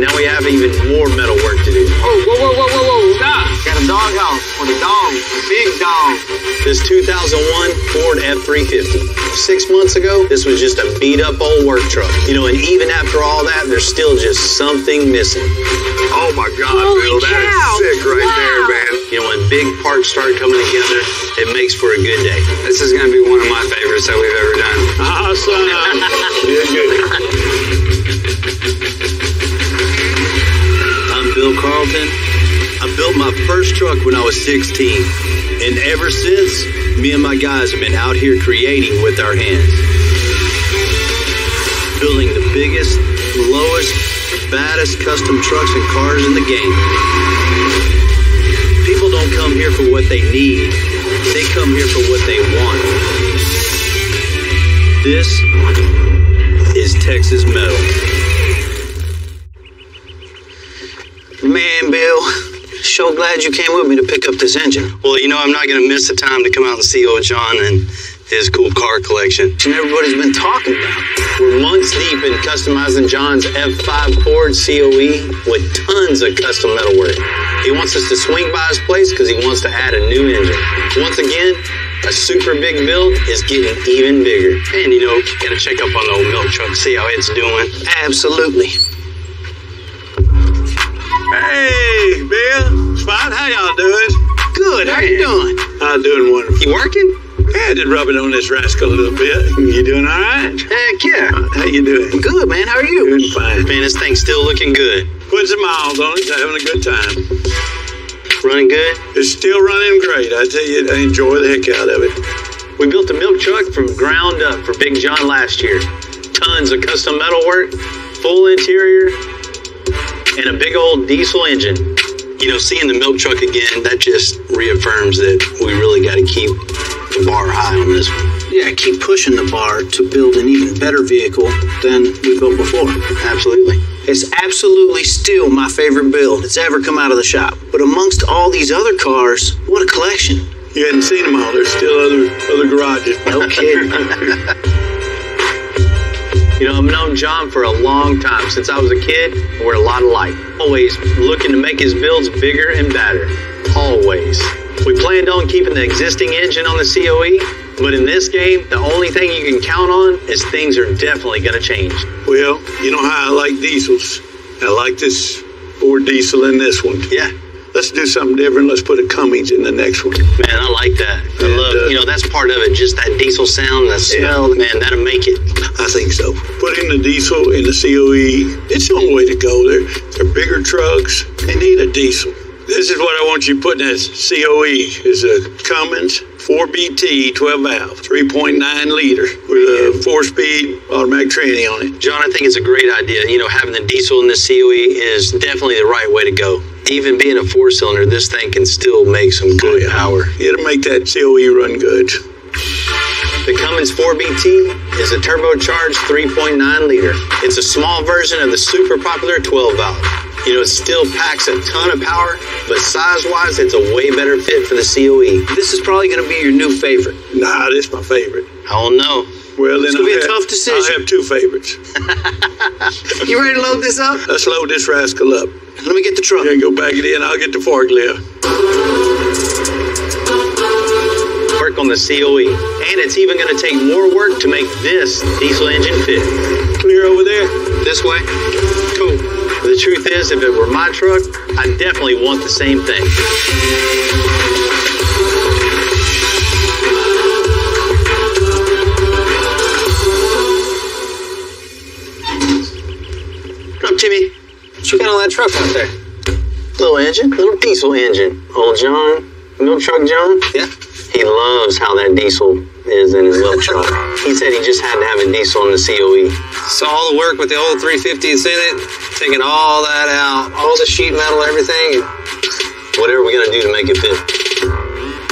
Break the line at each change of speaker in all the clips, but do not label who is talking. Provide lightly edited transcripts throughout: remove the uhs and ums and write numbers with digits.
Now we have even more metal work to do.
Oh, whoa, stop. Got a doghouse for the dog, a big dog.
This 2001 Ford F-350. 6 months ago, this was just a beat-up old work truck. You know, and even after all that, there's still just something missing.
Oh my God, Bill, that is sick right there, man.
You know, when big parts start coming together, it makes for a good day.
This is going to be one of my favorites that we've ever done.
Awesome. Yeah, good.
I'm Bill Carlton. I built my first truck when I was 16. And ever since, me and my guys have been out here creating with our hands. Building the biggest, lowest, baddest custom trucks and cars in the game. People don't come here for what they need. They come here for what they want. This is Texas Metal. Man, Bill, so glad you came with me to pick up this engine.
Well, you know, I'm not going to miss the time to come out and see old John and his cool car collection.
And everybody's been talking about. We're months deep in customizing John's F5 Ford COE with tons of custom metalwork. He wants us to swing by his place because he wants to add a new engine. Once again, a super big build is getting even bigger.
And, you know, got to check up on the old milk truck, see how it's doing.
Absolutely.
Hey, Bill. Spot, how y'all doing?
Good, how you doing?
I'm doing wonderful.
You working?
Yeah, just rubbing on this rascal a little bit. You doing all right?
Heck yeah.
How you doing?
Good, man. How are you?
Doing fine.
Man, this thing's still looking good.
Putting some miles on it, having a good time.
Running good?
It's still running great. I tell you, I enjoy the heck out of it.
We built a milk truck from ground up for Big John last year. Tons of custom metalwork, full interior, and a big old diesel engine.
You know, seeing the milk truck again, that just reaffirms that we really got to keep the bar high on this one.
Yeah, keep pushing the bar to build an even better vehicle than we built before.
Absolutely.
It's absolutely still my favorite build that's ever come out of the shop. But amongst all these other cars, what a collection.
You hadn't seen them all. There's still other garages.
No kidding. You know, I've known John for a long time. Since I was a kid, we're a lot alike. Always looking to make his builds bigger and better. Always. We planned on keeping the existing engine on the COE, but in this game, the only thing you can count on is things are definitely going to change.
Well, you know how I like diesels. I like this Ford diesel in this one.
Yeah.
Let's do something different. Let's put a Cummins in the next one.
Man, I like that. I love, you know, that's part of it. Just that diesel sound, the smell, man, that'll make it.
I think so. Putting the diesel in the COE, it's the only way to go. They're bigger trucks. They need a diesel. This is what I want you putting as COE, is a Cummins 4BT 12 valve, 3.9 liter with a 4-speed automatic tranny on it.
John, I think it's a great idea. You know, having the diesel in the COE is definitely the right way to go. Even being a 4-cylinder, this thing can still make some good power.
It'll make that COE run good.
The Cummins 4BT is a turbocharged 3.9 liter. It's a small version of the super popular 12 valve. You know, it still packs a ton of power, but size-wise, it's a way better fit for the COE. This is probably going to be your new favorite.
Nah, this is my favorite.
I don't know.
Well, then
It's going to be a tough decision.
I'll have two favorites.
You ready to load this up?
Let's load this rascal up.
Let me get the truck.
Yeah, go back it in. I'll get the forklift.
Work on the COE. And it's even going to take more work to make this diesel engine fit.
Clear over there?
This way? Cool. The truth is, if it were my truck, I definitely want the same thing. Come, Timmy. What you got on that truck out there? Little engine, little diesel engine. Old John, milk truck John. Yeah. He loves how that diesel is in his milk truck. He said he just had to have a diesel in the COE.
So all the work with the old 350 in it, taking all that out, all the sheet metal, everything.
Whatever we're going to do to make it fit.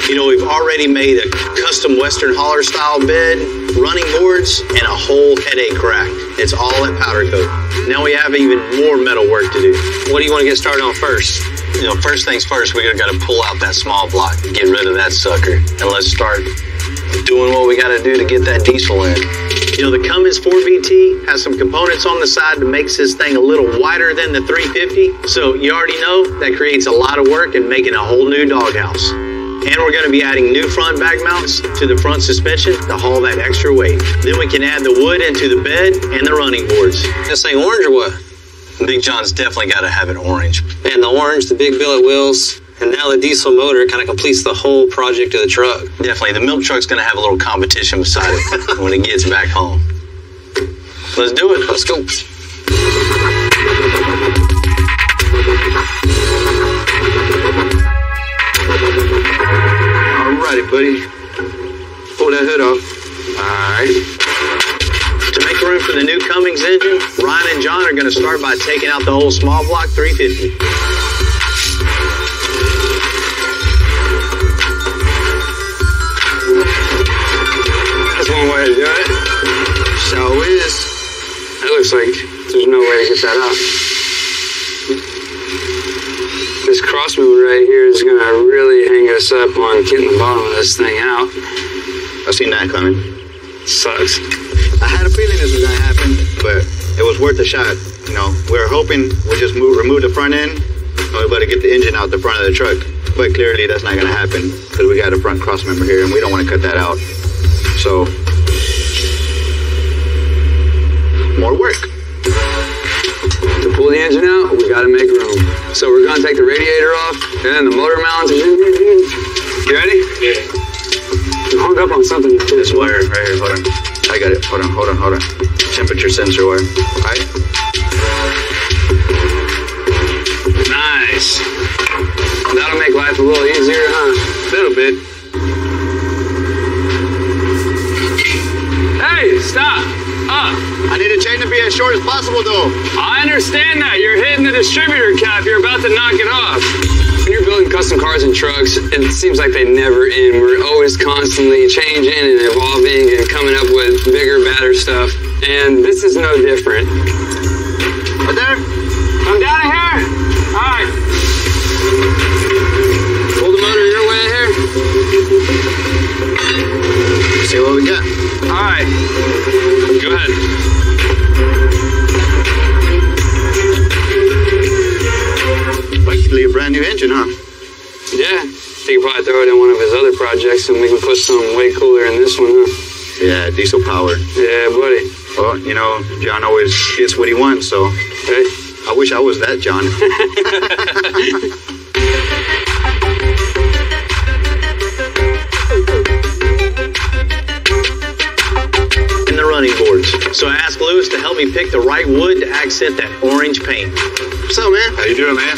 You know, we've already made a custom Western Holler style bed, running boards, and a whole headache rack. It's all at powder coat. Now we have even more metal work to do.
What do you want to get started on first?
You know, first things first, we're going to pull out that small block, get rid of that sucker, and let's start
doing what we got to do to get that diesel in.
You know, the Cummins 4VT has some components on the side that makes this thing a little wider than the 350. So you already know that creates a lot of work in making a whole new doghouse. And we're going to be adding new front bag mounts to the front suspension to haul that extra weight. Then we can add the wood into the bed and the running boards.
This thing orange or what?
Big John's definitely got to have it orange.
And the orange, the big billet wheels, and now the diesel motor kind of completes the whole project of the truck.
Definitely. The milk truck's going to have a little competition beside it when it gets back home. Let's do it.
Let's go.
Alrighty, buddy. Pull that hood off.
Alright.
To make room for the new Cummins engine, Ryan and John are going to start by taking out the old small block 350.
That's one way to do it. So is. It looks like there's no way to get that out. This cross mover right here is going to really hang us up on getting the bottom of this thing out.
I've seen that coming.
Sucks.
I had a feeling this was going to happen, but it was worth a shot. You know, we were hoping we'll just remove the front end and we're about to get the engine out the front of the truck. But clearly that's not going to happen because we got a front cross member here and we don't want to cut that out. So, more work.
To pull the engine out, we got to make room. So we're going to take the radiator off and then the motor mounts. You ready? Yeah. You hung up on something.
This wire right here, hold on. I got it. Hold on. Temperature sensor wire. All right.
Nice. That'll make life a little easier, huh? A little bit. Hey, stop.
I need the chain to be as short as possible, though.
I understand that. You're hitting the distributor cap. You're about to knock it off. When you're building custom cars and trucks, it seems like they never end. We're always constantly changing and evolving and coming up with bigger, badder stuff. And this is no different.
Right there?
Come down here. All right. Pull the motor your way here.
See what we got.
All right. Go ahead.
Basically a brand new engine, huh?
Yeah. He could probably throw it in one of his other projects and we can put something way cooler in this one, huh?
Yeah, diesel power.
Yeah, buddy.
Well, you know, John always gets what he wants, so
Hey.
I wish I was that John.
And the running boards. So I asked Lewis to help me pick the right wood to accent that orange paint.
What's up, man?
How you doing, man?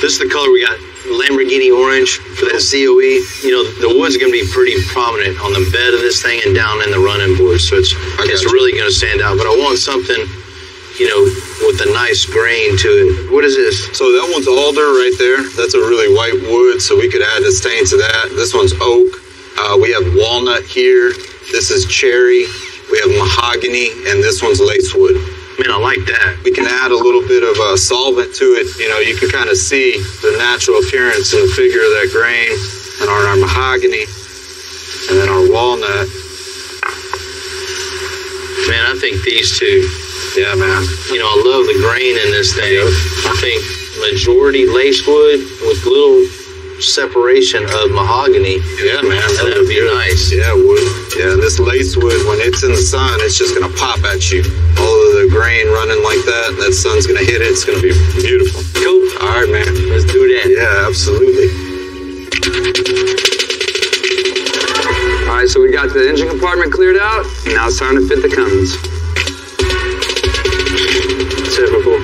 This is the color we got. Lamborghini orange for that COE. You know, the wood's going to be pretty prominent on the bed of this thing and down in the running board. So it's really going to stand out. But I want something, you know, with a nice grain to it. What is this?
So that one's alder right there. That's a really white wood, so we could add a stain to that. This one's oak. We have walnut here. This is cherry. We have mahogany, and this one's lacewood.
Man, I like that.
We can add a little bit of solvent to it. You know, you can kind of see the natural appearance and the figure of that grain, and our mahogany, and then our walnut.
Man, I think these two,
Yeah, man.
you know, I love the grain in this thing. I think majority lacewood with little separation of mahogany.
Yeah, man.
That would be nice.
Yeah, wood. Yeah, this lacewood, when it's in the sun, it's just going to pop at you. All of the grain running like that, that sun's going to hit it. It's going to be beautiful.
Cool.
All right, man.
Let's do that.
Yeah, absolutely.
All right, so we got the engine compartment cleared out. Now it's time to fit the Cummins. Typical.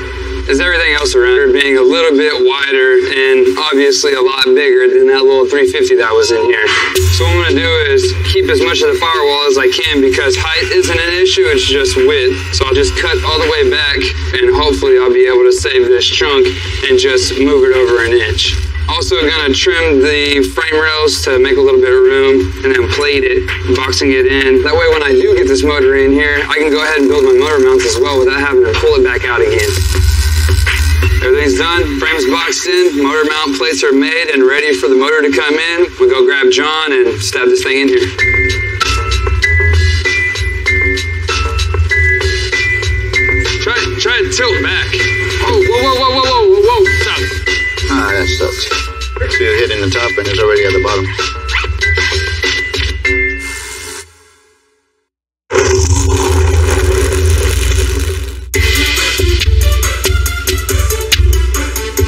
As everything else around here being a little bit wider and obviously a lot bigger than that little 350 that was in here. So what I'm gonna do is keep as much of the firewall as I can because height isn't an issue, it's just width. So I'll just cut all the way back and hopefully I'll be able to save this chunk and just move it over an inch. Also gonna trim the frame rails to make a little bit of room and then plate it, boxing it in. That way when I do get this motor in here, I can go ahead and build my motor mounts as well without having to pull it back out again. Everything's done, frames boxed in, motor mount plates are made and ready for the motor to come in. We'll go grab John and stab this thing in here. Try to tilt back. Oh, whoa, stop.
Ah, that sucks. See it hitting the top and it's already at the bottom.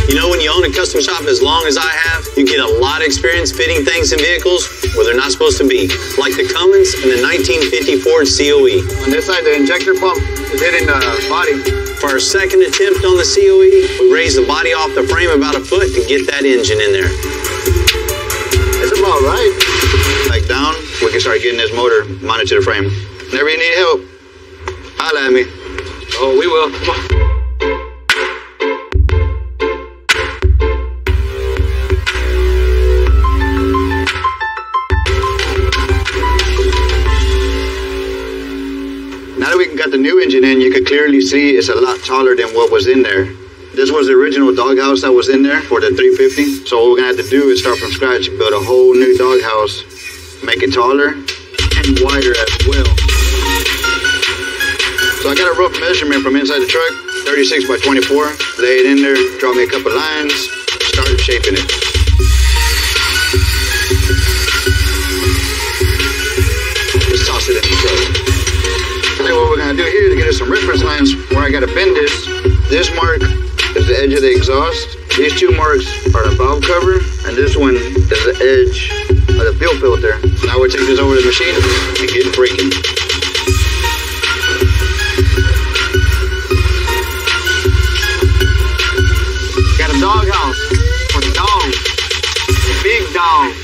You know, when you own a custom shop as long as I have, you get a lot of experience fitting things in vehicles where they're not supposed to be, like the Cummins and the 1950 Ford COE.
On this side, the injector pump is hitting the body.
For our second attempt on the COE, we raised the body off the frame about a foot to get that engine in there.
It's about right. Like down, we can start getting this motor mounted to the frame. Whenever you need help, holla at me.
Oh, we will. Come on.
Now that we got the new engine in, you could clearly see it's a lot taller than what was in there. This was the original doghouse that was in there for the 350. So what we're gonna have to do is start from scratch, build a whole new doghouse, make it taller and wider as well. So I got a rough measurement from inside the truck, 36 by 24. Lay it in there, draw me a couple lines, start shaping it. Just toss it in the truck. What we're gonna do here to get us some reference lines where I gotta bend this. This mark is the edge of the exhaust. These two marks are the valve cover, and this one is the edge of the fuel filter. Now we'll take this over to the machine and get it breaking. Got a doghouse for the dog, big dog.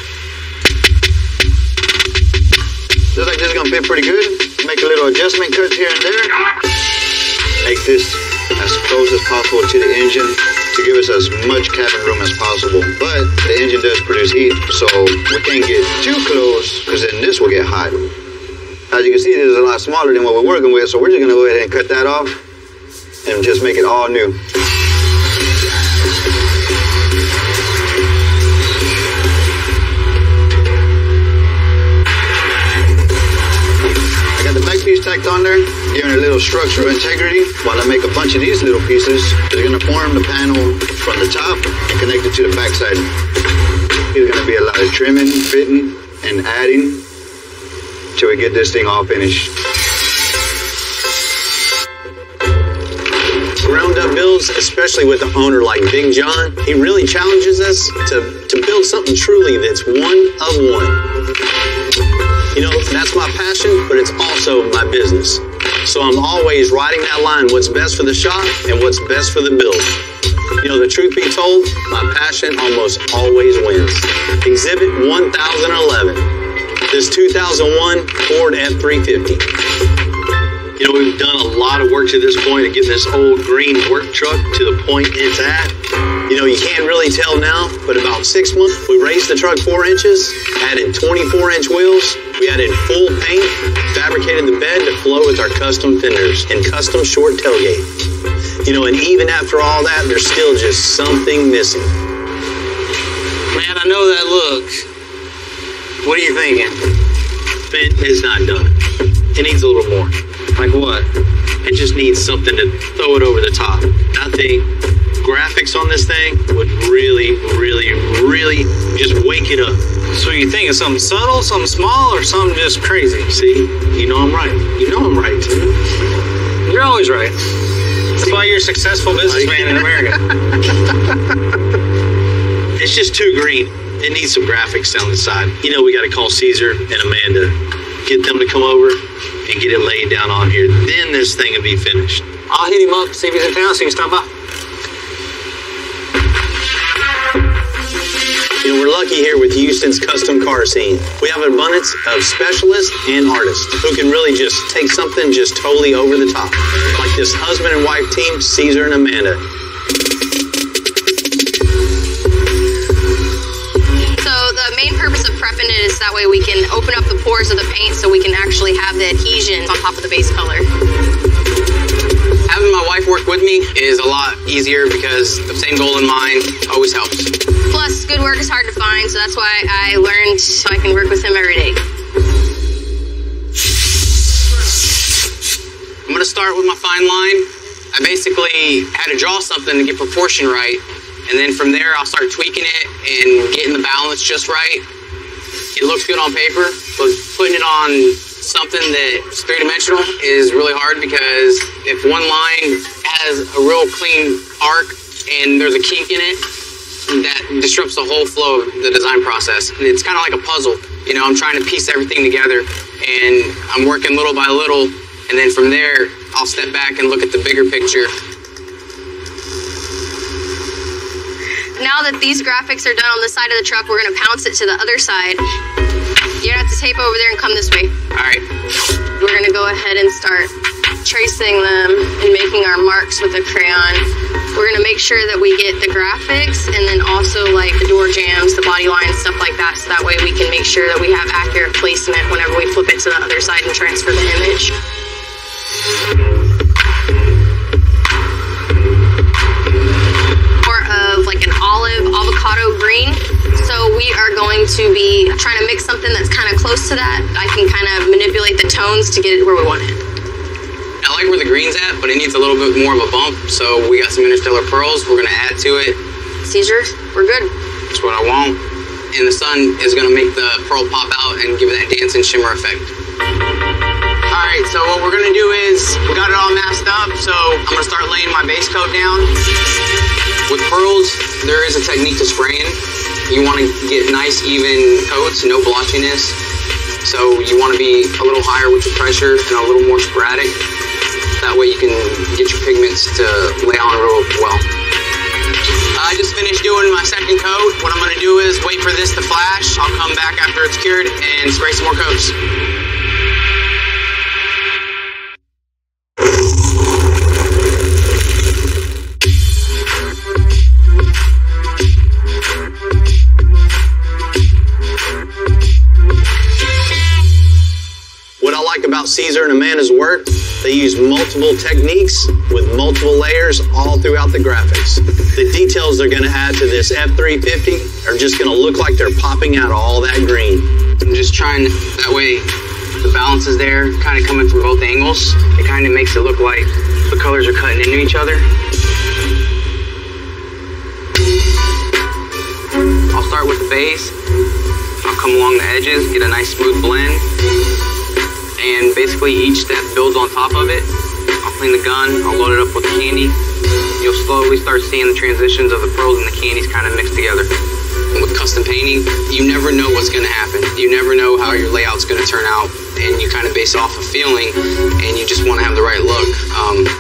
Looks like this is gonna fit pretty good. Make a little adjustment cuts here and there. Make this as close as possible to the engine to give us as much cabin room as possible. But the engine does produce heat, so we can't get too close because then this will get hot. As you can see, this is a lot smaller than what we're working with, so we're just gonna go ahead and cut that off and just make it all new. Piece tacked on there, giving it a little structural integrity while I make a bunch of these little pieces that are going to form the panel from the top and connect it to the backside. There's going to be a lot of trimming, fitting, and adding till we get this thing all finished.
Ground up builds, especially with an owner like Big John, he really challenges us to build something truly that's one of one. You know, that's my passion, but it's also my business. So I'm always riding that line, what's best for the shop and what's best for the build. You know, the truth be told, my passion almost always wins. Exhibit 1011, this 2001 Ford F-350. You know, we've done a lot of work to this point of getting this old green work truck to the point it's at. You know, you can't really tell now, but about 6 months, we raised the truck 4 inches, added 24-inch wheels, we added full paint, fabricated the bed to flow with our custom fenders and custom short tailgate. You know, and even after all that, there's still just something missing.
Man, I know that look. What are you thinking?
It is not done. It needs a little more.
Like what?
It just needs something to throw it over the top. I think graphics on this thing would really just wake it up.
So you think it's something subtle, something small, or something just crazy?
See, you know I'm right. You know I'm right.
You're always right. That's why you're a successful businessman in America.
It's just too green. It needs some graphics down the side. You know, we got to call Caesar and Amanda, get them to come over and get it laid down on here. Then this thing will be finished.
I'll hit him up, see if he's in town, so you can stop by.
You know, we're lucky here with Houston's custom car scene. We have an abundance of specialists and artists who can really just take something just totally over the top. Like this husband and wife team, Caesar and Amanda.
So the main purpose of prepping it is that way we can open up the pores of the paint so we can actually have the adhesion on top of the base color.
Having having my wife work with me is a lot easier because the same goal in mind always helps.
Plus, good work is hard to find, so that's why I learned so I can work with him every day.
I'm gonna start with my fine line. I basically had to draw something to get proportion right, and then from there I'll start tweaking it and getting the balance just right. It looks good on paper, but putting it on something that's three-dimensional is really hard because if one line has a real clean arc and there's a kink in it, that disrupts the whole flow of the design process. And it's kind of like a puzzle. You know, I'm trying to piece everything together, and I'm working little by little, and then from there, I'll step back and look at the bigger picture.
Now that these graphics are done on the side of the truck, we're gonna pounce it to the other side. You're gonna have to tape over there and come this way.
All right.
We're gonna go ahead and start tracing them and making our marks with a crayon. We're gonna make sure that we get the graphics and then also like the door jambs, the body lines, stuff like that, so that way we can make sure that we have accurate placement whenever we flip it to the other side and transfer the image. More of like an olive avocado green. So we are going to be trying to mix something that's kind of close to that. I can kind of manipulate the tones to get it where we want it.
I like where the green's at, but it needs a little bit more of a bump. So we got some interstellar pearls. We're gonna add to it.
Caesar, we're good.
That's what I want. And the sun is gonna make the pearl pop out and give it that dancing shimmer effect. All right, so what we're gonna do is, we got it all masked up, so I'm gonna start laying my base coat down. With pearls, there is a technique to spraying. You wanna get nice, even coats, no blotchiness. So you wanna be a little higher with your pressure and a little more sporadic. That way you can get your pigments to lay on real well. I just finished doing my second coat. What I'm gonna do is wait for this to flash. I'll come back after it's cured and spray some more coats.
What I like about Caesar and Amanda's work, they use multiple techniques with multiple layers all throughout the graphics. The details they're going to add to this F350 are just going to look like they're popping out all that green.
I'm just trying, that way the balance is there, kind of coming from both angles. It kind of makes it look like the colors are cutting into each other. I'll start with the base. I'll come along the edges, get a nice smooth blend. And basically each step builds on top of it. I'll clean the gun, I'll load it up with the candy. You'll slowly start seeing the transitions of the pearls and the candies kind of mixed together. And with custom painting, you never know what's going to happen. You never know how your layout's going to turn out, and you kind of base off a feeling, and you just want to have the right look.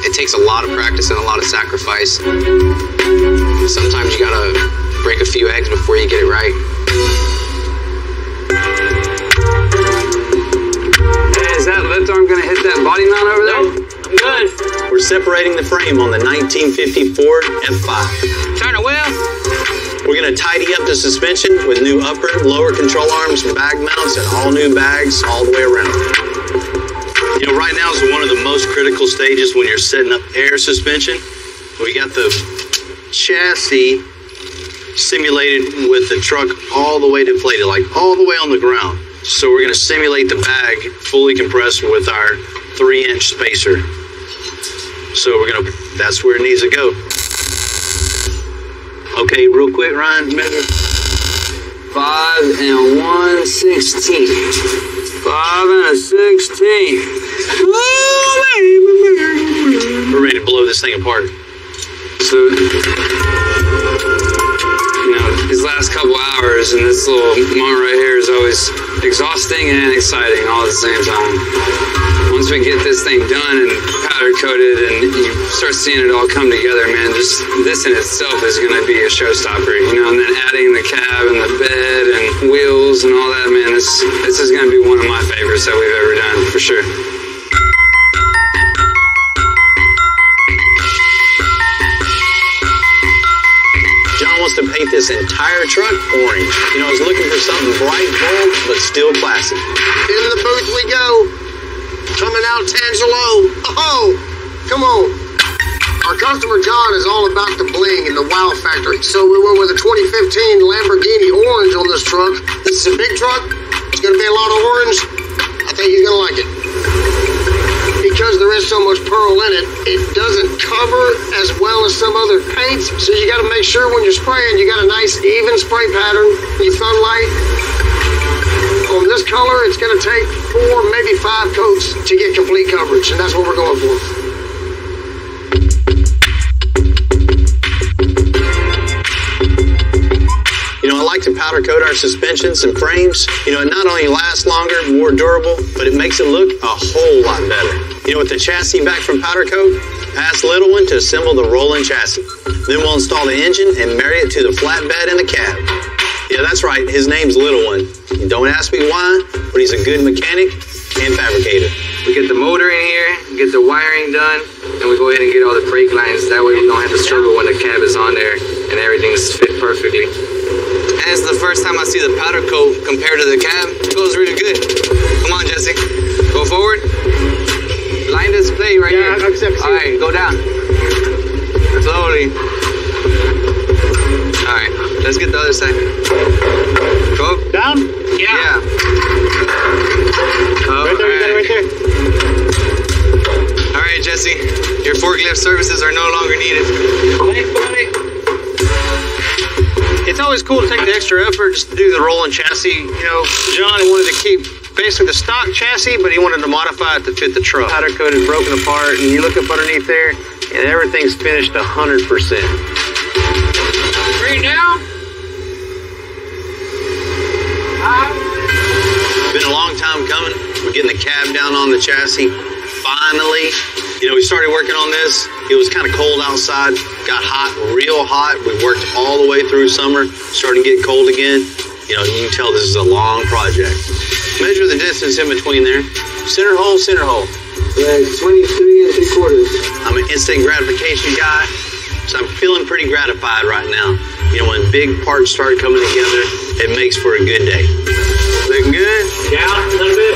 It takes a lot of practice and a lot of sacrifice. Sometimes you got to break a few eggs before you get it right.
Is that left arm gonna hit that body mount over there?
I'm good.
We're separating the frame on the 1950 Ford F5.
Turn it wheel.
We're going to tidy up the suspension with new upper and lower control arms, bag mounts, and all new bags all the way around. You know, right now is one of the most critical stages when you're setting up air suspension. We got the chassis simulated with the truck all the way deflated, like all the way on the ground. So we're going to simulate the bag fully compressed with our 3-inch spacer. So that's where it needs to go. Okay, real quick, Ryan, measure.
5 and 1/16. 5 and a 16.
We're ready to blow this thing apart.
So, you know, these last couple hours and this little moment right here is always exhausting and exciting all at the same time. Once we get this thing done and powder coated and you start seeing it all come together, man, just this in itself is going to be a showstopper, you know, and then adding the cab and the bed and wheels and all that, man, this is going to be one of my favorites that we've ever done, for sure.
To paint this entire truck orange. You know, I was looking for something bright, bold, but still classy.
In the booth we go. Coming out Tangelo. Oh, come on. Our customer John is all about the bling and the wow factor, so we went with a 2015 Lamborghini Orange on this truck. This is a big truck. It's going to be a lot of orange. I think you're going to like it. Because there is so much pearl in it, it doesn't cover as well as some other paints, so you got to make sure when you're spraying, you got a nice even spray pattern. You sunlight. On this color, it's going to take 4, maybe 5 coats to get complete coverage, and that's what we're going for.
You know, I like to powder coat our suspensions and frames. You know, it not only lasts longer, more durable, but it makes it look a whole lot better. You know, with the chassis back from powder coat, I asked Little One to assemble the rolling chassis. Then we'll install the engine and marry it to the flatbed in the cab. Yeah, that's right, his name's Little One. Don't ask me why, but he's a good mechanic and fabricator.
We get the motor in here, get the wiring done, and we go ahead and get all the brake lines. That way we don't have to struggle when the cab is on there and everything's fit perfectly.
And it's the first time I see the powder coat compared to the cab. It goes really good. Come on, Jesse. Go forward. Line display right here. All right, go down. Slowly. All right, let's get the other side. Go up.
Down?
Yeah. Oh,
Right there, we got it right there.
All right, Jesse. Your forklift services are no longer needed.
Thanks, buddy. It's always cool to take the extra effort just to do the rolling chassis. You know, John wanted to keep basically the stock chassis, but he wanted to modify it to fit the truck. Powder coated, broken apart, and you look up underneath there, and everything's finished 100%.
Right now?
Been a long time coming. We're getting the cab down on the chassis. Finally. You know, we started working on this. It was kind of cold outside. Got hot, real hot. We worked all the way through summer. Starting to get cold again. You know, you can tell this is a long project. Measure the distance in between there. Center hole, center hole.
Yeah, 23 3/4.
I'm an instant gratification guy, so I'm feeling pretty gratified right now. You know, when big parts start coming together, it makes for a good day. Looking good?
Yeah, a little bit.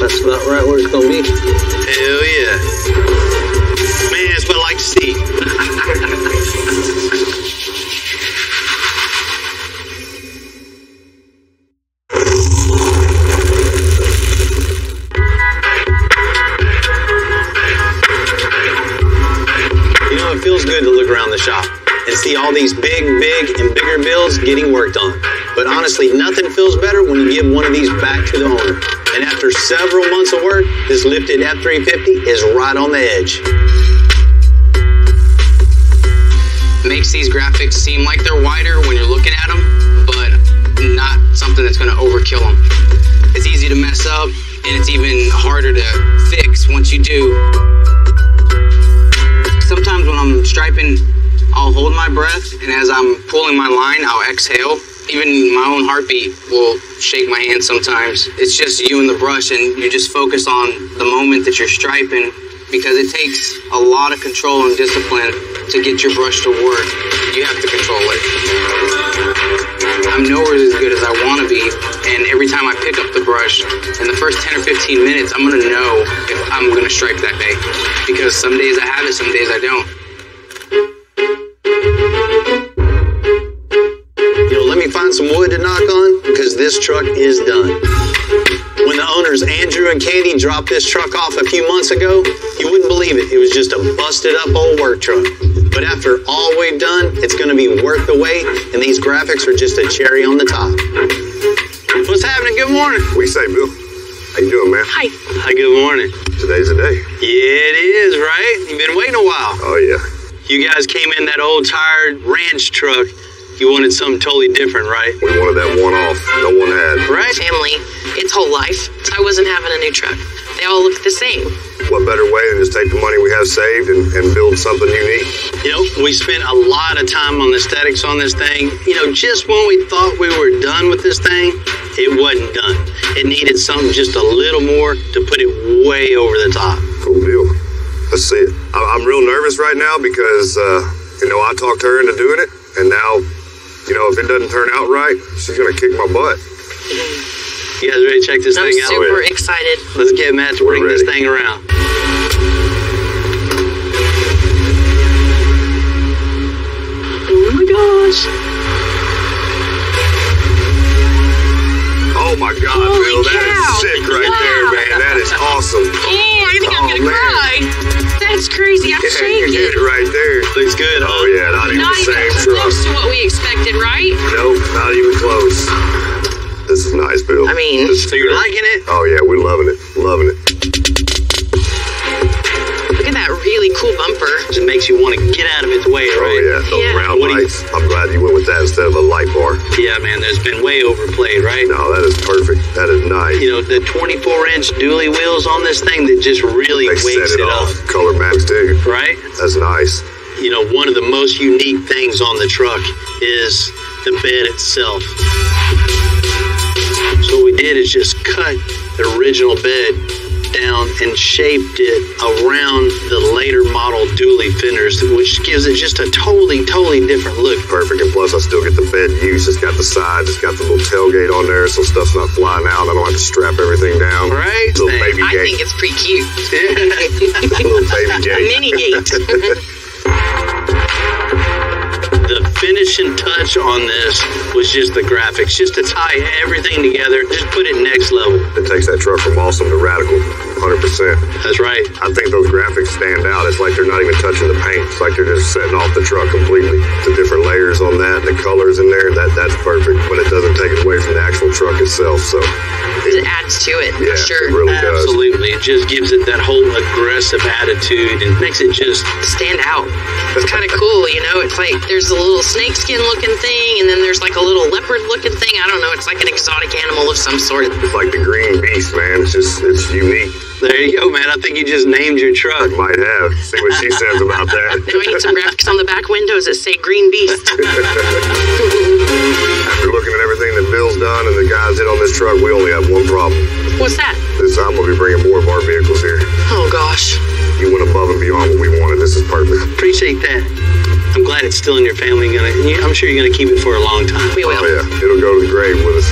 That's about right where it's gonna be. Hell yeah. Man, that's what I like to see. You know, it feels good to look around the shop and see all these big, and bigger builds getting worked on. But honestly, nothing feels better when you give one of these back to the owner. And after several months of work, this lifted F-350 is right on the edge.
Makes these graphics seem like they're wider when you're looking at them, but not something that's going to overkill them. It's easy to mess up, and it's even harder to fix once you do. Sometimes when I'm striping, I'll hold my breath, and as I'm pulling my line, I'll exhale. Even my own heartbeat will shake my hand sometimes. It's just you and the brush, and you just focus on the moment that you're striping, because it takes a lot of control and discipline to get your brush to work. You have to control it. I'm nowhere as good as I want to be, and every time I pick up the brush, in the first 10 or 15 minutes, I'm going to know if I'm going to stripe that day. Because some days I have it, some days I don't.
You know, let me find some wood to knock on, because this truck is done. When the owners Andrew and Katie dropped this truck off a few months ago, you wouldn't believe it. It was just a busted up old work truck. But after all we've done, it's going to be worth the wait, and these graphics are just a cherry on the top. What's happening? Good morning.
We say, Bill. How you doing, man?
Hi.
Hi, good morning.
Today's the day.
Yeah, it is, right? You've been waiting a while.
Oh, yeah.
You guys came in that old tired ranch truck. You wanted something totally different, right?
We wanted that one-off no one had.
Right?
Family, its whole life. I wasn't having a new truck. They all looked the same.
What better way than just take the money we have saved and build something unique?
You know, we spent a lot of time on the aesthetics on this thing. You know, just when we thought we were done with this thing, it wasn't done. It needed something just a little more to put it way over the top.
Cool deal. Let's see it. I'm real nervous right now because, you know, I talked her into doing it, and now, you know, if it doesn't turn out right, she's going to kick my butt.
You guys ready to check this thing out?
I'm super excited.
Let's get Matt to bring this thing around. Looks good, huh?
Oh yeah, not even
Not
the
even
same truck.
close to what we expected, right?
Nope, not even close. This is nice, Bill.
I mean,
So you're liking it?
Oh yeah, we're loving it. Loving it.
look at that really cool bumper.
It makes you want to get out of its way,
Oh
right?
yeah, those
Yeah.
round
What do you-
lights. I'm glad you went with that instead of a light bar.
Yeah, man, there's been way overplayed, right?
No, that is perfect. That is nice.
You know, the 24-inch dually wheels on this thing that just really
They set
wakes
it
it up,
off. Color match too.
right?
That's nice.
You know, one of the most unique things on the truck is the bed itself. So what we did is just cut the original bed down and shaped it around the later model dually fenders, which gives it just a totally different look.
Perfect, and plus I still get the bed use. It's got the sides, it's got the little tailgate on there, so stuff's not flying out. I don't have to strap everything down.
Right?
Little baby
I
gate.
think it's pretty cute.
Little baby gate.
Mini gate.
The finishing touch on this was just the graphics, just to tie everything together, just put it next level.
It takes that truck from awesome to radical, 100%.
That's right.
I think those graphics stand out. It's like they're not even touching the paint. It's like they're just setting off the truck completely. The different layers on that, the colors in there, that's perfect. But it doesn't take it away from the actual truck itself. So
It adds to it,
yeah,
for sure.
it really does.
Absolutely. It just gives it that whole aggressive attitude and makes it just
Stand out. It's kind of cool, you know? It's like there's a little snakeskin looking thing, and then there's like a little leopard looking thing. I don't know. It's like an exotic animal of some sort.
It's like the green beast, man. It's unique.
there you go, man. I think you just named your truck.
Might have. See what she says about that.
Do we need some graphics on the back windows that say Green Beast?
After looking at everything that Bill's done and the guys did on this truck, we only have one problem.
What's that?
This time we'll be bringing more of our vehicles here.
Oh, gosh.
You went above and beyond what we wanted. This is perfect.
Appreciate that. I'm glad it's still in your family. I'm sure you're going to keep it for a long time.
We will.
Oh yeah, it'll go to the grave with us.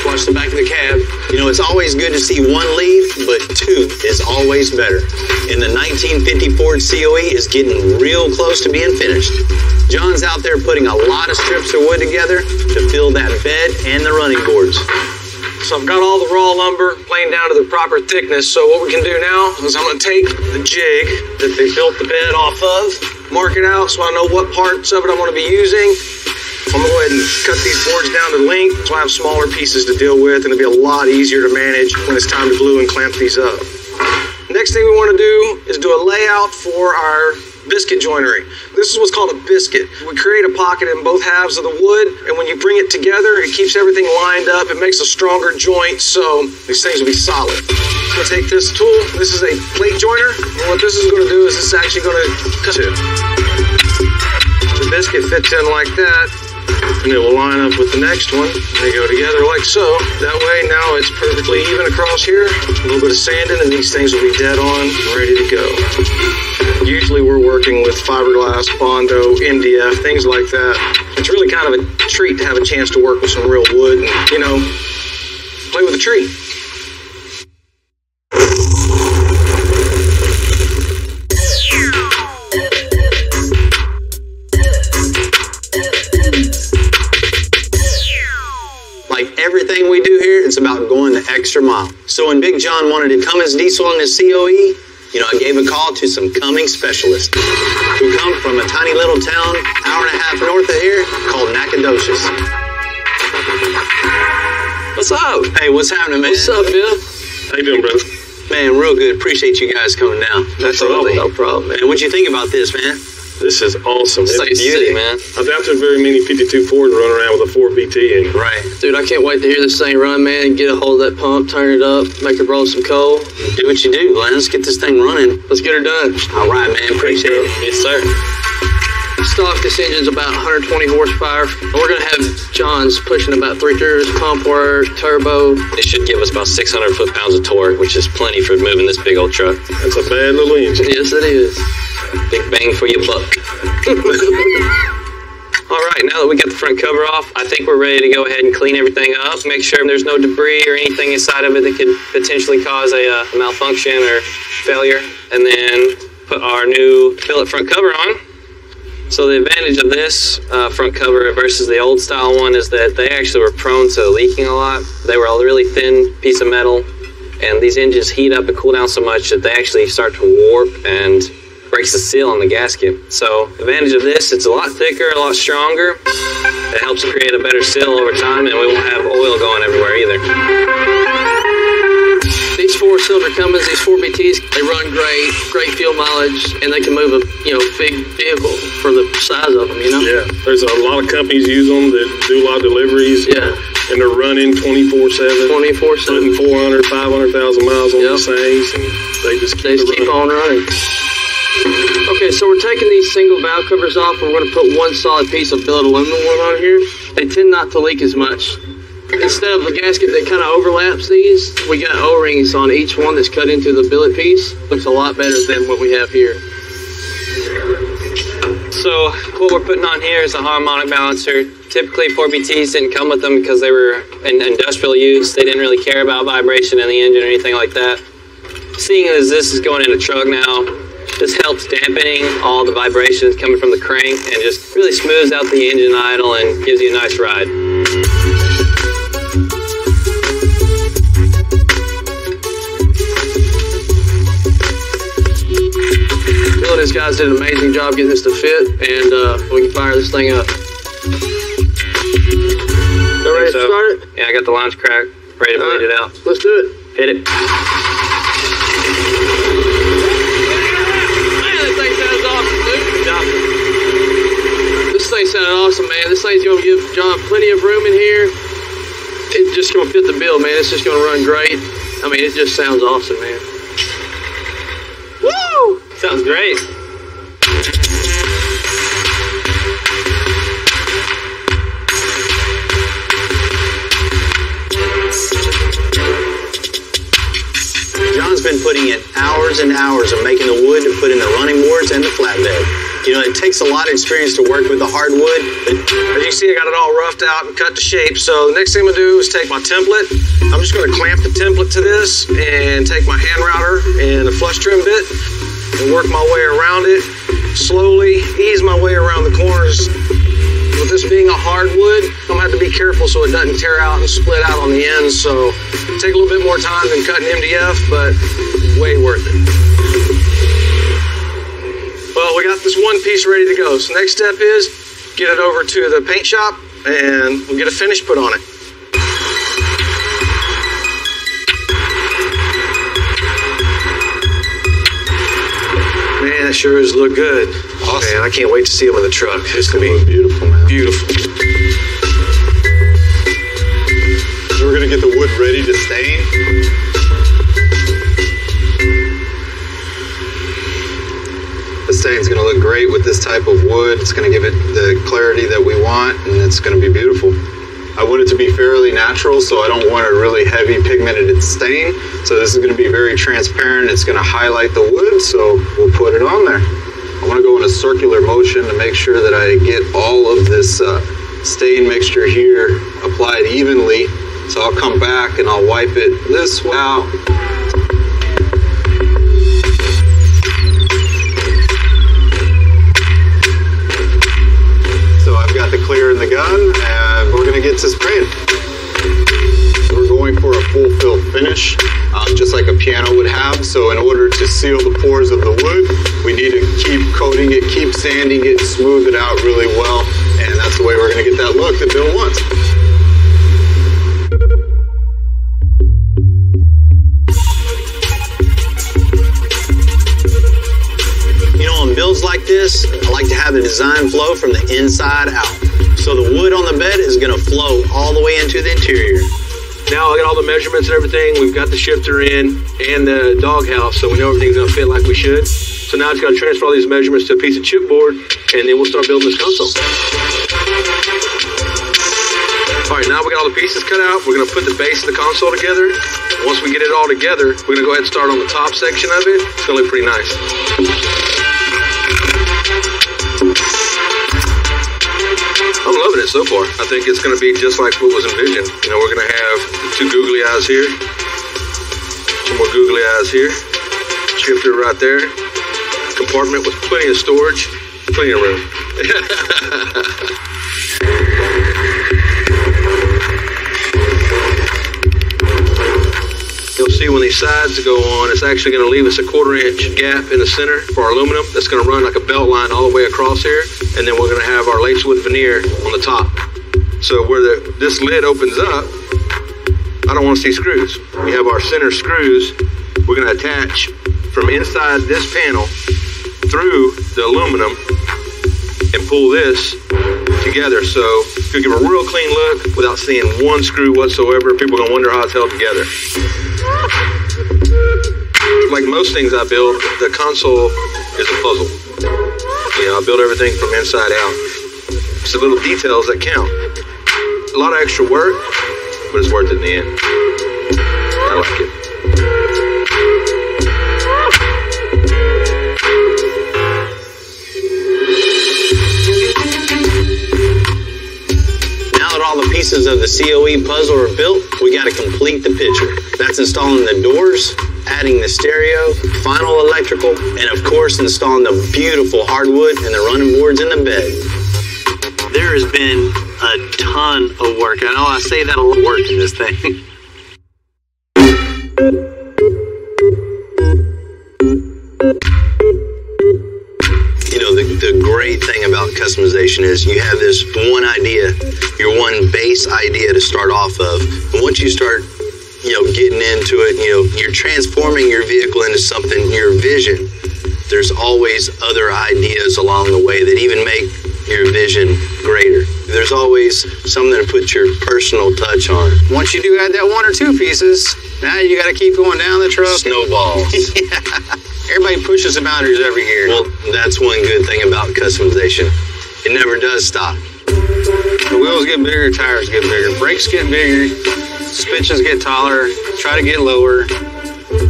Watch the back of the cab. You know, it's always good to see one leave, but two is always better. And the 1950 Ford COE is getting real close to being finished. John's out there putting a lot of strips of wood together to fill that bed and the running boards.
So I've got all the raw lumber planed down to the proper thickness. So what we can do now is I'm going to take the jig that they built the bed off of, mark it out so I know what parts of it I'm going to be using. I'm going to go ahead and cut these boards down to length so I have smaller pieces to deal with, and it'll be a lot easier to manage when it's time to glue and clamp these up. Next thing we want to do is do a layout for our biscuit joinery. This is what's called a biscuit. We create a pocket in both halves of the wood, and when you bring it together, it keeps everything lined up. It makes a stronger joint, so these things will be solid. I'm going to take this tool. This is a plate joiner, and what this is going to do is it's actually going to cut it. The biscuit fits in like that, and it will line up with the next one. They go together like so. That way now it's perfectly even across here. A little bit of sanding and these things will be dead on, ready to go. Usually we're working with fiberglass, Bondo, India, things like that. It's really kind of a treat to have a chance to work with some real wood and, you know, play with a tree.
Everything we do here, it's about going the extra mile. So when Big John wanted a Cummins diesel in his COE, I gave a call to some Cummins specialists who come from a tiny little town, hour and a half north of here, called Nacogdoches.
What's up?
Hey, what's happening, man?
What's up, Bill? How you doing, brother?
Man, real good. Appreciate you guys coming down.
Absolutely. No problem, man.
Man, what'd you think about this, man?
This is awesome.
It's like beauty, man.
I've after very many 52 Ford run around with a 4BT in.
Right.
Dude, I can't wait to hear this thing run, man, and get a hold of that pump, turn it up, make it roll some coal.
Do what you do, Glenn. Let's get this thing running.
Let's get her done.
All right, man. Appreciate it.
Yes, sir. Stock, this engine's about 120 horsepower. We're going to have John's pushing about 3 through pump work, turbo.
It should give us about 600 foot-pounds of torque, which is plenty for moving this big old truck.
That's a bad little engine.
Yes, it is.
Big bang for your buck. All right, now that we got the front cover off, I think we're ready to go ahead and clean everything up, make sure there's no debris or anything inside of it that could potentially cause a malfunction or failure, and then put our new billet front cover on. So the advantage of this front cover versus the old style one is that they actually were prone to leaking a lot. They were a really thin piece of metal, and these engines heat up and cool down so much that they actually start to warp and breaks the seal on the gasket. So the advantage of this, it's a lot thicker, a lot stronger. It helps create a better seal over time, and we won't have oil going everywhere either.
These 4-cylinder Cummins, these 4BTs, they run great fuel mileage, and they can move a big vehicle for the size of them.
Yeah, there's a lot of companies use them that do a lot of deliveries.
Yeah,
and they're running 24/7, putting 400, 500,000 miles on these things, and they just keep
on running. Okay, so we're taking these single valve covers off. We're going to put one solid piece of billet aluminum one on here. They tend not to leak as much. Instead of the gasket that kind of overlaps these, we got O-rings on each one that's cut into the billet piece. Looks a lot better than what we have here.
So what we're putting on here is a harmonic balancer. Typically 4BTs didn't come with them because they were in industrial use. They didn't really care about vibration in the engine or anything like that. Seeing as this is going in a truck now, this helps dampening all the vibrations coming from the crank and just really smooths out the engine idle and gives you a nice ride.
Bill and his guys did an amazing job getting this to fit, and we can fire this thing up. You ready to start it?
Yeah, I got the launch crack ready to bleed it out.
Let's do it.
Hit it.
This thing sounded awesome, man. This thing's going to give John plenty of room in here. It's just going to fit the bill, man. It's just going to run great. I mean, it just sounds awesome, man.
Woo! Sounds great.
John's been putting in hours and hours of making the wood to put in the running boards and the flatbed. It takes a lot of experience to work with the hardwood.
As you can see, I got it all roughed out and cut to shape. So the next thing I'm gonna do is take my template. I'm just gonna clamp the template to this and take my hand router and a flush trim bit and work my way around it. Slowly ease my way around the corners. With this being a hardwood, I'm gonna have to be careful so it doesn't tear out and split out on the ends. So take a little bit more time than cutting MDF, but way worth it. Well, we got this one piece ready to go. So next step is get it over to the paint shop and we'll get a finish put on it. Man, it sure does look good. Awesome. Man, I can't wait to see them in the truck. It's gonna be
beautiful, man.
Beautiful.
So we're gonna get the wood ready to stain. The stain's gonna look great with this type of wood. It's gonna give it the clarity that we want, and it's gonna be beautiful. I want it to be fairly natural, so I don't want a really heavy pigmented stain. So this is gonna be very transparent. It's gonna highlight the wood, so we'll put it on there. I wanna go in a circular motion to make sure that I get all of this stain mixture here applied evenly. So I'll come back and I'll wipe it this way out. Got the clear in the gun, and we're gonna get to spraying. We're going for a full fill finish, just like a piano would have. So in order to seal the pores of the wood, we need to keep coating it, keep sanding it, smooth it out really well, and that's the way we're gonna get that look that Bill wants.
On builds like this, I like to have the design flow from the inside out. So the wood on the bed is going to flow all the way into the interior.
Now I got all the measurements and everything. We've got the shifter in and the doghouse, so we know everything's going to fit like we should. So now I just got to transfer all these measurements to a piece of chipboard, and then we'll start building this console. All right, now we got all the pieces cut out. We're going to put the base of the console together. Once we get it all together, we're going to go ahead and start on the top section of it. It's going to look pretty nice. I'm loving it so far. I think it's going to be just like what was envisioned. We're going to have two googly eyes here, some more googly eyes here, shifter right there, compartment with plenty of storage, plenty of room. You'll see when these sides go on, it's actually going to leave us a 1/4-inch gap in the center for our aluminum. That's going to run like a belt line all the way across here. And then we're going to have our lacewood veneer on the top. So where this lid opens up, I don't want to see screws. We have our center screws. We're going to attach from inside this panel through the aluminum and pull this together. So you'll give a real clean look without seeing one screw whatsoever. People are going to wonder how it's held together. Like most things I build, the console is a puzzle. You know, I build everything from inside out. It's the little details that count. A lot of extra work, but it's worth it in the end. I like it.
All the pieces of the COE puzzle are built, we got to complete the picture. That's installing the doors, adding the stereo, final electrical, and of course installing the beautiful hardwood and the running boards in the bed.
There has been a ton of work. I know I say that a lot of work in this thing.
The great thing about customization is you have this one idea, your one base idea to start off of. And once you start, getting into it, you're transforming your vehicle into something, your vision. There's always other ideas along the way that even make your vision greater. There's always something to put your personal touch on.
Once you do add that 1 or 2 pieces, now you got to keep going down the truck.
Snowballs.
Yeah. Everybody pushes the boundaries every year.
Well, that's one good thing about customization. It never does stop.
The wheels get bigger, tires get bigger, brakes get bigger, suspensions get taller, try to get lower.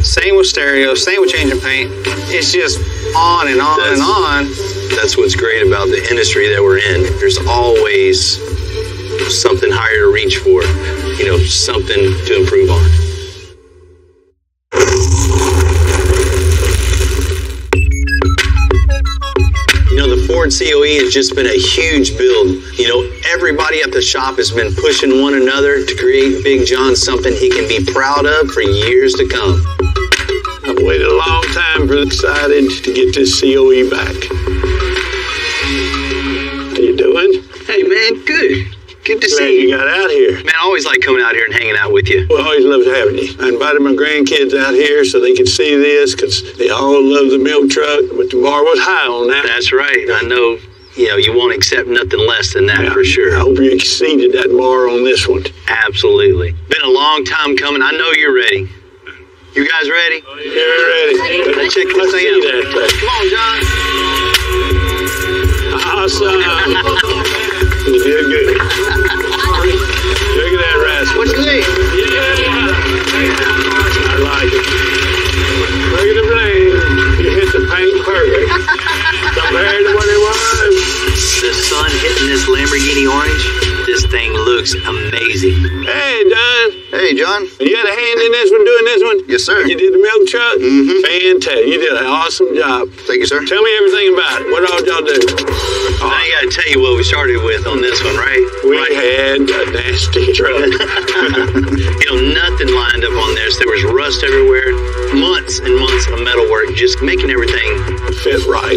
Same with stereo, same with changing paint. It's just on and on and on.
That's what's great about the industry that we're in. There's always something higher to reach for, something to improve on. The Ford COE has just been a huge build. Everybody at the shop has been pushing one another to create Big John something he can be proud of for years to come.
I've waited a long time for excited to get this COE back. How you doing?
Hey, man, good. Good to
Glad
see
you got out here.
Man, I always like coming out here and hanging out with you.
Well, I always loved having you. I invited my grandkids out here so they could see this because they all love the milk truck, but the bar was high on that.
That's right. I know, you won't accept nothing less than that for sure.
I hope you exceeded that bar on this one.
Absolutely. Been a long time coming. I know you're ready. You guys ready?
You're ready.
Let's check this thing out. Come on, John.
Awesome. You did good. Look at that rascal.
What's your name?
Yeah. I like it. Look at the blade. You hit the paint perfect. Compared to what it was.
The sun hitting this Lamborghini orange, this thing looks amazing.
Hey, Don.
Hey, John.
You had a hand in this one, doing this one?
Yes, sir.
You did the milk truck?
Mm-hmm.
Fantastic. You did an awesome job.
Thank you, sir.
Tell me everything about it. What all y'all do?
Now I got to tell you what we started with on this one, right?
We had a nasty truck.
Nothing lined up on this. There was rust everywhere. Months and months of metal work, just making everything
fit right.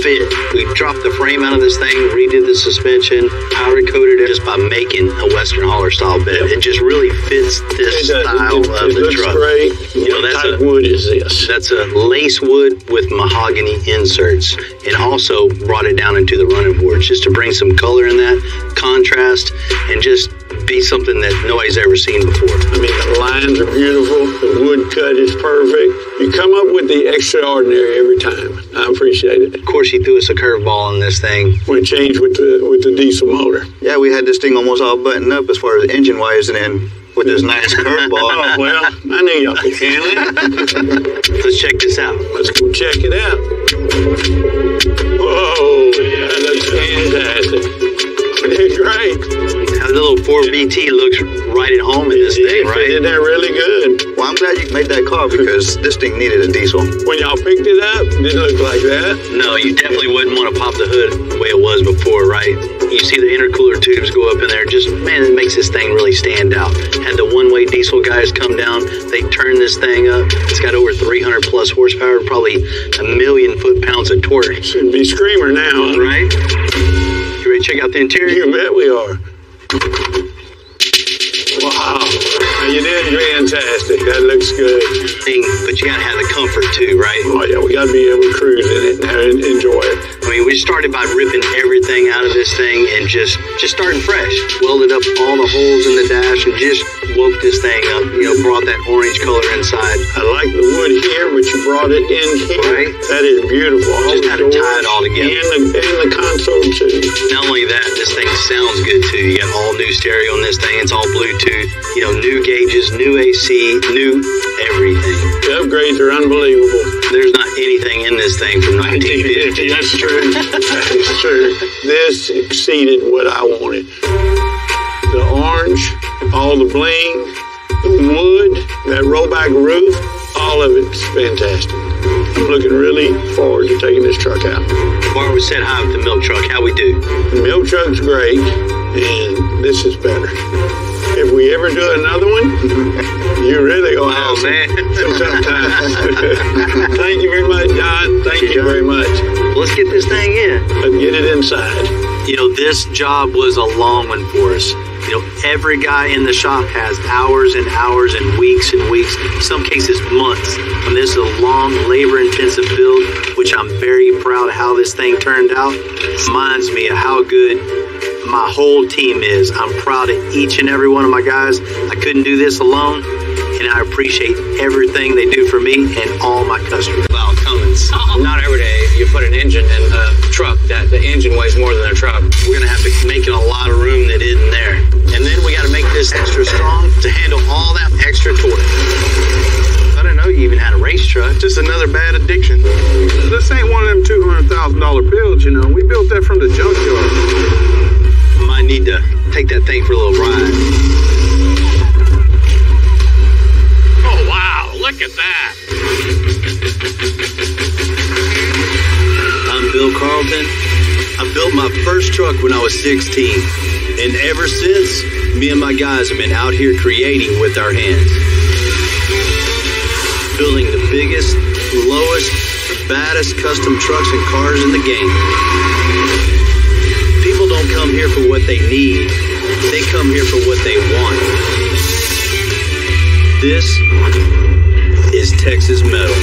We dropped the frame out of this thing, redid the suspension, powder coated it just by making a Western Hauler style bed. It just really fits this style of the truck.
Great. What type of wood is this?
That's a lace wood with mahogany inserts, and also brought it down into the running boards just to bring some color in that, contrast, and just be something that nobody's ever seen before.
I mean, the lines are beautiful. The wood cut is perfect. You come up with the extraordinary every time. I appreciate it.
Of course, he threw us a curveball on this thing.
We changed with the diesel motor.
Yeah, we had this thing almost all buttoned up as far as engine wise, and then with this nice curveball.
Oh, well, I knew y'all could handle it.
Let's check this out.
Let's go check it out. Whoa, that looks fantastic. Great.
How the little 4BT looks right at home in this thing, right?
It did that really good.
Well, I'm glad you made that call because this thing needed a diesel.
When y'all picked it up, it didn't look like that.
No, you definitely wouldn't want to pop the hood the way it was before, right? You see the intercooler tubes go up in there. Just, man, it makes this thing really stand out. Had the one-way diesel guys come down, they turn this thing up. It's got over 300 plus horsepower, probably 1,000,000 foot-pounds of torque.
Should be Screamer now,
right? You ready to check out the interior?
You bet we are. Wow, you did fantastic. That looks good.
But you gotta have the comfort too, right?
Oh yeah, we gotta be able to cruise in it and enjoy it.
I mean, we started by ripping everything out of this thing and just starting fresh. Welded up all the holes in the dash and just woke this thing up. You know, brought that orange color inside.
I like the wood here, but you brought it in here.
Right?
That is beautiful. All
just had to tie it all together.
And the console too.
Not only that, this thing sounds good too. You got all new stereo on this thing. It's all Bluetooth. You know, new gauges, new AC, new everything.
The upgrades are unbelievable.
There's not anything in this thing from 1950.
That's true. That's true. This exceeded what I wanted. The orange, all the bling, the wood, that rollback roof, all of it's fantastic. I'm looking really forward to taking this truck out.
Bart, we said hi with the milk truck. How we do?
The milk truck's great, and this is better. If we ever do another one, you really gonna have some tough times. Thank you very much, John. Thank you very much.
Let's get this thing in.
Let's get it inside.
You know, this job was a long one for us. You know, every guy in the shop has hours and hours and weeks, in some cases months. And this is a long, labor-intensive build, which I'm very proud of how this thing turned out. Reminds me of how good my whole team is. I'm proud of each and every one of my guys. I couldn't do this alone, and I appreciate everything they do for me and all my customers.
Wow, Cummins. Not every day you put an engine in a truck that the engine weighs more than a truck.
We're gonna have to make it a lot of room that isn't there. And then we gotta make this extra strong to handle all that extra torque. I didn't know you even had a race truck.
Just another bad addiction. This ain't one of them $200,000 builds, you know. We built that from the junkyard.
Might need to take that thing for a little ride.
Oh, wow, look at that.
I'm Bill Carlton. I built my first truck when I was 16. And ever since, me and my guys have been out here creating with our hands. Building the biggest, lowest, baddest custom trucks and cars in the game. People don't come here for what they need. They come here for what they want. This is Texas Metal.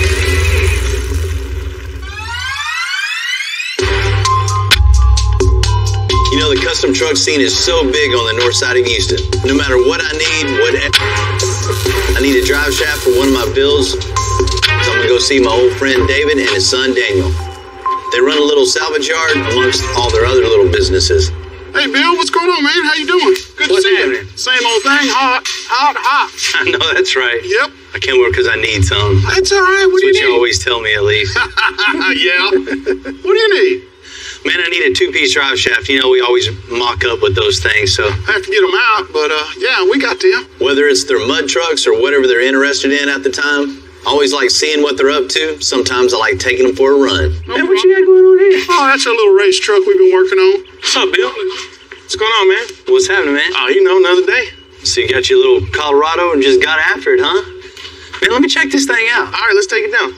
You know, the custom truck scene is so big on the north side of Houston. No matter what I need, I need a drive shaft for one of my builds. So I'm gonna go see my old friend David and his son Daniel. They run a little salvage yard amongst all their other little businesses.
Hey, Bill, what's going on, man? How you doing? Good to see you. Same old thing, hot.
I know, that's right.
Yep.
I came over because I need some.
That's all right. What do you need?
You always tell me, at least.
Yeah. What do you need?
Man, I need a two-piece drive shaft. You know, we always mock up with those things, so.
I have to get them out, but yeah, we got them.
Whether it's their mud trucks or whatever they're interested in at the time, I always like seeing what they're up to. Sometimes I like taking them for a run.
Hey, what you got going on here? Oh, that's a little race truck we've been working on. What's up, Bill? What's going on, man?
What's happening, man?
Oh, you know, another day.
So you got your little Colorado and just got after it, huh? Man, let me check this thing out.
All right, let's take it down.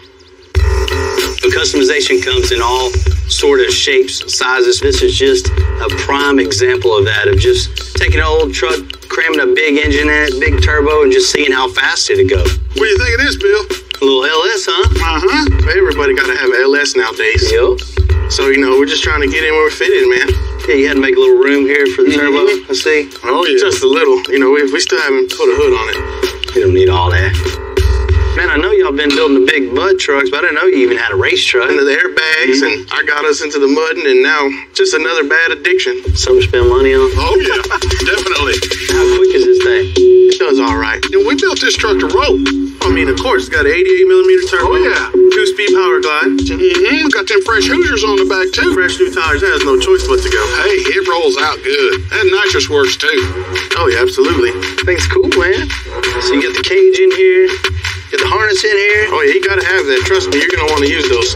The customization comes in all sort of shapes, sizes. This is just a prime example of that, of just taking an old truck, cramming a big engine in it, big turbo, and just seeing how fast it'd go.
What do you think of this, Bill?
A little LS, huh?
Uh-huh. Everybody got to have an LS nowadays.
Yep.
So, you know, we're just trying to get in where we're fitted, man.
Yeah, you had to make a little room here for the turbo, I see.
Oh, yeah. Just a little. You know, we still haven't put a hood on it.
You don't need all that. Man, I know y'all been building the big mud trucks, but I didn't know you even had a race truck.
Into the airbags, and I got us into the mudding, and now just another bad addiction.
Something to spend money on?
Oh, yeah. Definitely.
How quick is this thing?
It does all right. And we built this truck to roll. I mean, of course, it's got an 88mm turbo. Oh, yeah. 2-speed power glide. Mm-hmm. Got them fresh Hoosiers on the back, too. Fresh new tires. That has no choice but to go. Hey, it rolls out good. That nitrous works, too. Oh, yeah, absolutely.
Thing's cool, man. So you got the cage in here. Got the harness
insurance in here?
Oh, yeah, you gotta have that. Trust me, you're gonna want to use those.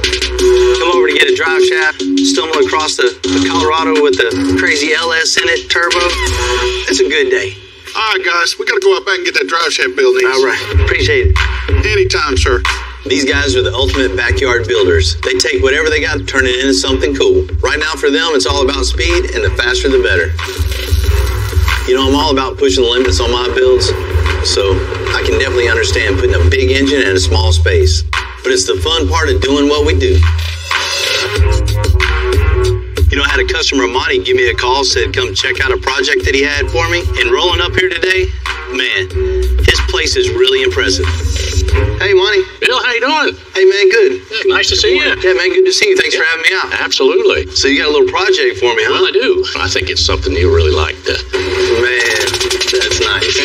Come over to get a drive shaft, stumble across the Colorado with the crazy LS in it, turbo. It's a good day.
All right, guys, we gotta go out back and get that drive shaft built.
All right, appreciate it.
Anytime, sir.
These guys are the ultimate backyard builders. They take whatever they got and turn it into something cool. Right now for them, it's all about speed, and the faster the better. You know, I'm all about pushing the limits on my builds, so I can definitely understand putting a big engine in a small space. But it's the fun part of doing what we do. You know, I had a customer, Monty, give me a call, said come check out a project that he had for me. And rolling up here today, man, his place is really impressive. Hey, Monty.
Bill, how you doing?
Hey, man, good.
Yeah, nice to see you.
Yeah, man, good to see you. Thanks for having me out.
Absolutely.
So you got a little project for me, huh?
Well, I do. I think it's something you really like.
Man, that's nice.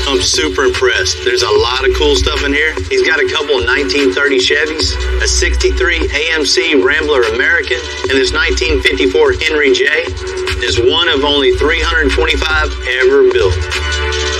I'm super impressed. There's a lot of cool stuff in here. He's got a couple of 1930 Chevys, a 63 AMC Rambler American, and this 1954 Henry J is one of only 325 ever built.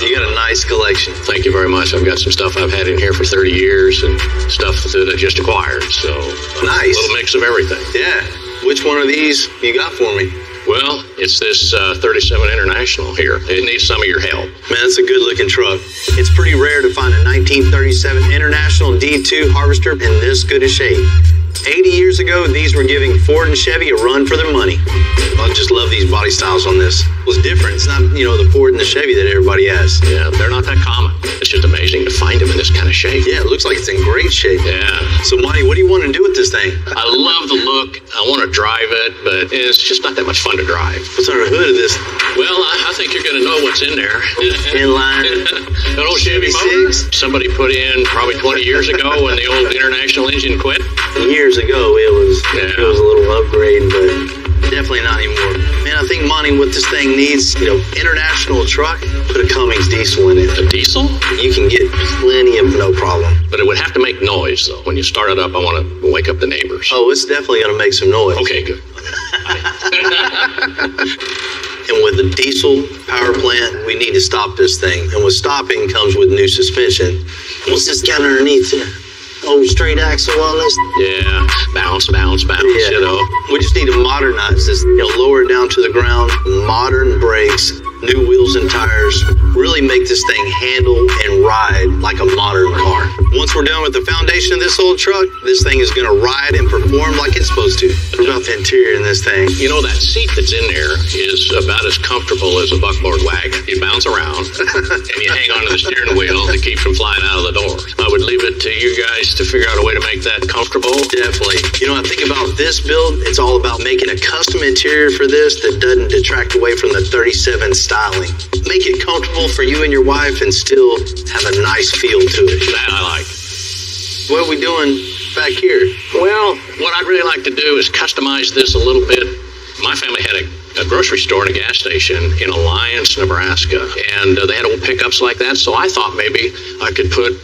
You got a nice collection.
Thank you very much. I've got some stuff I've had in here for 30 years and stuff that I just acquired. So
nice.
A little mix of everything.
Yeah. Which one of these you got for me?
Well, it's this 37 International here. It needs some of your help.
Man, that's a good-looking truck. It's pretty rare to find a 1937 International D2 Harvester in this good a shape. 80 years ago, these were giving Ford and Chevy a run for their money. I just love these body styles on this. It was different. It's not, you know, the Ford and the Chevy that everybody has.
Yeah, they're not that common. It's just amazing to find them in this kind of shape.
Yeah, it looks like it's in great shape.
Yeah.
So, Monty, what do you want to do with this thing?
I love the look. I want to drive it, but it's just not that much fun to drive.
What's under the hood of this?
Well, I think you're going to know what's in there.
Inline.
An old Chevy motor. Somebody put in probably 20 years ago when the old International engine quit.
Years ago, it was a little upgrade, but definitely not anymore. Man, I think Monty, what this thing needs, you know, International truck, put a Cummins diesel in it.
A diesel?
You can get plenty of no problem.
But it would have to make noise, though. When you start it up, I want to wake up the neighbors.
Oh, it's definitely going to make some noise.
Okay, good.
And with the diesel power plant, we need to stop this thing. And with stopping comes with new suspension. What's this got underneath here? Oh, straight axle on this?
Yeah, bounce,
yeah.
You know.
We just need to modernize this, you know, lower it down to the ground, modern brakes, new wheels and tires, really make this thing handle and ride like a modern car. Once we're done with the foundation of this old truck, this thing is going to ride and perform like it's supposed to. What about the interior in this thing?
You know, that seat that's in there is about as comfortable as a buckboard wagon. You bounce around, and you hang onto the steering wheel to keep from flying out of the door. I would leave it to you guys to figure out a way to make that comfortable.
Definitely. You know, I think about this build, it's all about making a custom interior for this that doesn't detract away from the 37 styling. Make it comfortable for you and your wife and still have a nice feel to it.
That I like.
What are we doing back here?
Well, what I'd really like to do is customize this a little bit. My family had a grocery store and a gas station in Alliance, Nebraska, and they had old pickups like that, so I thought maybe I could put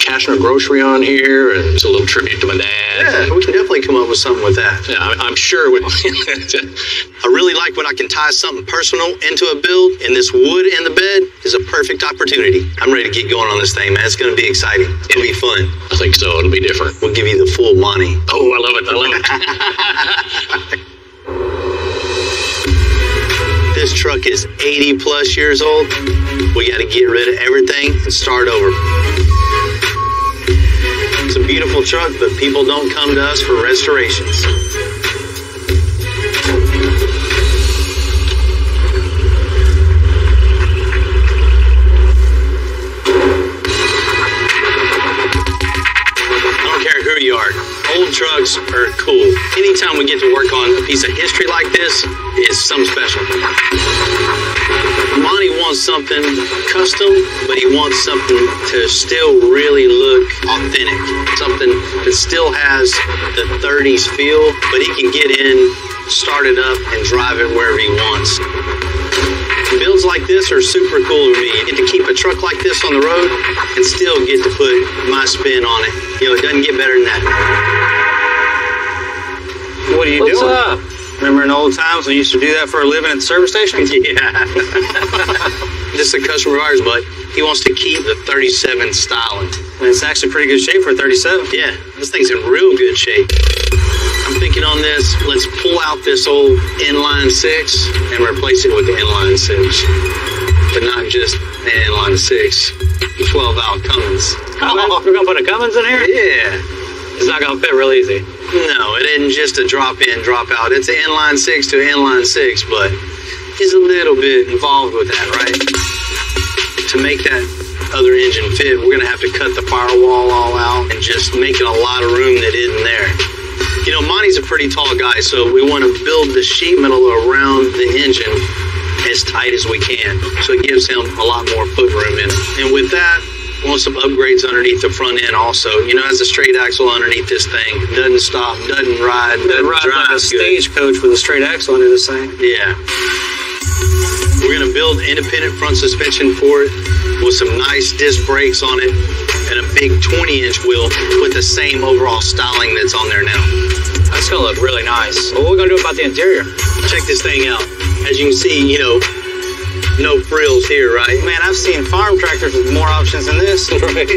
Kashner Grocery on here, and it's a little tribute to my dad.
Yeah, we can definitely come up with something with that.
Yeah, I'm sure.
I really like when I can tie something personal into a build, and this wood in the bed is a perfect opportunity. I'm ready to get going on this thing, man. It's going to be exciting. It'll be fun.
I think so. It'll be different.
We'll give you the full Monty.
Oh, I love it. I love it.
This truck is 80 plus years old. We got to get rid of everything and start over. It's a beautiful truck, but people don't come to us for restorations. I don't care who you are. Old trucks are cool. Anytime we get to work on a piece of history like this, it's something special. Monty wants something custom, but he wants something to still really look authentic. Something that still has the 30s feel, but he can get in, start it up, and drive it wherever he wants. Builds like this are super cool to me. You get to keep a truck like this on the road and still get to put my spin on it. You know, it doesn't get better than that.
What are you doing?
What's up?
Remember in old times when you used to do that for a living at the service station?
Yeah. This is a customer of ours, bud. he wants to keep the 37 styling.
And it's actually pretty good shape for a 37.
Yeah, this thing's in real good shape. I'm thinking on this, let's pull out this old inline 6 and replace it with the inline 6. But not just an inline 6, 12 valve Cummins.
We're gonna put a Cummins in here?
Yeah.
It's not gonna fit real easy.
No, it isn't just a drop in, drop out. It's an inline 6 to inline 6, but he's a little bit involved with that, right? To make that other engine fit, we're gonna have to cut the firewall all out and just make it a lot of room that isn't there. You know, Monty's a pretty tall guy, so we want to build the sheet metal around the engine as tight as we can, so it gives him a lot more foot room in it. And with that, we want some upgrades underneath the front end also. You know, as a straight axle underneath this thing, doesn't stop, doesn't ride, doesn't drive
like a stagecoach with a straight axle under this thing.
Yeah. We're going to build independent front suspension for it with some nice disc brakes on it and a big 20-inch wheel with the same overall styling that's on there now.
That's going to look really nice. What are we going to do about the interior?
Check this thing out. As you can see, you know, no frills here, right?
Man, I've seen farm tractors with more options than this.
Right.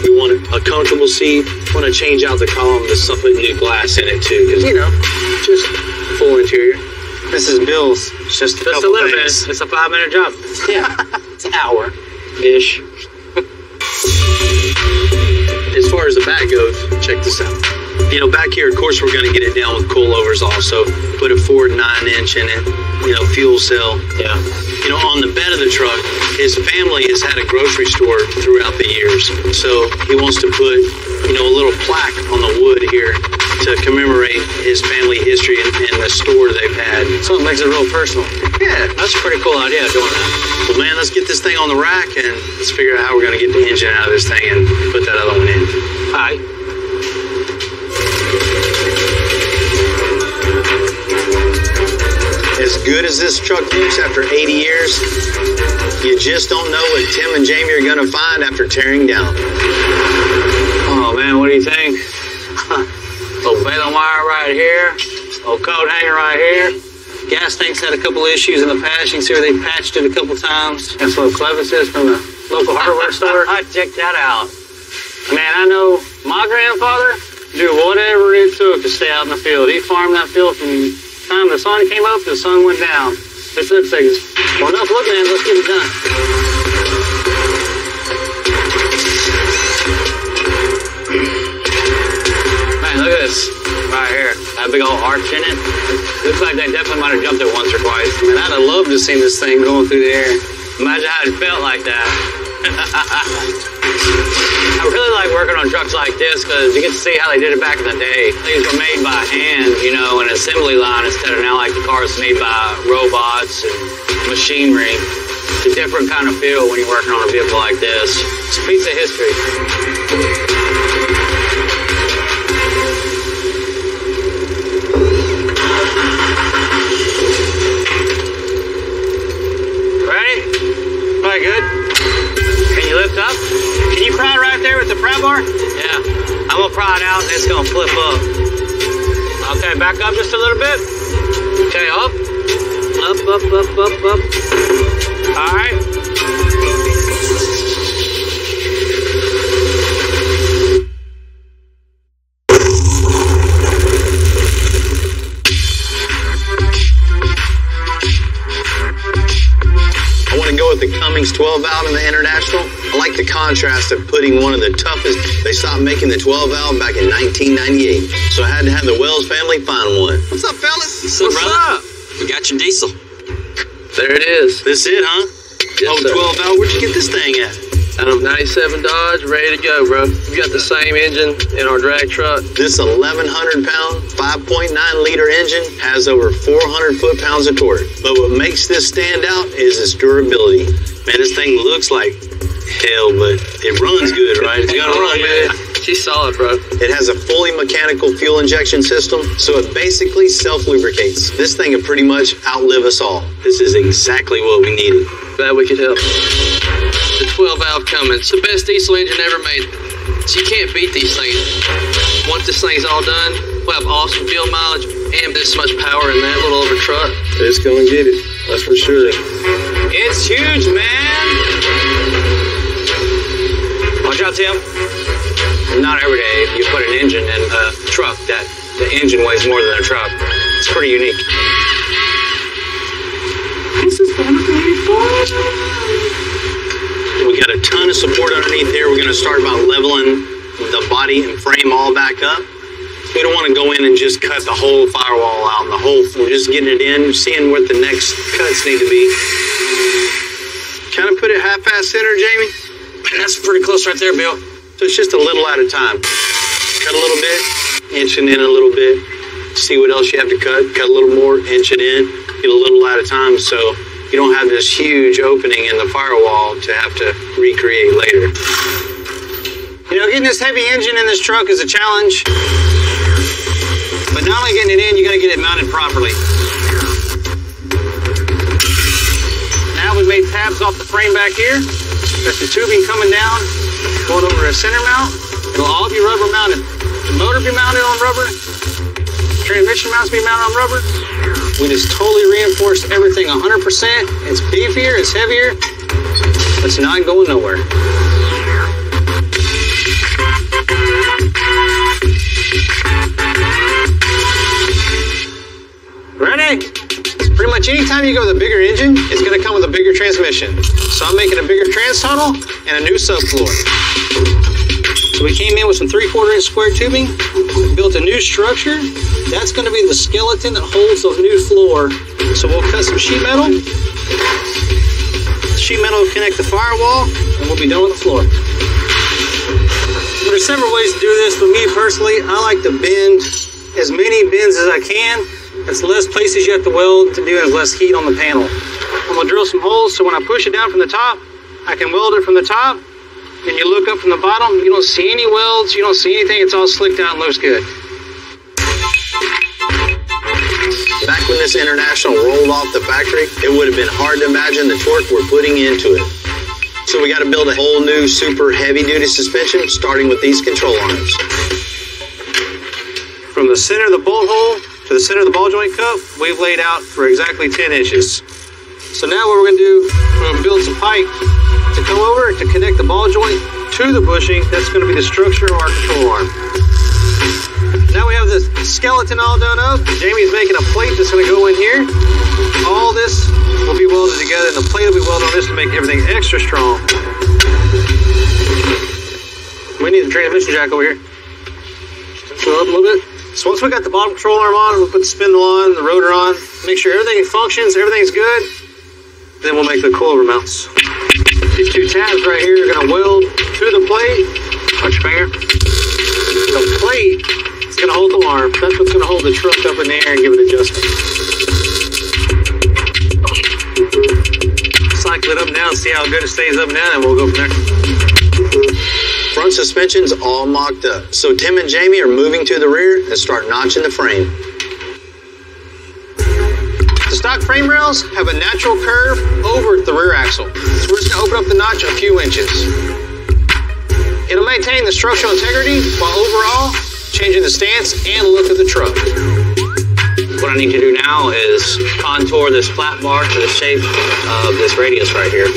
We want a comfortable seat. Want to change out the column to put new glass in it too, because, you know, just full interior.
This is Bill's. It's just a little bit. It's a 5-minute job.
Yeah, it's an hour-ish. As far as the back goes, check this out. You know, back here, of course, we're going to get it down with coilovers also. Put a Ford 9-inch in it, you know, fuel cell.
Yeah.
You know, on the bed of the truck, his family has had a grocery store throughout the years. So he wants to put, you know, a little plaque on the wood here to commemorate his family history and the store they've had.
So it makes it real personal.
Yeah.
That's a pretty cool idea, doing that.
Well, man, let's get this thing on the rack and let's figure out how we're going to get the engine out of this thing and put that other one in.
All right.
As good as this truck looks after 80 years, you just don't know what Tim and Jamie are going to find after tearing down.
Oh, man, what do you think? Little baling wire right here. Old coat hanger right here. Gas tank's had a couple issues in the past. You can see where they patched it a couple times. That's what Clevis is from the local hardware store. Check that out. Man, I know my grandfather do whatever it took to stay out in the field. He farmed that field from the time the sun came up to the sun went down. This looks like, well, enough looking at it, let's get it done. Man, look at this right here. That big old arch in it. Looks like they definitely might have jumped it once or twice. I mean, I'd have loved to see this thing going through the air. Imagine how it felt like that. I really like working on trucks like this because you get to see how they did it back in the day. These were made by hand, you know, an assembly line instead of now like the cars made by robots and machinery. It's a different kind of feel when you're working on a vehicle like this. It's a piece of history. Ready? Probably good. Can you lift up? Can you pry right there with the pry bar? Yeah. I'm gonna pry it out and it's gonna flip up. Okay, back up just a little bit. Okay, up. Up, up, up, up, up. All right.
I want to go with the Cummins 12 valve in the International. I like the contrast of putting one of the toughest. They stopped making the 12 valve back in 1998. So I had to have the Wells family find one.
What's up, fellas?
What's up, brother?
We got your diesel.
There it is. This it, huh?
Yes,
12 valve. Where'd you get this thing at?
Out of 97 Dodge, ready to go, bro. We got the same engine in our drag truck.
This 1,100-pound, 5.9-liter engine has over 400 foot-pounds of torque. But what makes this stand out is its durability. Man, this thing looks like hell, but it runs good, right? It's gonna run good.
She's solid, bro.
It has a fully mechanical fuel injection system, so it basically self-lubricates. This thing will pretty much outlive us all. This is exactly what we needed.
Glad we could help. The 12-valve Cummins, the best diesel engine ever made. So you can't beat these things. Once this thing's all done, we'll have awesome fuel mileage and this much power in that little over truck.
It's gonna get it, that's for sure.
It's huge, man.
Tim? Not every day you put an engine in a truck that the engine weighs more than a truck. It's pretty unique.
This is gonna be fun.
We got a ton of support underneath here. We're going to start by leveling the body and frame all back up. We don't want to go in and just cut the whole firewall out. We're just getting it in, seeing what the next cuts need to be. Kind of put it half-ass center, Jamie.
That's pretty close right there, Bill.
So it's just a little at a time. Cut a little bit, inch it in a little bit. See what else you have to cut. Cut a little more, inch it in. Get a little at a time so you don't have this huge opening in the firewall to have to recreate later.
You know, getting this heavy engine in this truck is a challenge. But not only getting it in, you got to get it mounted properly. Now we've made tabs off the frame back here. There's the tubing coming down, going over a center mount. It'll all be rubber mounted. The motor be mounted on rubber. Transmission mounts be mounted on rubber. We just totally reinforced everything 100%. It's beefier, it's heavier. It's not going nowhere. Ready? Pretty much anytime you go with a bigger engine, it's going to come with a bigger transmission. So I'm making a bigger trans tunnel and a new subfloor. So we came in with some 3/4 inch square tubing, built a new structure. That's going to be the skeleton that holds the new floor. So we'll cut some sheet metal. Sheet metal will connect the firewall, and we'll be done with the floor. There's several ways to do this, but me personally, I like to bend as many bends as I can. It's less places you have to weld to do and less heat on the panel. I'm going to drill some holes so when I push it down from the top, I can weld it from the top. And you look up from the bottom, you don't see any welds, you don't see anything, it's all slicked out and looks good.
Back when this International rolled off the factory, it would have been hard to imagine the torque we're putting into it. So we got to build a whole new super heavy-duty suspension, starting with these control arms.
From the center of the bolt hole to the center of the ball joint cup, we've laid out for exactly 10 inches. So now what we're going to do, we're going to build some pipe to come over to connect the ball joint to the bushing. That's going to be the structure of our control arm. Now we have the skeleton all done up. Jamie's making a plate that's going to go in here. All this will be welded together, and the plate will be welded on this to make everything extra strong. We need the transmission jack over here. Fill up a little bit. So once we got the bottom control arm on, we'll put the spindle on, the rotor on, make sure everything functions, everything's good. Then we'll make the coilover mounts. These two tabs right here are going to weld to the plate. Watch your finger. The plate is going to hold the arm. That's what's going to hold the truck up in the air and give it adjustment. Cycle it up and down, see how good it stays up and down, and we'll go from there.
Front suspension's all mocked up, so Tim and Jamie are moving to the rear and start notching the frame. The stock frame rails have a natural curve over the rear axle, so we're just going to open up the notch a few inches. It'll maintain the structural integrity while overall changing the stance and look of the truck.
What I need to do now is contour this flat bar to the shape of this radius right here.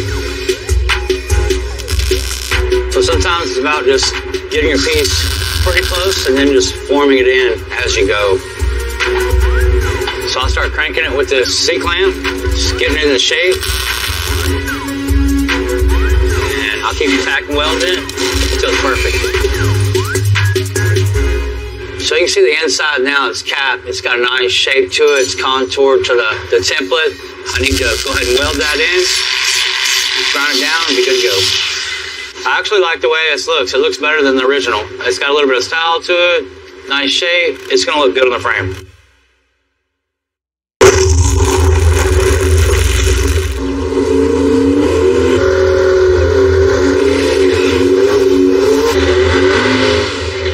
So sometimes it's about just getting your piece pretty close and then just forming it in as you go. So I'll start cranking it with the C-clamp, just getting it in the shape. And I'll keep tacking welding it until it's perfect. So you can see the inside now, it's capped. It's got a nice shape to it. It's contoured to the template. I need to go ahead and weld that in, grind it down, and be good to go. I actually like the way this looks. It looks better than the original. It's got a little bit of style to it, nice shape. It's going to look good on the frame.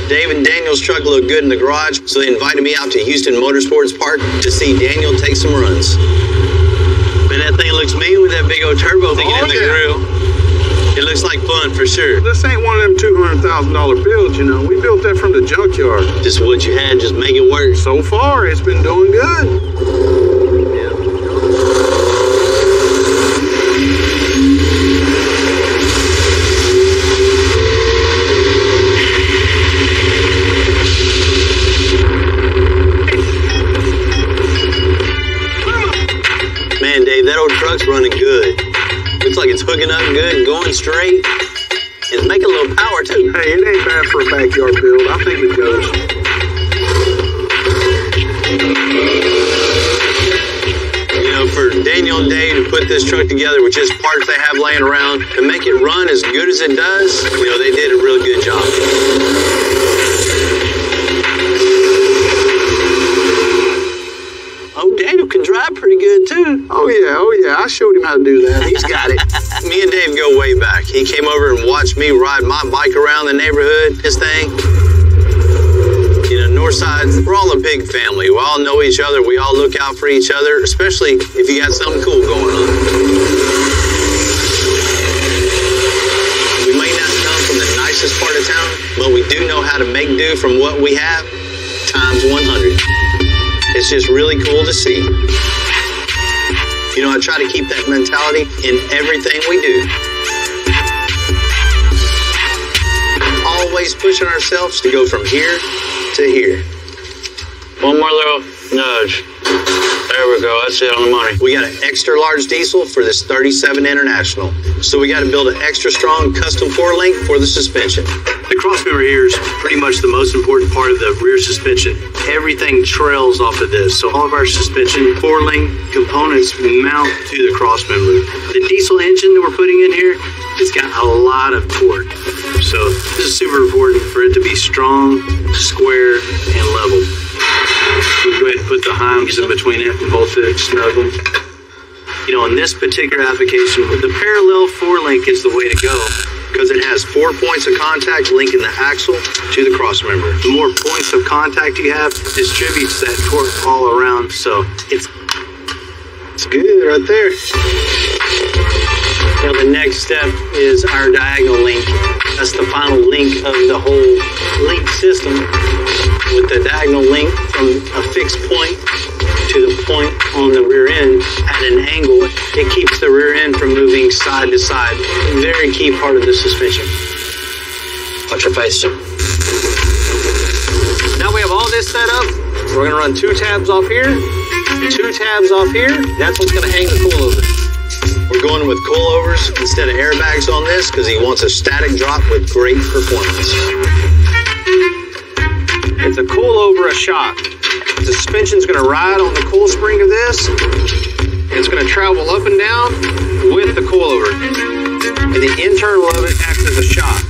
Dave and Daniel's truck looked good in the garage, so they invited me out to Houston Motorsports Park to see Daniel take some runs. Man, that thing looks mean with that big old turbo thing in the grill. It looks like fun for sure.
This ain't one of them $200,000 builds, you know. We built that from the junkyard.
Just what you had, just make it work.
So far, it's been doing good.
driving good, going straight, and make a little power too.
Hey, it ain't bad for a backyard build. I think it goes.
You know, for Daniel and Dave to put this truck together with just parts they have laying around to make it run as good as it does, you know, they did a really good job. Oh, Daniel can drive pretty good too.
Oh yeah. I showed him how to do that. He's got it.
Me and Dave go way back. He came over and watched me ride my bike around the neighborhood, this thing. You know, Northside, we're all a big family. We all know each other. We all look out for each other, especially if you got something cool going on. We may not come from the nicest part of town, but we do know how to make do from what we have times 100. It's just really cool to see. You know, I try to keep that mentality in everything we do. Always pushing ourselves to go from here to here.
One more little nudge. There we go. That's it on the money.
We got an extra large diesel for this 37 International. So we got to build an extra strong custom 4-link for the suspension.
The crossmember here is pretty much the most important part of the rear suspension. Everything trails off of this. So all of our suspension 4-link components mount to the crossmember. The diesel engine that we're putting in here, it's got a lot of torque. So this is super important for it to be strong, square, and level. We'll go ahead and put the Heims in between it and bolt it, snug them. You know, in this particular application, the parallel 4-link is the way to go because it has 4 points of contact linking the axle to the crossmember. The more points of contact you have, distributes that torque all around. So it's good right there.
Now the next step is our diagonal link. That's the final link of the whole link system. With the diagonal link from a fixed point to the point on the rear end at an angle, it keeps the rear end from moving side to side. Very key part of the suspension.
Watch your face, Jim.
Now we have all this set up. We're going to run 2 tabs off here, 2 tabs off here. That's what's going to hang the coilover.
We're going with coilovers instead of airbags on this because he wants a static drop with great performance.
It's a coilover, a shock. The suspension's going to ride on the coil spring of this. It's going to travel up and down with the coilover. And the internal of it acts as a shock.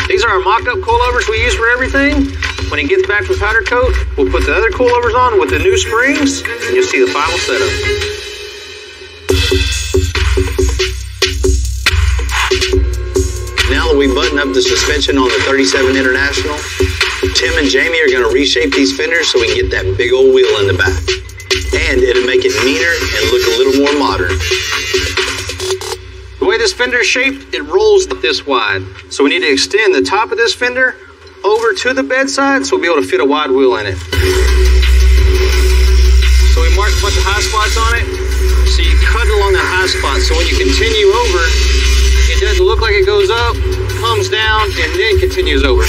These are our mock-up coilovers we use for everything. When it gets back from powder coat, we'll put the other coilovers on with the new springs, and you'll see the final setup.
Now that we button up the suspension on the 37 International, Tim and Jamie are going to reshape these fenders so we can get that big old wheel in the back. And it'll make it meaner and look a little more modern.
The way this fender is shaped, it rolls this wide. So we need to extend the top of this fender over to the bedside so we'll be able to fit a wide wheel in it. So we marked a bunch of high spots on it. So you cut along that high spot. So when you continue over, it doesn't look like it goes up, comes down, and then continues over.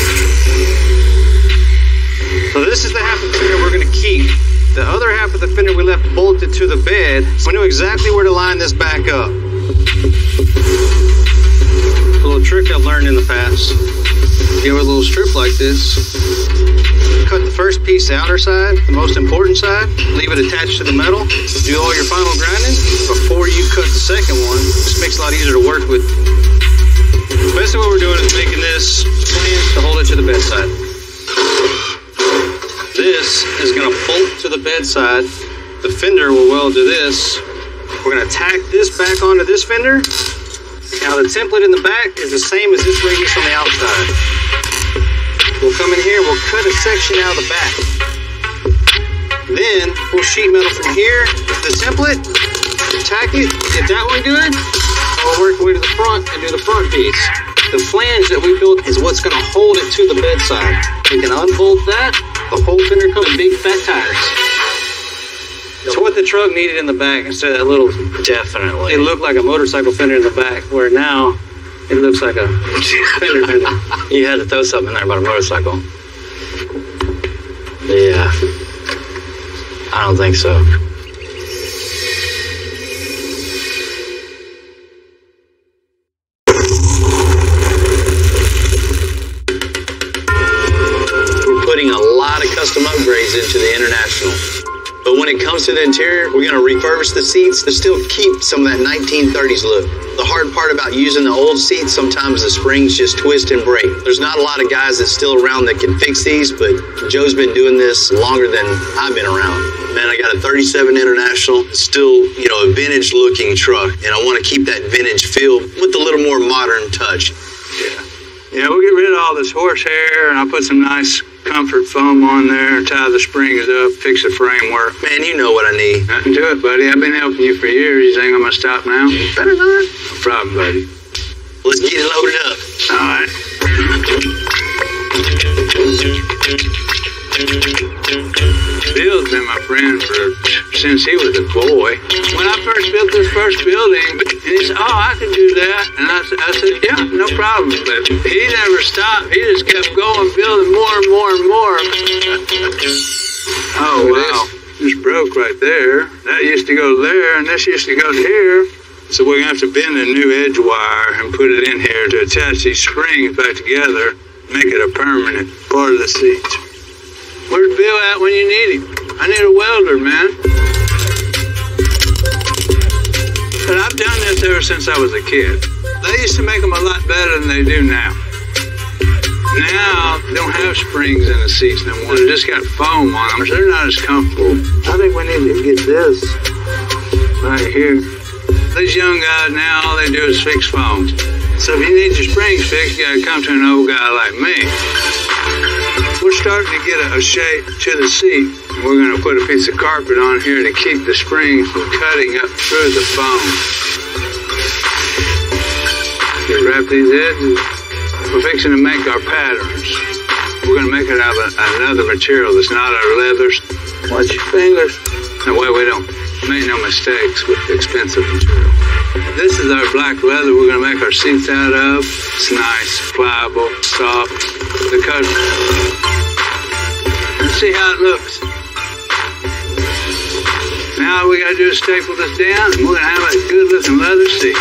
So this is the half of the fender we're going to keep. The other half of the fender we left bolted to the bed. We knew exactly where to line this back up. A little trick I've learned in the past. Give it a little strip like this. Cut the first piece, the outer side, the most important side. Leave it attached to the metal. Do all your final grinding before you cut the second one. Just makes it a lot easier to work with. Basically what we're doing is making this flange to hold it to the bedside. This is going to bolt to the bedside. The fender will weld to this. We're going to tack this back onto this fender. Now the template in the back is the same as this radius on the outside. We'll come in here, we'll cut a section out of the back. Then we'll sheet metal from here to the template, tack it, get that one good. We'll work our way to the front and do the front piece. The flange that we built is what's going to hold it to the bedside. We can unbolt that. The whole fender comes in big fat tires. It's what the truck needed in the back instead of that little...
Definitely.
It looked like a motorcycle fender in the back, where now it looks like a fender.
You had to throw something in there about a motorcycle. Yeah. I don't think so.
custom upgrades into the International. But when it comes to the interior, we're going to refurbish the seats to still keep some of that 1930s look. The hard part about using the old seats, sometimes the springs just twist and break. There's not a lot of guys that's still around that can fix these, but Joe's been doing this longer than I've been around. Man, I got a 37 International. It's still, you know, a vintage looking truck, and I want to keep that vintage feel with a little more modern touch.
Yeah, we'll get rid of all this horsehair, and I'll put some nice comfort foam on there, tie the springs up, fix the framework.
Man, you know what I need.
Nothing to it, buddy. I've been helping you for years. You think I'm gonna stop now?
Better not.
No problem, buddy.
Let's get it loaded up.
All right. Bill's been my friend since he was a boy. When I first built this first building, and he said, "Oh, I can do that," and I said, "Yeah, no problem." But he never stopped. He just kept going, building more and more and more. Oh wow, this broke right there. That used to go there, and this used to go here. So we're gonna have to bend a new edge wire and put it in here to attach these springs back together, make it a permanent part of the seat. Where's Bill at when you need him? I need a welder, man. But I've done this ever since I was a kid. They used to make them a lot better than they do now. Now, they don't have springs in the seats no more. They just got foam on them. They're not as comfortable. I think we need to get this right here. These young guys now, all they do is fix foam. So if you need your springs fixed, you gotta come to an old guy like me. We're starting to get a shape to the seat. We're going to put a piece of carpet on here to keep the springs from cutting up through the foam. You wrap these edges. We're fixing to make our patterns. We're going to make it out of another material that's not our leathers. Watch your fingers. That way we don't make no mistakes with the expensive material. This is our black leather we're going to make our seats out of. It's nice, pliable, soft. The cut. Let's see how it looks. Now all we got to do is staple this down, and we're going to have a good-looking leather seat.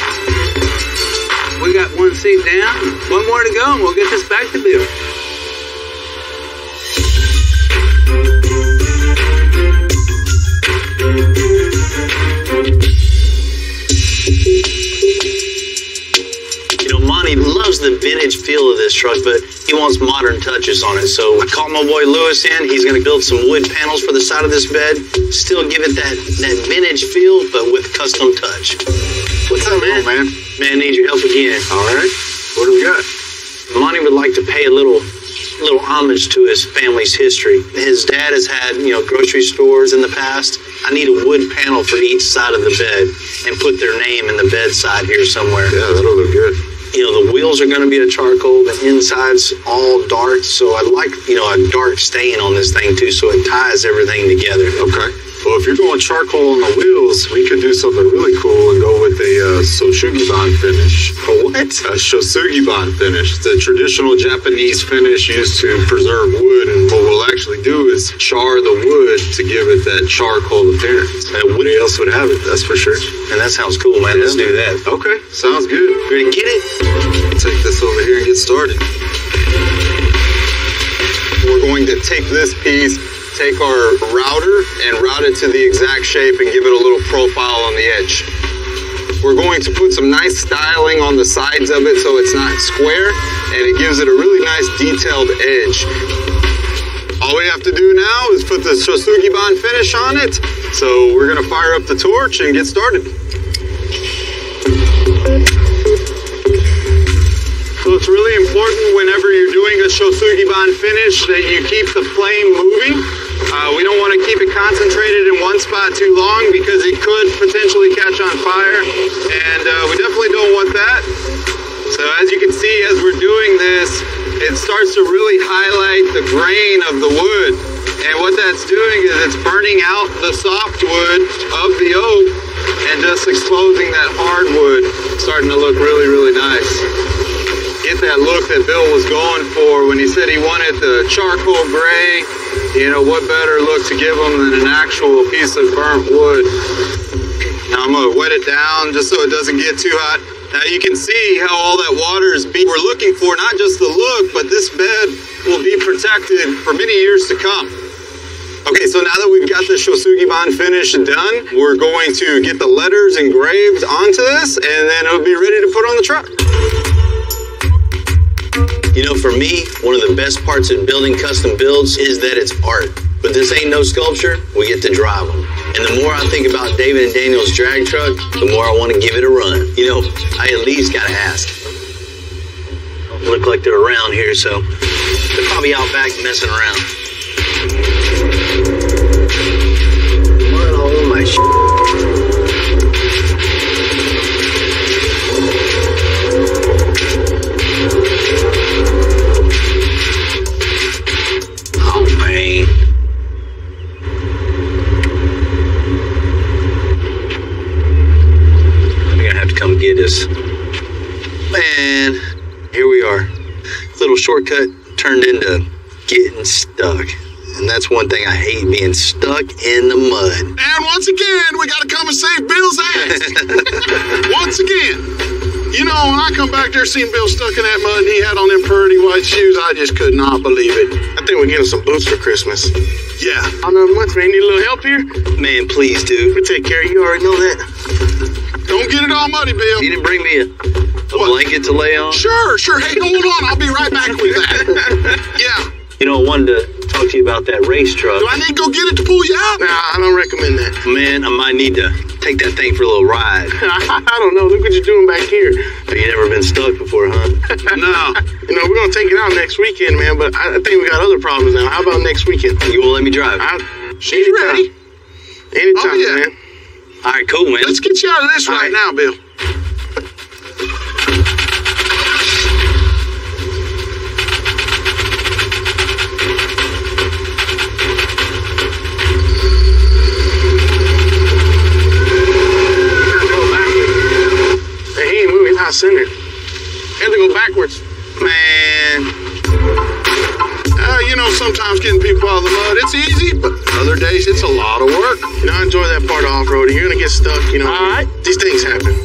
We got one seat down, one more to go, and we'll get this back to Bill.
Monty loves the vintage feel of this truck, but he wants modern touches on it. So I called my boy Lewis in. He's going to build some wood panels for the side of this bed. Still give it that vintage feel, but with custom touch.
What's up, man?
Man, need your help again.
All right. What do we got?
Monty would like to pay a little homage to his family's history. His dad has had, grocery stores in the past. I need a wood panel for each side of the bed and put their name in the bedside here somewhere.
Yeah, that'll look good.
The wheels are going to be a charcoal. The inside's all dark. So I'd like, a dark stain on this thing too, so it ties everything together.
Okay. Well, if you're going charcoal on the wheels, we could do something really cool and go with a Shosugiban finish.
What?
A Shosugiban finish. It's a traditional Japanese finish used to preserve wood, and what we'll actually do is char the wood to give it that charcoal appearance. Nobody else would have it, that's for sure.
And that sounds cool, man. Let's do that.
Okay, sounds good.
Ready to get it?
Take this over here and get started. We're going to take this piece, take our router and route it to the exact shape and give it a little profile on the edge. We're going to put some nice styling on the sides of it so it's not square, and it gives it a really nice detailed edge. All we have to do now is put the Shosugiban finish on it. So we're going to fire up the torch and get started. So it's really important whenever you're doing a Shosugiban finish that you keep the flame moving. We don't want to keep it concentrated in one spot too long because it could potentially catch on fire, and we definitely don't want that. So as you can see, as we're doing this, it starts to really highlight the grain of the wood. And what that's doing is it's burning out the softwood of the oak and just exposing that hardwood, starting to look really, really nice. Get that look that Bill was going for when he said he wanted the charcoal gray. What better look to give them than an actual piece of burnt wood. Now I'm going to wet it down just so it doesn't get too hot. Now you can see how all that water is being. We're looking for not just the look, but this bed will be protected for many years to come. Okay, so now that we've got the Shosugiban finish done, we're going to get the letters engraved onto this, and then it'll be ready to put on the truck.
You know, for me, one of the best parts of building custom builds is that it's art. But this ain't no sculpture, we get to drive them. And the more I think about David and Daniel's drag truck, the more I want to give it a run. You know, I at least gotta ask. Don't look like they're around here, so they're probably out back messing around. What all my Oh, man. They're gonna have to come get us. Man, here we are. Little shortcut turned into getting stuck. And that's one thing I hate, being stuck in the mud.
And once again, we gotta come and save Bill's ass. Once again. You know, when I come back there seeing Bill stuck in that mud and he had on them pretty white shoes, I just could not believe it.
I think we're getting some boots for Christmas.
Yeah.
I know much, man. Need a little help here?
Man, please, dude.
We take care of you. You already know that.
Don't get it all muddy, Bill.
You didn't bring me a blanket to lay on?
Sure. Hey, hold on. I'll be right back with that. Yeah.
You know, I wanted to talk to you about that race truck.
Do I need to go get it to pull you out?
Nah, I don't recommend that.
Man, I might need to take that thing for a little ride.
I don't know. Look what you're doing back here.
You never been stuck before, huh?
No.
You know, we're going to take it out next weekend, man, but I think we got other problems now. How about next weekend?
You won't let me drive?
She's ready.
Anytime, man.
All right, cool, man.
Let's get you out of this right now, Bill.
Center. Had to go backwards.
Man.
You know, sometimes getting people out of the mud, it's easy, but other days it's a lot of work.
You know, I enjoy that part of off-roading. You're going to get stuck, you know.
All right.
These things happen.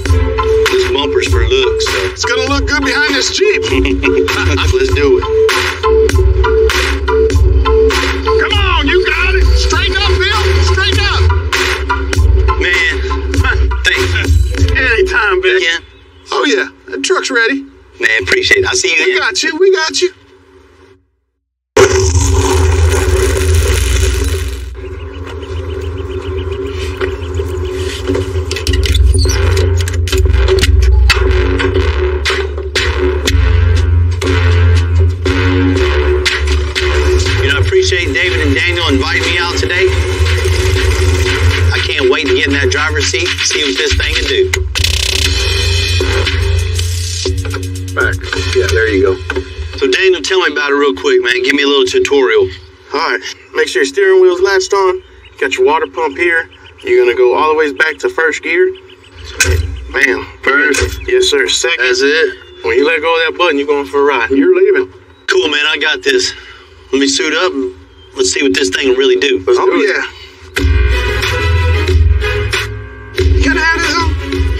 This bumper's for looks, so.
It's going to look good behind this Jeep.
Let's do it.
Come on, you got it. Straighten up, Bill. Straighten up.
Man, thanks.
Anytime, Bill.
Yeah.
Oh, yeah. The truck's ready.
Man, appreciate it. I'll see you
there. We got you.
You know, I appreciate David and Daniel inviting me out today. I can't wait to get in that driver's seat, see what this thing can do.
Back. Yeah, there you go.
So Daniel, tell me about it real quick, man. Give me a little tutorial.
All right. Make sure your steering wheel's latched on. You got your water pump here. You're going to go all the way back to first gear. Bam. First. Yes, sir. Second.
That's it.
When you let go of that button, you're going for a ride. You're leaving.
Cool, man. I got this. Let me suit up and let's see what this thing will really do.
Let's do it. Yeah. You got to have this on?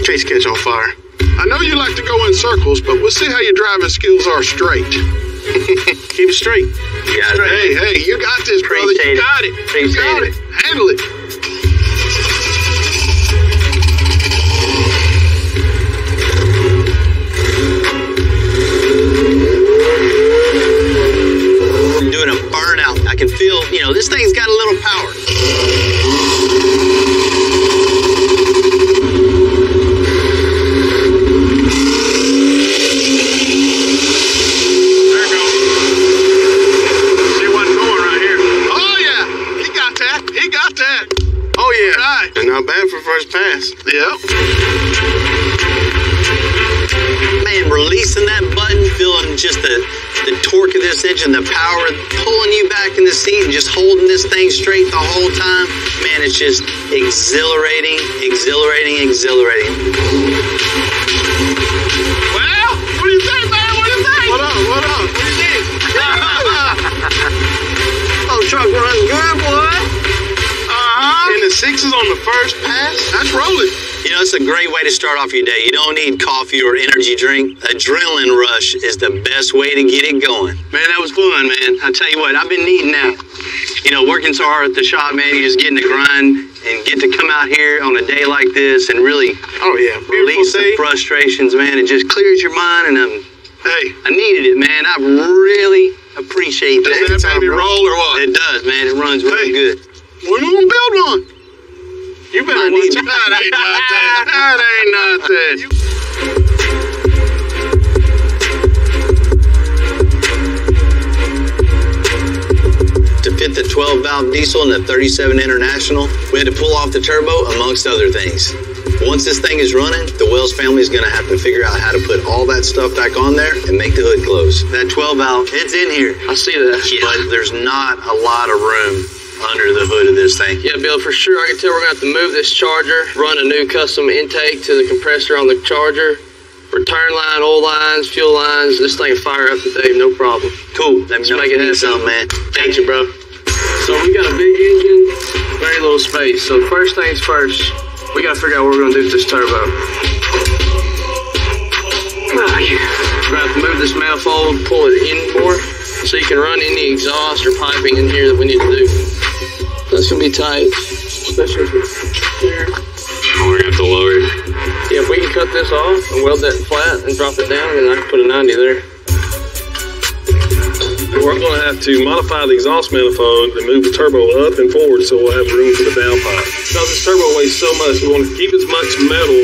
Case catch on fire.
I know you like to go in circles, but we'll see how your driving skills are straight.
Keep it straight.
Hey, you got this, brother. You got it. You got it. Handle it.
I'm doing a burnout. I can feel, you know, this thing's got a little power.
And not bad for first pass.
Yep.
Man, releasing that button, feeling just the torque of this engine, the power, pulling you back in the seat and just holding this thing straight the whole time. Man, it's just exhilarating.
Well, what do you think, man? What do you think?
What up? What do you think?
Oh, truck runs good, boy.
And the 6 is on the first pass?
That's rolling.
You know, it's a great way to start off your day. You don't need coffee or energy drink. Adrenaline rush is the best way to get it going.
Man, that was fun, man. I tell you what, I've been needing that. You know, working so hard at the shop, man, you just getting the grind and get to come out here on a day like this and really release the frustrations, man. It just clears your mind, and I needed it, man. I really appreciate that.
Does that baby roll or what?
It does, man. It runs really good.
We're gonna build one. You better watch it. That ain't nothing. That ain't nothing.
To fit the 12-valve diesel in the 37 International, we had to pull off the turbo, amongst other things. Once this thing is running, the Wells family is going to have to figure out how to put all that stuff back on there and make the hood close. That 12-valve, it's in here.
I see that.
Yeah. But there's not a lot of room under the hood of this thing.
Yeah, Bill, for sure. I can tell we're going to have to move this charger, run a new custom intake to the compressor on the charger, return line, oil lines, fuel lines. This thing will fire up today, no problem.
Cool. Let me know
make it happen.
Something, man.
Thank you, bro. So we got a big engine, very little space. So first things first, we got to figure out what we're going to do with this turbo. We're going to have to move this manifold, pull it in more, so you can run any exhaust or piping in here that we need to do. That's going to be tight, especially here.
Oh, we're going to have to lower it.
Yeah, if we can cut this off and weld that flat and drop it down, then I can put a 90 there.
We're going to have to modify the exhaust manifold and move the turbo up and forward so we'll have room for the downpipe. Because this turbo weighs so much, we want to keep as much metal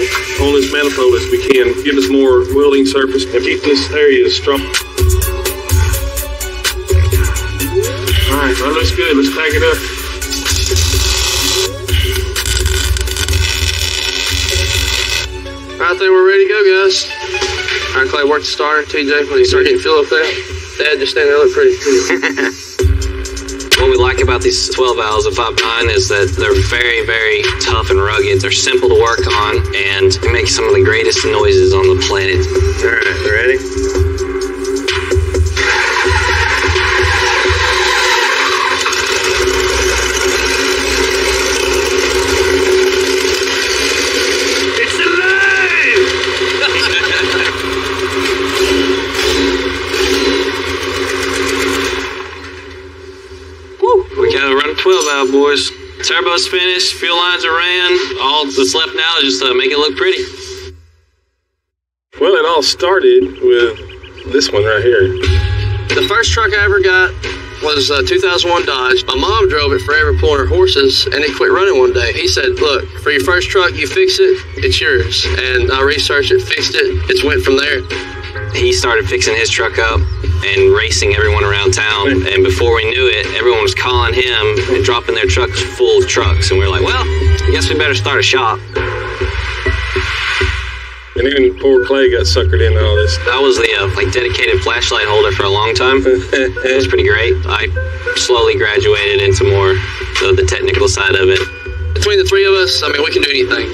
on this manifold as we can, give us more welding surface, and keep this area strong. Alright, that looks good. Let's pack it up.
I think we're ready to go, guys. All right, Clay, work the starter. TJ, when you start getting fuel up there, Dad, just stand there, look pretty.
What we like about these 12 valves of 5.9 is that they're very, very tough and rugged. They're simple to work on, and they make some of the greatest noises on the planet.
All right, ready?
We gotta run a 12 valve, boys. Turbo's finished, fuel lines are ran. All that's left now is just to make it look pretty.
Well, it all started with this one right here.
The first truck I ever got was a 2001 Dodge. My mom drove it forever pulling her horses, and it quit running one day. He said, look, for your first truck, you fix it, it's yours. And I researched it, fixed it, it's went from there.
He started fixing his truck up and racing everyone around town, and before we knew it, everyone was calling him and dropping their trucks full of trucks, and we were like, well, I guess we better start a shop.
And even poor Clay got suckered into all this.
I was the dedicated flashlight holder for a long time. It was pretty great. I slowly graduated into more the technical side of it.
Between the three of us, I mean, we can do anything.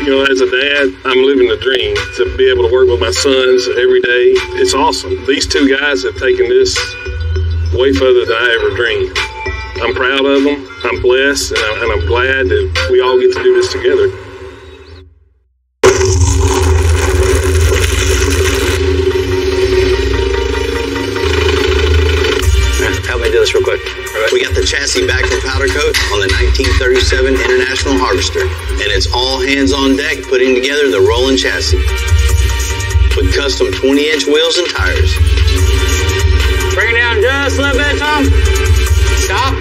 You know, as a dad, I'm living the dream to be able to work with my sons every day. It's awesome. These two guys have taken this way further than I ever dreamed. I'm proud of them. I'm blessed, and I'm glad that we all get to do this together.
Help me do this real quick. We got the chassis back from powder coat on the 1937 International Harvester, and it's all hands on deck putting together the rolling chassis with custom 20-inch wheels and tires.
Bring it down just a little bit, Tom. Stop.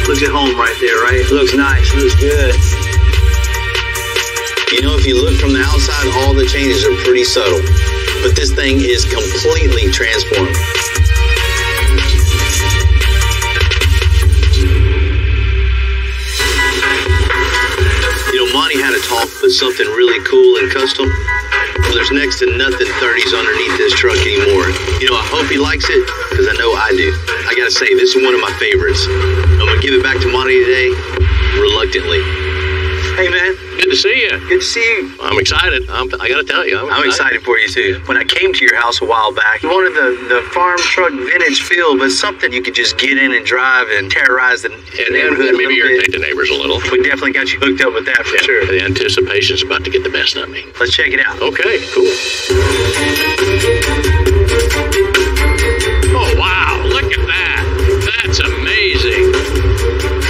Looks at home right there, right? Looks nice. Looks good. You know, if you look from the outside, all the changes are pretty subtle. But this thing is completely transformed. You know, Monty had a talk with something really cool and custom. Well, there's next to nothing 30s underneath this truck anymore. You know, I hope he likes it, because I know I do. I gotta say, this is one of my favorites. I'm gonna give it back to Monty today, reluctantly. Hey, man.
Good to see you.
Good to see you.
I'm excited. I got to tell you,
I'm excited for you too. When I came to your house a while back, you wanted the farm truck vintage feel, but something you could just get in and drive and terrorize the neighborhood.
And maybe irritate the neighbors a little.
We definitely got you hooked up with that for sure.
The anticipation's about to get the best of me.
Let's check it out.
Okay, cool. Oh, wow. Look at that. That's amazing.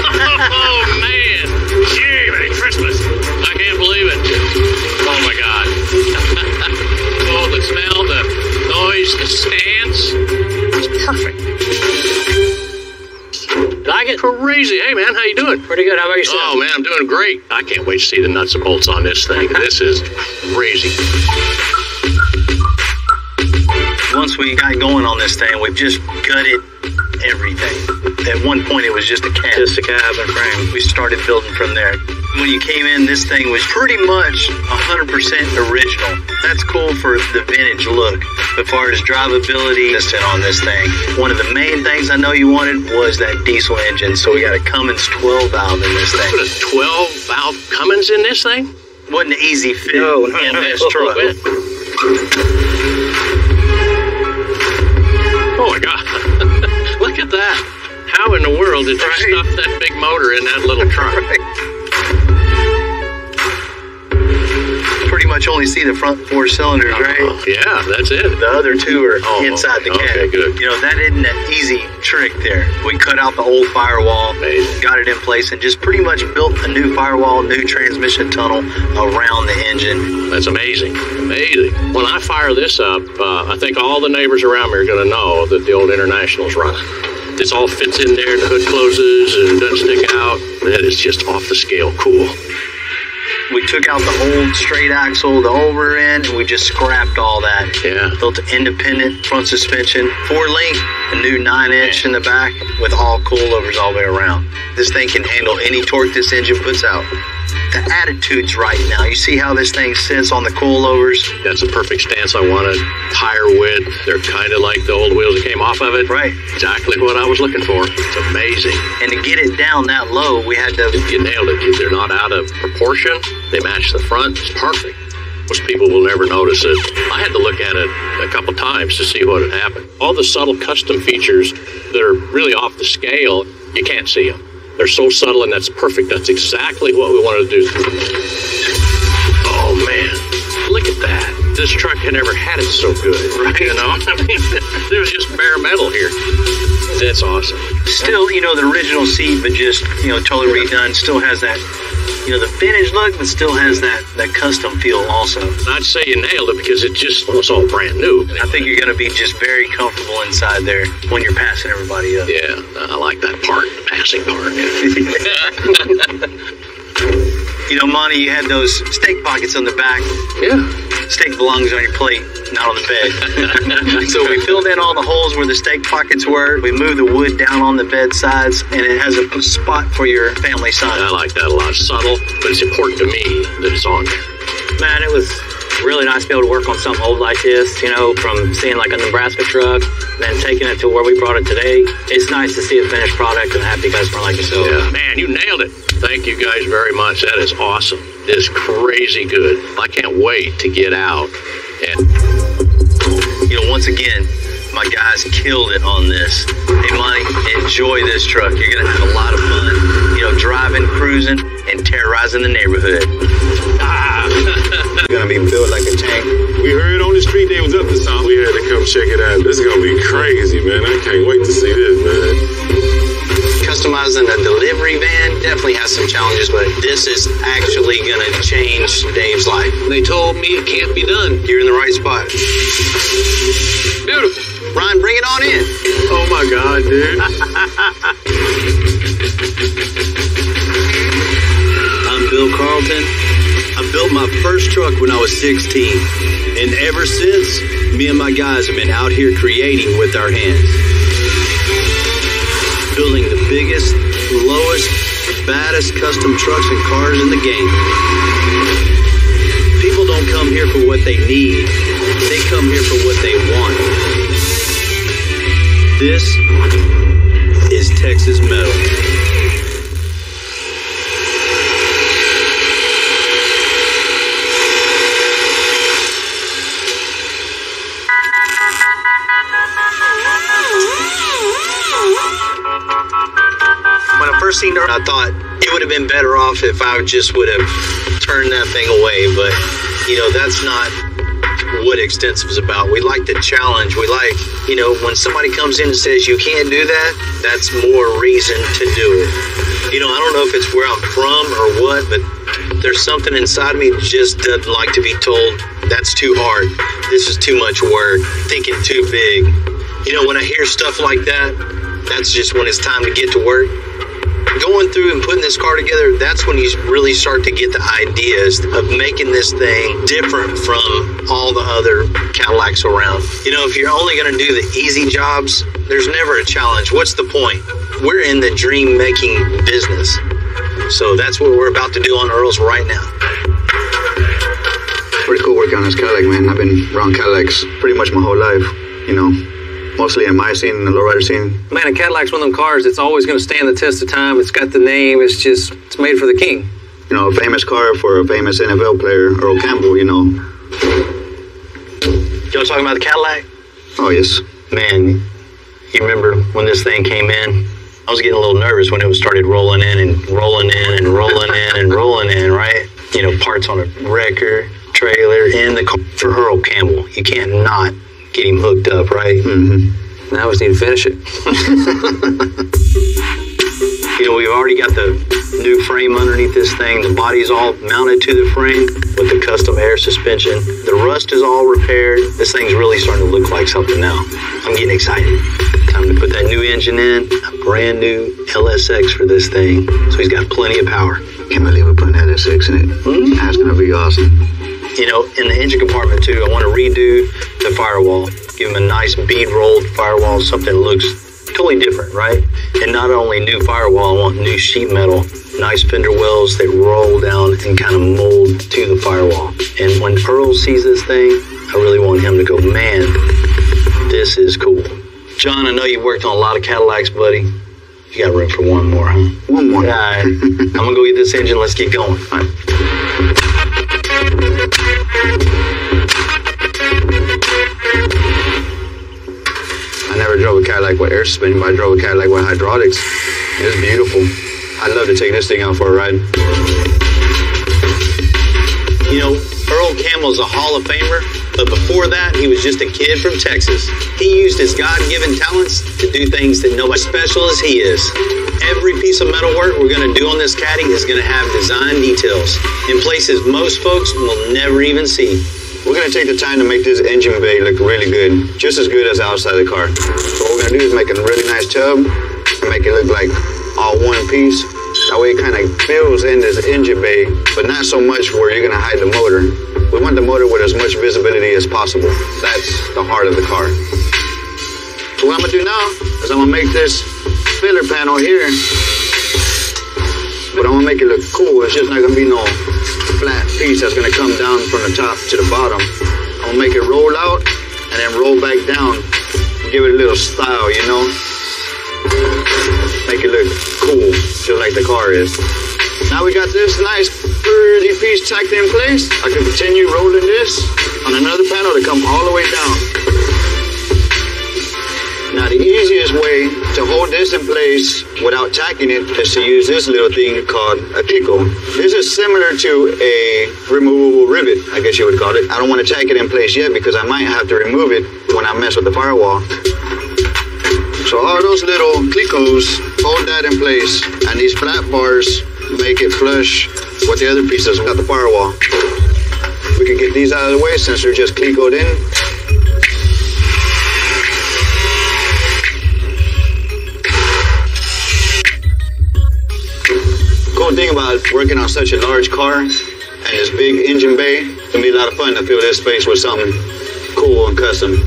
Oh, man. Gee, Merry Christmas. I can't believe it. Oh, my God. Oh, the smell, the noise, the stance. It's perfect.
Like it?
Crazy. Hey, man, how you doing?
Pretty good. How about yourself?
Oh, man, I'm doing great. I can't wait to see the nuts and bolts on this thing. This is crazy.
Once we got going on this thing, we've just gutted everything. At one point, it was just a cab.
Just a cab and frame.
We started building from there. When you came in, this thing was pretty much 100% original. That's cool for the vintage look. As far as drivability on this thing, one of the main things I know you wanted was that diesel engine. So we got a Cummins 12 valve in this thing.
Put a 12 valve Cummins in this thing?
Wasn't an easy fit in this truck.
Oh my God. Look at that. How in the world did you stuff that big motor in that little truck?
Pretty much only see the front 4 cylinders, right?
Yeah, that's it.
The other 2 are inside the cab.
Okay, good.
You know, that isn't an easy trick there. We cut out the old firewall, got it in place, and just pretty much built a new firewall, new transmission tunnel around the engine.
That's amazing. Amazing. When I fire this up, I think all the neighbors around me are going to know that the old International's running. This all fits in there, the hood closes and doesn't stick out. That is just off the scale cool.
We took out the old straight axle, the over end, and we just scrapped all that.
Yeah.
Built an independent front suspension, 4-link, a new 9-inch in the back with all coilovers all the way around. This thing can handle any torque this engine puts out. The attitude's right now. You see how this thing sits on the coilovers?
That's a perfect stance I wanted. Tire width, they're kind of like the old wheels that came off of it.
Right.
Exactly what I was looking for. It's amazing.
And to get it down that low, we had to...
You nailed it. They're not out of proportion. They match the front. It's perfect. Most people will never notice it. I had to look at it a couple times to see what had happened. All the subtle custom features that are really off the scale, you can't see them. They're so subtle, and that's perfect. That's exactly what we wanted to do. Oh, man. Look at that. This truck had never had it so good, right? You know? I mean, there was just bare metal here. That's awesome.
Still, you know, the original seat, but just, you know, totally redone. Still has that, you know, the vintage look, but still has that custom feel also.
I'd say you nailed it because it just was all brand new.
I think you're going to be just very comfortable inside there when you're passing everybody up.
Yeah, I like that part, the passing part.
You know, Monty, you had those steak pockets on the back.
Yeah.
Steak belongs on your plate, not on the bed. So we filled in all the holes where the steak pockets were. We moved the wood down on the bed sides, and it has a spot for your family son.
I like that a lot. Subtle, but it's important to me that it's on there.
Man, it was really nice to be able to work on something old like this, you know, from seeing like a Nebraska truck, then taking it to where we brought it today. It's nice to see a finished product and a happy customer like yourself.
Yeah, man, you nailed it. Thank you guys very much. That is awesome. It's crazy good. I can't wait to get out. And
you know, once again, my guys killed it on this. Hey, Monty, enjoy this truck. You're going to have a lot of fun, you know, driving, cruising, and terrorizing the neighborhood.
It's going to be built like a tank.
We heard on the street they was up to something. We had to come check it out. This is going to be crazy, man. I can't wait to see this, man.
Customizing a delivery van definitely has some challenges, but this is actually going to change Dave's life.
They told me it can't be done.
You're in the right spot.
Beautiful.
Ryan, bring it on in.
Oh my God, dude.
I'm Bill Carlton. I built my first truck when I was 16. And ever since, me and my guys have been out here creating with our hands. Building the biggest, lowest, baddest custom trucks and cars in the game. People don't come here for what they need. They come here for what they want. This is Texas Metal.
I thought it would have been better off if I just would have turned that thing away, but that's not what Extensive is about. We like the challenge. We like, when somebody comes in and says you can't do that, that's more reason to do it. I don't know if it's where I'm from or what, but there's something inside of me that just doesn't like to be told, that's too hard. This is too much work. Thinking too big. When I hear stuff like that, that's just when it's time to get to work. Going through and putting this car together, that's when you really start to get the ideas of making this thing different from all the other Cadillacs around. If you're only going to do the easy jobs, there's never a challenge. What's the point? We're in the dream-making business. So that's what we're about to do on Earl's right now.
Pretty cool working on this Cadillac, man. I've been around Cadillacs pretty much my whole life, mostly in my scene, the lowrider scene.
Man, a Cadillac's one of them cars that's always going to stand the test of time. It's got the name. It's made for the king.
A famous car for a famous NFL player, Earl Campbell,
Y'all talking about the Cadillac?
Oh, yes.
Man, you remember when this thing came in? I was getting a little nervous when it started rolling in and rolling in and rolling in and rolling in, right? Parts on a wrecker, trailer, in the car for Earl Campbell. You can't not get him hooked up, right?
Mm-hmm.
Now I just need to finish it.
We've already got the new frame underneath this thing. The body's all mounted to the frame with the custom air suspension. The rust is all repaired. This thing's really starting to look like something now. I'm getting excited. Time to put that new engine in, a brand new LSX for this thing. So he's got plenty of power.
Can't believe we're putting LSX in it. Mm-hmm. That's going to be awesome.
In the engine compartment too, I want to redo the firewall. Give him a nice bead rolled firewall, something that looks totally different, right? And not only new firewall, I want new sheet metal, nice fender wells that roll down and kind of mold to the firewall. And when Earl sees this thing, I really want him to go, man, this is cool. John, I know you worked on a lot of Cadillacs, buddy. You got room for one more, huh?
One more.
All right. I'm going to go get this engine. Let's get going. All right.
I never drove a Cadillac with air suspension, but I drove a Cadillac with hydraulics. It was beautiful. I'd love to take this thing out for a ride.
Earl Campbell's a Hall of Famer, but before that, he was just a kid from Texas. He used his God-given talents to do things that nobody special as he is. Every piece of metal work we're going to do on this Caddy is going to have design details in places most folks will never even see.
We're going to take the time to make this engine bay look really good, just as good as the outside of the car. So what we're going to do is make a really nice tub and make it look like all one piece. That way it kind of fills in this engine bay, but not so much where you're going to hide the motor. We want the motor with as much visibility as possible. That's the heart of the car. So what I'm going to do now is I'm going to make this filler panel here, but I'm going to make it look cool. It's just not going to be no flat piece that's going to come down from the top to the bottom. I'm going to make it roll out and then roll back down. Give it a little style, Make it look cool, just like the car is. Now we got this nice pretty piece tacked in place. I can continue rolling this on another panel to come all the way down. Now the easiest way to hold this in place without tacking it is to use this little thing called a Kiko. This is similar to a removable rivet, I guess you would call it. I don't want to tack it in place yet because I might have to remove it when I mess with the firewall. So all those little Kikos hold that in place, and these flat bars make it flush with the other pieces of the firewall. We can get these out of the way since they're just Klikoed in. Cool thing about working on such a large car and this big engine bay, it can be a lot of fun to fill this space with something cool and custom.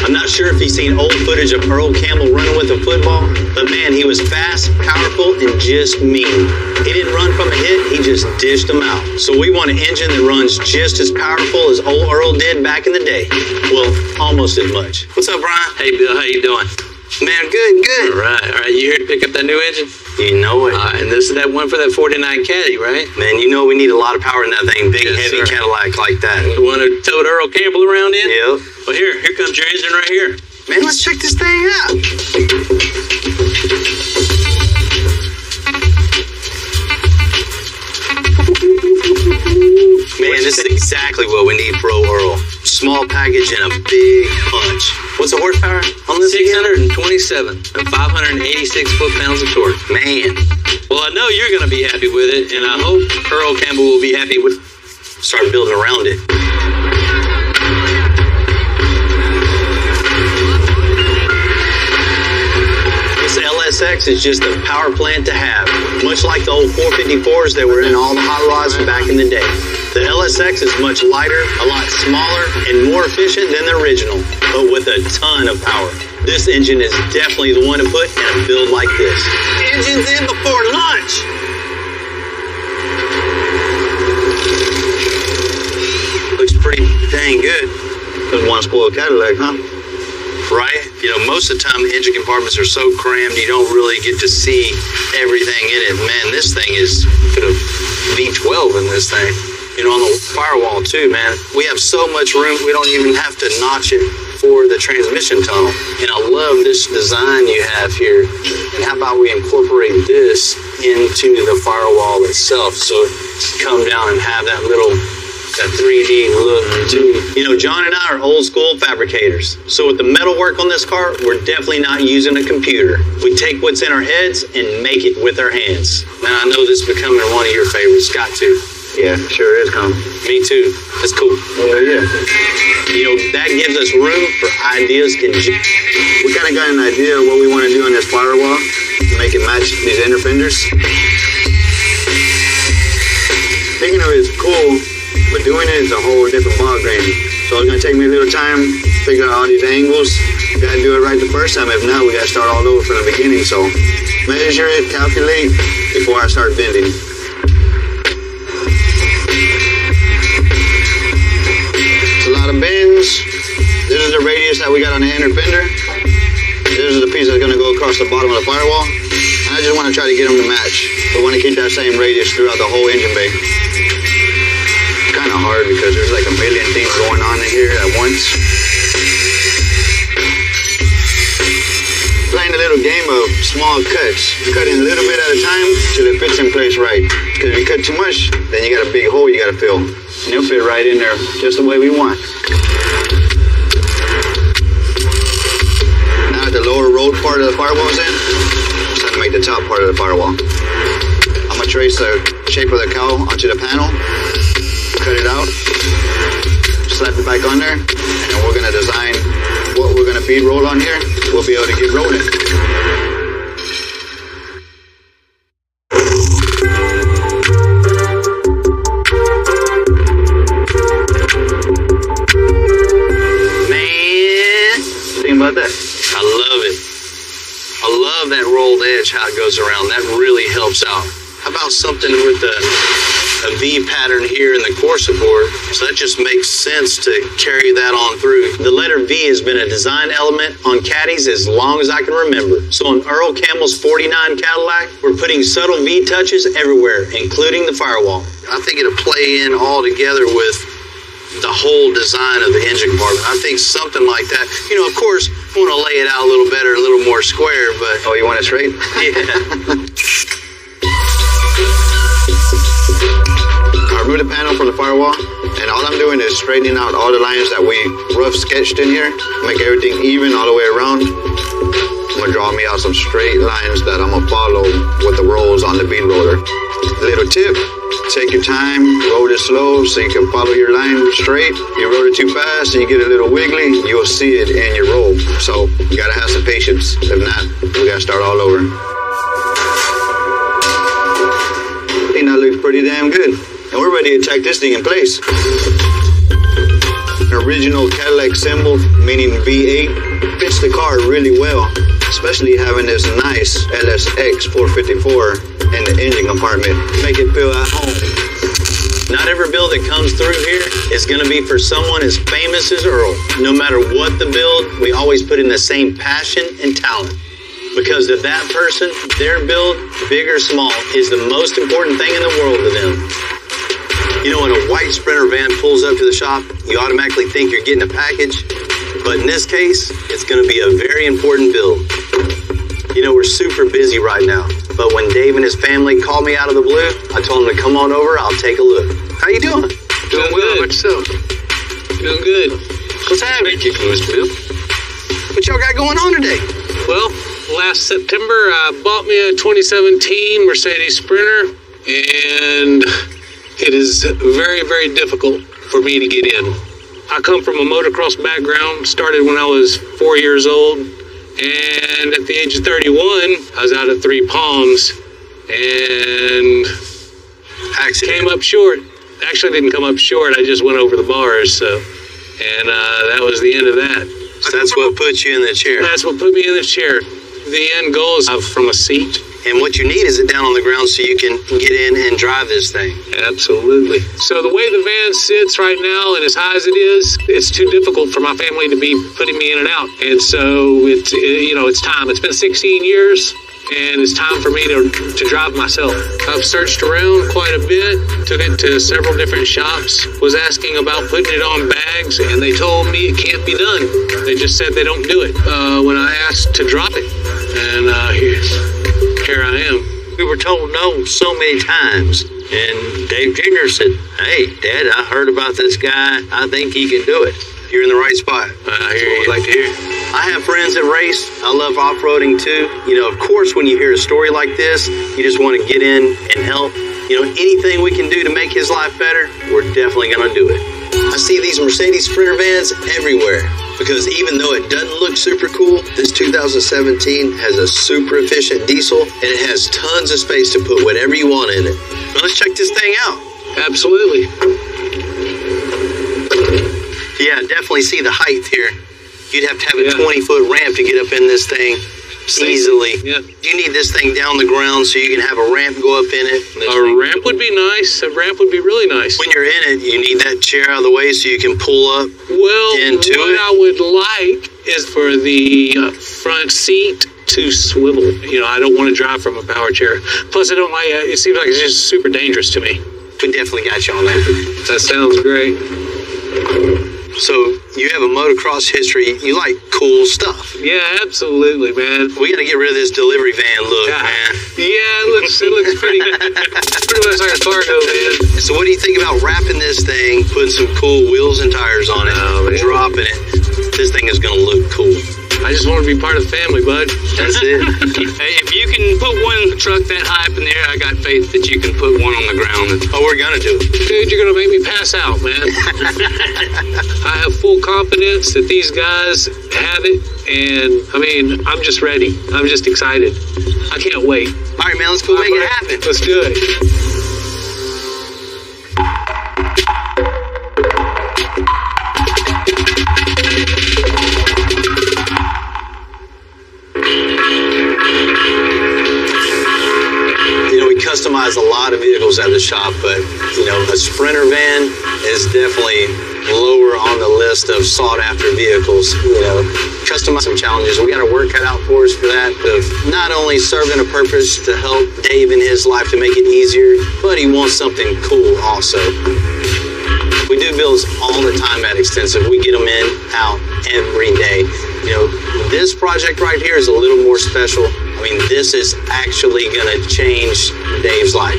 I'm not sure if you've seen old footage of Earl Campbell running with a football, but man, he was fast, powerful, and just mean. He didn't run from a hit, he just dished them out. So we want an engine that runs just as powerful as old Earl did back in the day. Well, almost as much. What's up, Brian?
Hey, Bill, how you doing?
Man, good.
All right. You here to pick up that new engine?
You know it.
And this is that one for that 49 Caddy, right?
Man, you know we need a lot of power in that thing. Big, heavy Cadillac like that.
The one to tote Earl Campbell around in?
Yep.
Well, here comes your engine right here.
Man, let's check this thing out. Man, this is exactly what we need for old Earl. Small package and a big punch. What's the horsepower on this?
627 and 586 foot-pounds of torque.
Man.
Well, I know you're going to be happy with it, and I hope Earl Campbell will be happy with.
Start building around it. This LSX is just a power plant to have, much like the old 454s that were in all the hot rods back in the day. The LSX is much lighter, a lot smaller, and more efficient than the original, but with a ton of power. This engine is definitely the one to put in a build like this.
Engine's in before lunch.
Looks pretty dang good.
Just one spoiled Cadillac, huh?
Right? You know, most of the time the engine compartments are so crammed you don't really get to see everything in it. Man, this thing is could have V12 in this thing. You know, on the firewall too, man. We have so much room, we don't even have to notch it for the transmission tunnel. And I love this design you have here. And how about we incorporate this into the firewall itself so it come down and have that little that 3D look too. You know, John and I are old school fabricators. So with the metal work on this car, we're definitely not using a computer. We take what's in our heads and make it with our hands. Man, I know this is becoming one of your favorites. Got to.
Yeah, sure is, Colin.
Me too. That's cool.
Yeah.
You know, that gives us room for ideas.
We kind of got an idea of what we want to do on this firewall to make it match these inner fenders. Thinking of it is cool, but doing it is a whole different ballgame. So it's going to take me a little time to figure out all these angles. Got to do it right the first time. If not, we got to start all over from the beginning. So measure it, calculate before I start bending. Bends. This is the radius that we got on the inner fender. This is the piece that's going to go across the bottom of the firewall. And I just want to try to get them to match. We want to keep that same radius throughout the whole engine bay. It's kind of hard because there's like a million things going on in here at once. Playing a little game of small cuts. Cutting a little bit at a time till it fits in place right. Because if you cut too much, then you got a big hole you got to fill. And it'll fit right in there just the way we want. Now that the lower road part of the firewall's in, it's time to make the top part of the firewall. I'm going to trace the shape of the cowl onto the panel, cut it out, slap it back on there, and then we're going to design what we're going to feed roll on here. We'll be able to get rolling. About that.
I love it. I love that rolled edge, how it goes around. That really helps out. How about something with a V pattern here in the core support? So that just makes sense to carry that on through. The letter V has been a design element on Caddies as long as I can remember. So on Earl Campbell's 49 Cadillac, we're putting subtle V touches everywhere, including the firewall. I think it'll play in all together with the whole design of the engine compartment. I think something like that. You know, of course, we want to lay it out a little better, a little more square, but...
Oh, you want it straight?
Yeah.
I removed the panel from the firewall, and all I'm doing is straightening out all the lines that we rough sketched in here, make everything even all the way around. I'm going to draw me out some straight lines that I'm going to follow with the rolls on the bead roller. Little tip. Take your time, roll it slow so you can follow your line straight. You roll it too fast and you get a little wiggly, you'll see it in your roll. So you gotta have some patience. If not, we gotta start all over. I think that looks pretty damn good. And we're ready to tack this thing in place. An original Cadillac symbol, meaning V8, fits the car really well, especially having this nice LSX 454 in the engine compartment. Make it feel at home.
Not every build that comes through here is going to be for someone as famous as Earl. No matter what the build, we always put in the same passion and talent. Because to that person, their build, big or small, is the most important thing in the world to them. You know, when a white Sprinter van pulls up to the shop, you automatically think you're getting a package. But in this case, it's going to be a very important build. You know, we're super busy right now. But when Dave and his family called me out of the blue, I told them to come on over, I'll take a look. How you doing?
Doing well. How about yourself? Doing good.
What's happening?
Thank you, Louis Bill.
What y'all got going on today?
Well, last September, I bought me a 2017 Mercedes Sprinter, and it is very, very difficult for me to get in. I come from a motocross background, started when I was 4 years old, and at the age of 31, I was out at Three Palms, and came up short. Actually, didn't come up short, I just went over the bars, and that was the end of that.
So that's what put you in the chair?
That's what put me in the chair. The end goal is from a seat.
And what you need is it down on the ground so you can get in and drive this thing.
Absolutely. So the way the van sits right now and as high as it is, it's too difficult for my family to be putting me in and out. And so it's time. It's been 16 years. And it's time for me to drive myself. I've searched around quite a bit, took it to several different shops, was asking about putting it on bags, and they told me it can't be done. They just said they don't do it when I asked to drop it. And here I am.
We were told no so many times. And Dave Jr. said, hey, Dad, I heard about this guy. I think he can do it. You're in the right spot.
I hear you.
Like to hear. I have friends that race. I love off-roading too. You know, of course, when you hear a story like this, you just want to get in and help. You know, anything we can do to make his life better, we're definitely going to do it. I see these Mercedes Sprinter vans everywhere because even though it doesn't look super cool, this 2017 has a super efficient diesel and it has tons of space to put whatever you want in it. Now let's check this thing out.
Absolutely.
Yeah, definitely see the height here. You'd have to have a 20-foot ramp to get up in this thing easily.
Yeah.
You need this thing down the ground so you can have a ramp go up in it.
A ramp would be nice. A ramp would be really nice.
When you're in it, you need that chair out of the way so you can pull up into
what I would like is for the front seat to swivel. You know, I don't want to drive from a power chair. Plus, I don't like it. It seems like it's just super dangerous to me.
We definitely got you on that.
That sounds great.
So you have a motocross history. You like cool stuff.
Yeah, absolutely, man.
We got to get rid of this delivery van look, man.
Yeah, it looks pretty much like a cargo van.
So what do you think about wrapping this thing, putting some cool wheels and tires on it, dropping it? This thing is going to look cool.
I just want to be part of the family, bud.
That's it.
Hey, if you can put one truck that high up in the air, I got faith that you can put one on the ground.
Oh, we're going to do it.
Dude, you're going to make me pass out, man. I have full confidence that these guys have it, and, I mean, I'm just ready. I'm just excited. I can't wait.
All right, man, let's go make it happen.
Let's do it.
Customize a lot of vehicles at the shop, but you know, a Sprinter van is definitely lower on the list of sought after vehicles. You know, customize some challenges. We got a work cut out for us for that, of not only serving a purpose to help Dave in his life to make it easier, but he wants something cool also. We do builds all the time at Extensive. We get them in, out every day. You know, this project right here is a little more special. I mean, this is actually going to change Dave's life.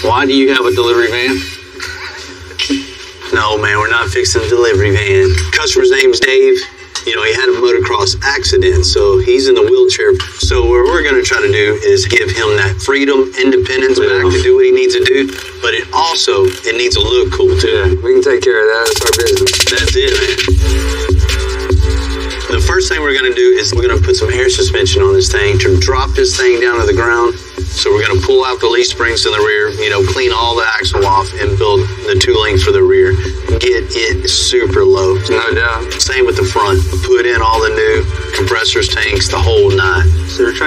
Why do you have a delivery van?
No, man, we're not fixing a delivery van. Customer's name's Dave. You know, he had a motocross accident, so he's in the wheelchair. So what we're going to try to do is give him that freedom, independence back to do what he needs to do. But it needs to look cool, too.
Yeah, we can take care of that. It's our business.
That's it, man. The first thing we're going to do is we're going to put some air suspension on this thing to drop this thing down to the ground. So we're going to pull out the leaf springs in the rear, you know, clean all the axle off and build the tooling for the rear.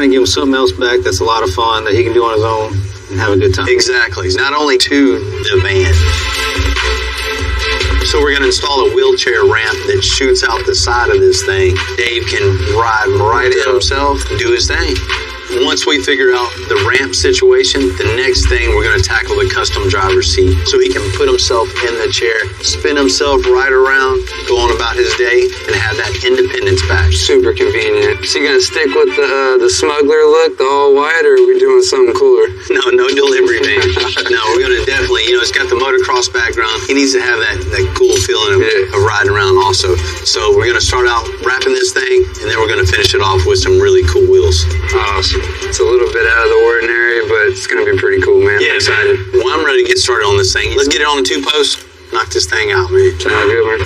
trying to give him something else back that's a lot of fun that he can do on his own and have a good time.
Exactly. Not only to the van. So we're going to install a wheelchair ramp that shoots out the side of this thing. Dave can ride right in himself and do his thing. Once we figure out the ramp situation, the next thing we're going to tackle the custom driver's seat. So he can put himself in the chair, spin himself right around, go on about his day, and have that independence back.
Super convenient. So you going to stick with the smuggler look, the all white, or are we doing something cooler?
No delivery van. No, we're going to definitely, it's got the motocross background. He needs to have that cool feeling of riding around also. So we're going to start out wrapping this thing, and then we're going to finish it off with some really cool wheels.
Awesome. It's a little bit out of the ordinary, but it's going to be pretty cool, man.
Yeah,
I'm excited.
Well, I'm ready to get started on this thing. Let's get it on the 2-post. Knock this thing out, man.
Sounds good, man.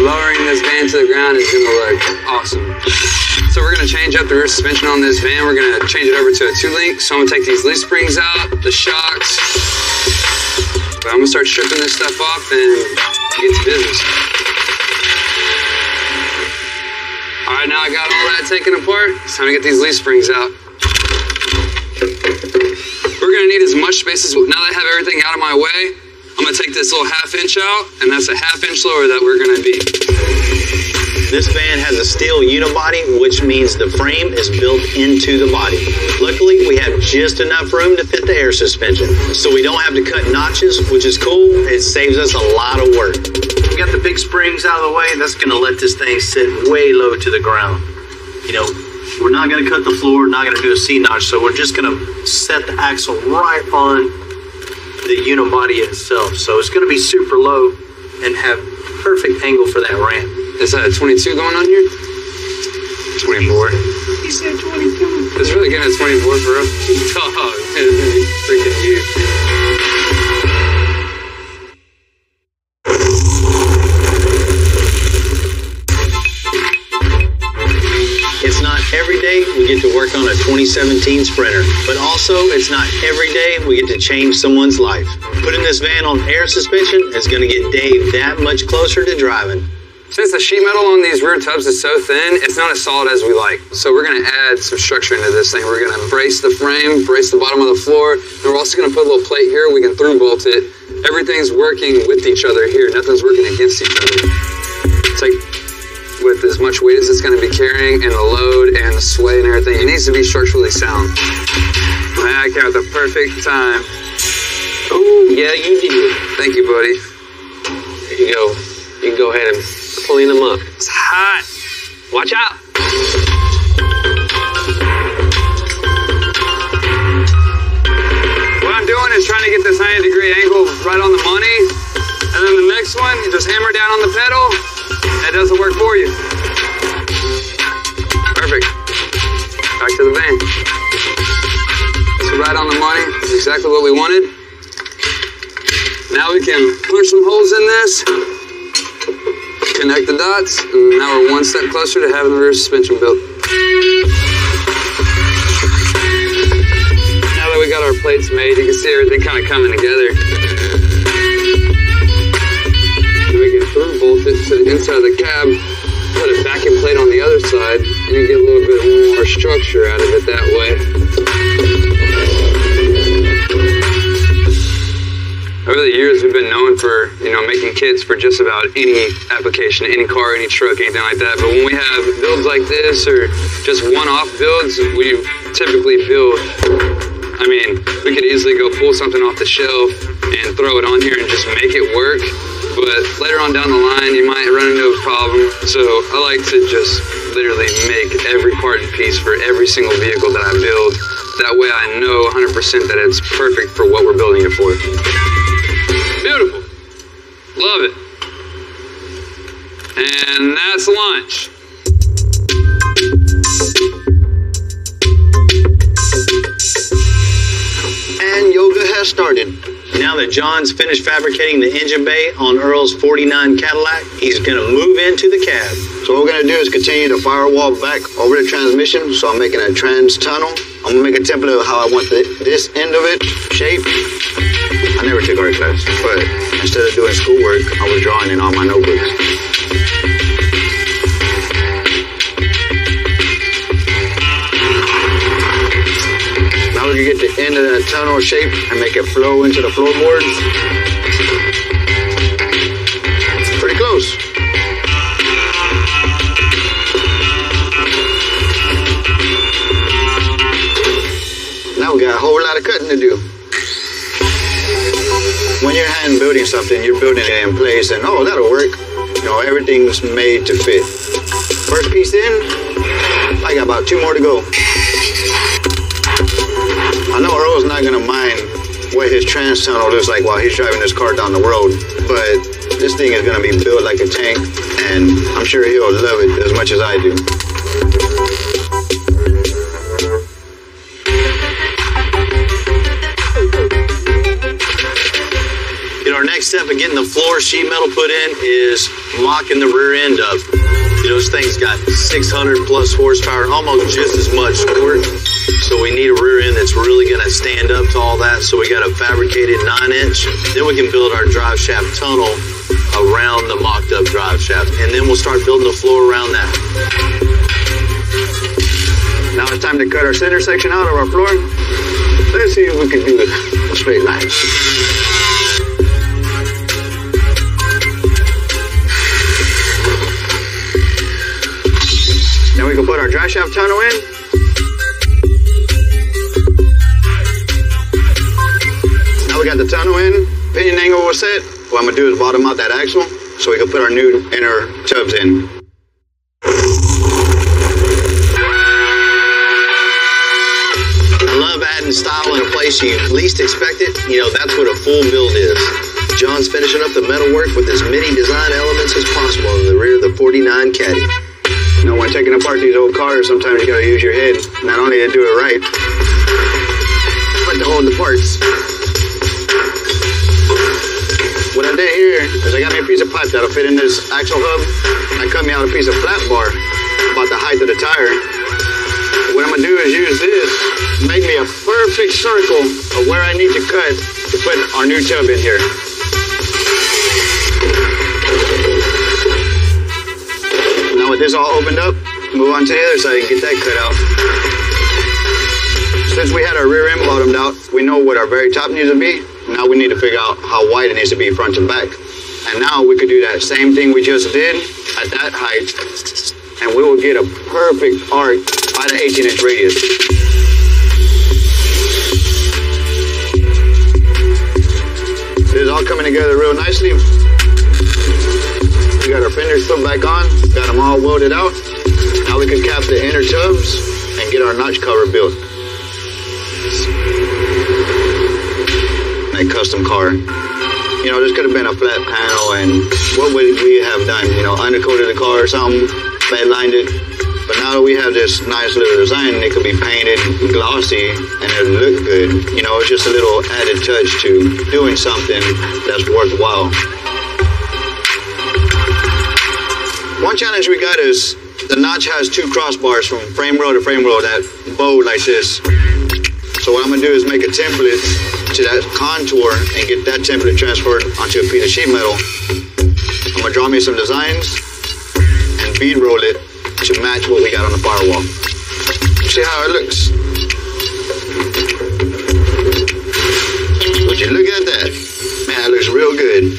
Lowering this van to the ground is going to look awesome. So we're going to change up the rear suspension on this van. We're going to change it over to a 2-link. So I'm going to take these leaf springs out, the shocks. But I'm going to start stripping this stuff off and get to business. All right, now I got all that taken apart. It's time to get these leaf springs out. We're going to need as much space as, now that I have everything out of my way, I'm going to take this little 1/2 inch out, and that's a 1/2 inch lower that we're going to be.
This van has a steel unibody, which means the frame is built into the body. Luckily, we have just enough room to fit the air suspension, so we don't have to cut notches, which is cool. It saves us a lot of work.
We got the big springs out of the way. That's going to let this thing sit way low to the ground. We're not going to cut the floor, not going to do a C-notch, so we're just going to set the axle right on the unibody itself. So it's going to be super low and have perfect angle for that ramp.
Is that a 22 going on here? 24.
He said 22.
It's really getting a 24 for real. Oh, it's freaking huge.
It's not every day we get to work on a 2017 Sprinter, but also it's not every day we get to change someone's life. Putting this van on air suspension is going to get Dave that much closer to driving.
Since the sheet metal on these rear tubs is so thin, it's not as solid as we like. So we're going to add some structure into this thing. We're going to brace the frame, brace the bottom of the floor, and we're also going to put a little plate here. We can through bolt it. Everything's working with each other here. Nothing's working against each other. It's like with as much weight as it's going to be carrying and the load and the sway and everything, it needs to be structurally sound. I came at the perfect time.
Oh, yeah, you did.
Thank you, buddy.
There you go. You can go ahead and clean them up.
It's hot.
Watch out.
What I'm doing is trying to get this 90-degree angle right on the money. And then the next one, you just hammer down on the pedal. That doesn't work for you. Perfect. Back to the van. So right on the money. That's exactly what we wanted. Now we can punch some holes in this. Connect the dots, and now we're one step closer to having the rear suspension built. Now that we got our plates made, you can see everything kind of coming together. And we can through bolt it to the inside of the cab, put a backing plate on the other side, and you get a little bit more structure out of it that way. Over the years, we've been known for, making kits for just about any application, any car, any truck, anything like that. But when we have builds like this or just one-off builds, we typically build, we could easily go pull something off the shelf and throw it on here and just make it work. But later on down the line, you might run into a problem. So I like to just literally make every part and piece for every single vehicle that I build. That way I know 100% that it's perfect for what we're building it for. Beautiful. Love it. And that's lunch.
And yoga has started.
Now that John's finished fabricating the engine bay on Earl's 49 Cadillac, he's going to move into the cab.
So what we're going to do is continue to firewall back over the transmission. So I'm making a trans tunnel. I'm going to make a template of how I want this end of it shaped. I never took art class, but instead of doing schoolwork, I was drawing in all my notebooks. Now we can get the end of that tunnel shape and make it flow into the floorboards. Pretty close. Now we got a whole lot of cutting to do. When you're hand building something, you're building it in place and oh, that'll work. You know, everything's made to fit. First piece in, I got about 2 more to go. I know Earl's not gonna mind what his trans tunnel looks like while he's driving his car down the road, but this thing is gonna be built like a tank, and I'm sure he'll love it as much as I do.
Our next step of getting the floor sheet metal put in is mocking the rear end up. You know, this thing's got 600 plus horsepower, almost just as much torque. So we need a rear end that's really going to stand up to all that. So we got a fabricated 9-inch. Then we can build our drive shaft tunnel around the mocked up drive shaft. And then we'll start building the floor around that.
Now it's time to cut our center section out of our floor. Let's see if we can do a straight line. Now we can put our drive shaft tunnel in. Now we got the tunnel in. Pinion angle was set. What I'm gonna do is bottom out that axle so we can put our new inner tubs in.
I love adding style in a place you least expect it. You know, that's what a full build is. John's finishing up the metalwork with as many design elements as possible in the rear of the 49 Caddy.
You know, when taking apart these old cars, sometimes you gotta use your head, not only to do it right, but to hold the parts. What I did here is I got me a piece of pipe that'll fit in this axle hub, and I cut me out a piece of flat bar about the height of the tire. What I'm gonna do is use this, make me a perfect circle of where I need to cut to put our new tub in here. Now with this all opened up, move on to the other side and get that cut out. Since we had our rear end bottomed out, we know what our very top needs to be. Now we need to figure out how wide it needs to be front to back. And now we could do that same thing we just did at that height, and we will get a perfect arc at an 18-inch radius. This is all coming together real nicely. We got our fenders put back on, got them all welded out. Now we can cap the inner tubs and get our notch cover built. A custom car. You know, this could have been a flat panel, and what would we have done? You know, undercoated the car or something, bed lined it. But now that we have this nice little design, it could be painted glossy and it would look good. You know, it's just a little added touch to doing something that's worthwhile. One challenge we got is the notch has 2 crossbars from frame roll to frame roll that bow like this. So what I'm gonna do is make a template to that contour and get that template transferred onto a piece of sheet metal. I'm gonna draw me some designs and bead roll it to match what we got on the firewall. See how it looks. Would you look at that? Man, that looks real good.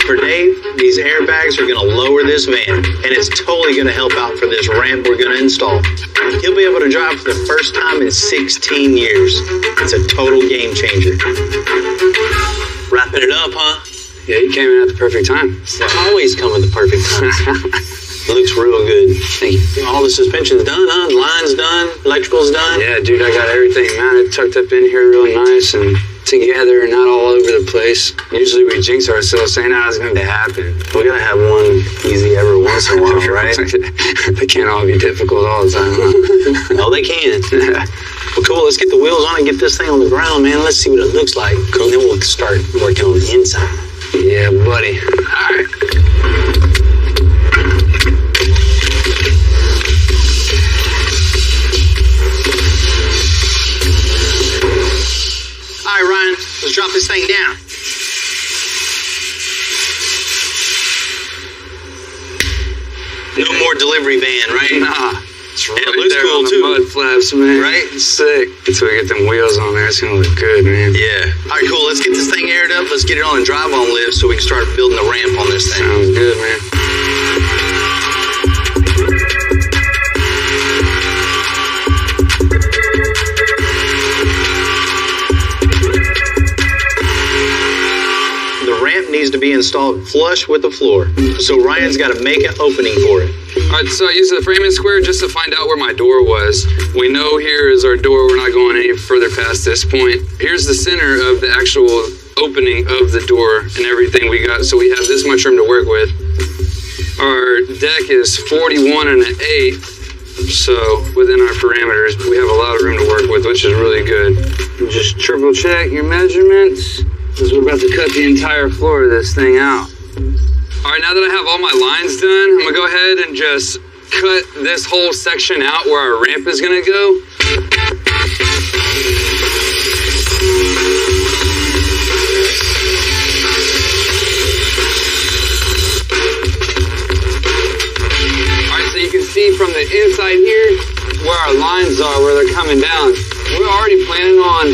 For Dave, these airbags are going to lower this van, and it's totally going to help out for this ramp we're going to install. He'll be able to drive for the first time in 16 years. It's a total game changer. Wrapping it up, huh?
Yeah, you came in at the perfect time.
Always come at the perfect time. It looks real good. Thank you. All the suspension's done, huh? The line's done, electrical's done.
Yeah, dude, I got everything mounted, tucked up in here real nice and together, not all over the place. Usually we jinx ourselves saying that it's going to happen.
We're going to have one easy every once in a while, right?
They can't all be difficult all the time, huh?
No, they can. Well, cool. Let's get the wheels on and get this thing on the ground, man. Let's see what it looks like. Cool. And then we'll start working on the inside.
Yeah, buddy. All right.
No more delivery van, right?
Nah. It's right
it looks
there
cool
on the
too.
mud flaps, man.
Right?
It's sick. Until we get them wheels on there, it's gonna look good, man.
Yeah. All right, cool. Let's get this thing aired up. Let's get it on a drive-on lift so we can start building the ramp on this thing.
Sounds good, man.
The ramp needs to be installed flush with the floor. So Ryan's got to make an opening for it.
Alright, so I used the framing square just to find out where my door was. We know here is our door. We're not going any further past this point. Here's the center of the actual opening of the door and everything we got. So we have this much room to work with. Our deck is 41 1/8. So within our parameters, we have a lot of room to work with, which is really good. Just triple check your measurements, because we're about to cut the entire floor of this thing out. All right, now that I have all my lines done, I'm gonna go ahead and just cut this whole section out where our ramp is gonna go. All right, so you can see from the inside here where our lines are, where they're coming down. We're already planning on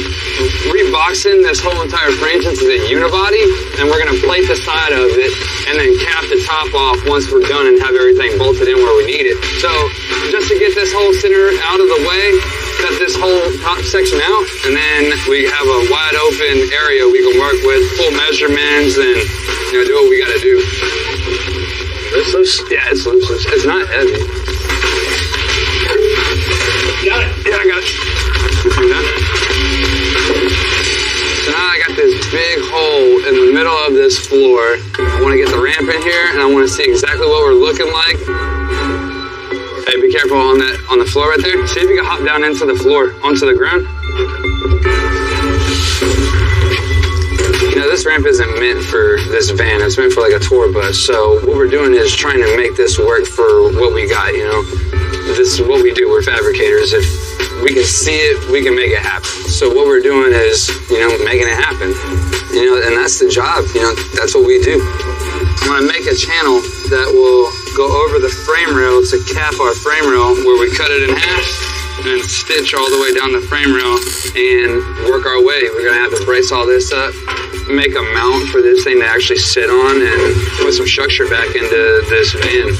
reboxing this whole entire frame into the unibody, and we're gonna plate the side of it and then cap the top off once we're done and have everything bolted in where we need it. So just to get this whole center out of the way, cut this whole top section out, and then we have a wide open area we can work with, full measurements, and do what we gotta do. This loose? Yeah, it's loose. It's not heavy. Got it. Yeah, I got it. I'm done. So now I got this big hole in the middle of this floor. I want to get the ramp in here, and I want to see exactly what we're looking like. Hey, be careful on the floor right there. See if you can hop down into the floor, onto the ground. This ramp isn't meant for this van. It's meant for like a tour bus. So what we're doing is trying to make this work for what we got, This is what we do. We're fabricators. If we can see it, we can make it happen. So what we're doing is, making it happen. And that's the job. That's what we do. I'm gonna make a channel that will go over the frame rail to cap our frame rail where we cut it in half and stitch all the way down the frame rail and work our way. We're gonna have to brace all this up, make a mount for this thing to actually sit on, and put some structure back into this van.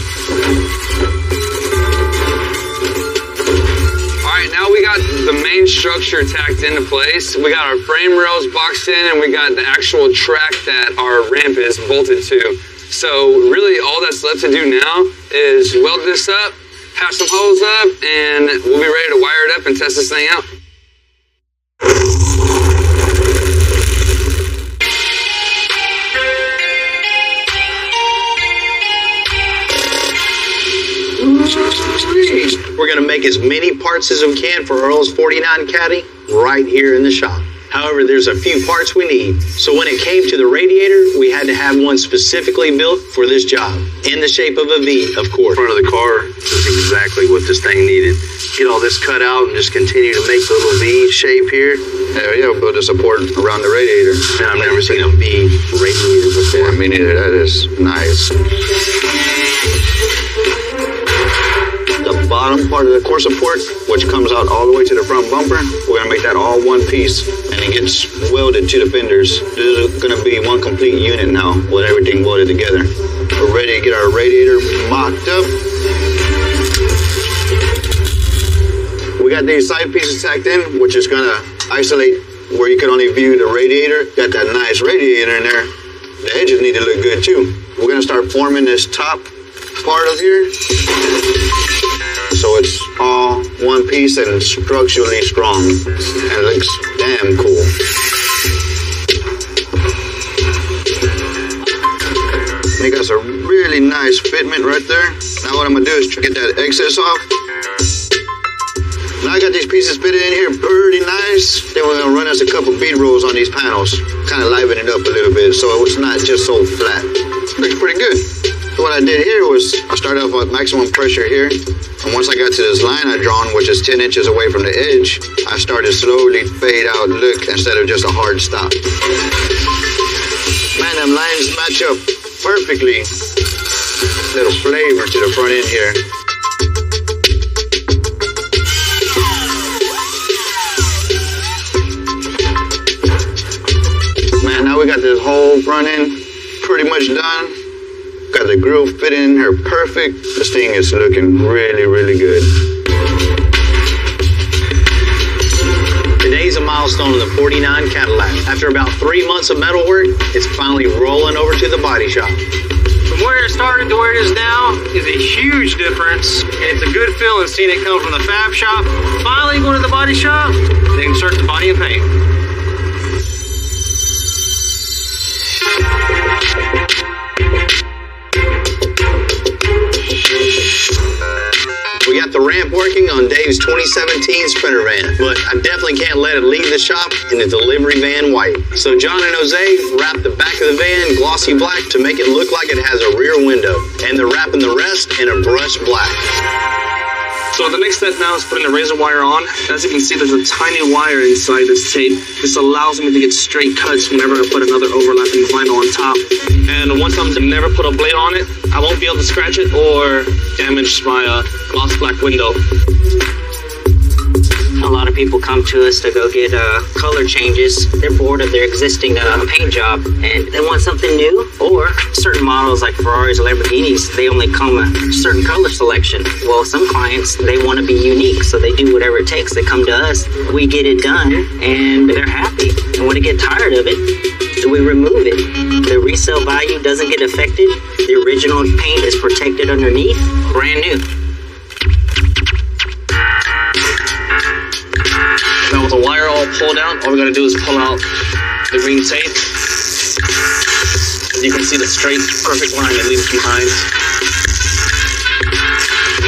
Alright, now we got the main structure tacked into place. We got our frame rails boxed in, and we got the actual track that our ramp is bolted to. So really all that's left to do now is weld this up, patch some holes up, and we'll be ready to wire it up and test this thing out.
We're going to make as many parts as we can for Earl's 49 Caddy right here in the shop. However, there's a few parts we need. So when it came to the radiator, we had to have one specifically built for this job. In the shape of a V, of course.
Front of the car is exactly what this thing needed. Get all this cut out and just continue to make the little V shape here.
Yeah, build a support around the radiator.
Man, I've never seen a V radiator before.
Yeah, me neither. That is nice. The bottom part of the core support, which comes out all the way to the front bumper, we're gonna make that all one piece, and it gets welded to the fenders. This is gonna be one complete unit now with everything welded together. We're ready to get our radiator mocked up. We got these side pieces tacked in, which is gonna isolate where you can only view the radiator. Got that nice radiator in there. The edges need to look good too. We're gonna start forming this top part of here, so it's all one piece and structurally strong, and it looks damn cool. They got some really nice fitment right there. Now what I'm gonna do is get that excess off. Now I got these pieces fitted in here pretty nice. Then we're gonna run us a couple bead rolls on these panels, kind of liven it up a little bit so it's not just so flat. It looks pretty good. So what I did here was I started off with maximum pressure here, and once I got to this line I drawn, which is 10 inches away from the edge, I started slowly fade out look instead of just a hard stop. Man, them lines match up perfectly. little flavor to the front end here. Man, now we got this whole front end pretty much done. Got the grill fitted in here perfect. This thing is looking really, really good.
Today's a milestone in the 49 Cadillac. After about 3 months of metal work, it's finally rolling over to the body shop.
From where it started to where it is now is a huge difference, and it's a good feeling seeing it come from the fab shop, finally going to the body shop, then start the body and paint.
We got the ramp working on Dave's 2017 Sprinter van, but I definitely can't let it leave the shop in the delivery van white. So John and Jose wrapped the back of the van glossy black to make it look like it has a rear window, and they're wrapping the rest in a brushed black.
So the next step now is putting the razor wire on. As you can see, there's a tiny wire inside this tape. This allows me to get straight cuts whenever I put another overlapping vinyl on top. And once I'm never put a blade on it, I won't be able to scratch it or damage my gloss black window.
A lot of people come to us to go get color changes. They're bored of their existing paint job and they want something new. Or certain models like Ferraris or Lamborghinis, they only come a certain color selection. Well, some clients, they want to be unique, so they do whatever it takes. They come to us, we get it done, and they're happy. And when they get tired of it, we remove it. The resale value doesn't get affected. The original paint is protected underneath, brand new.
Now with the wire all pulled out, all we gotta do is pull out the green tape. As you can see the straight, perfect line it leaves behind.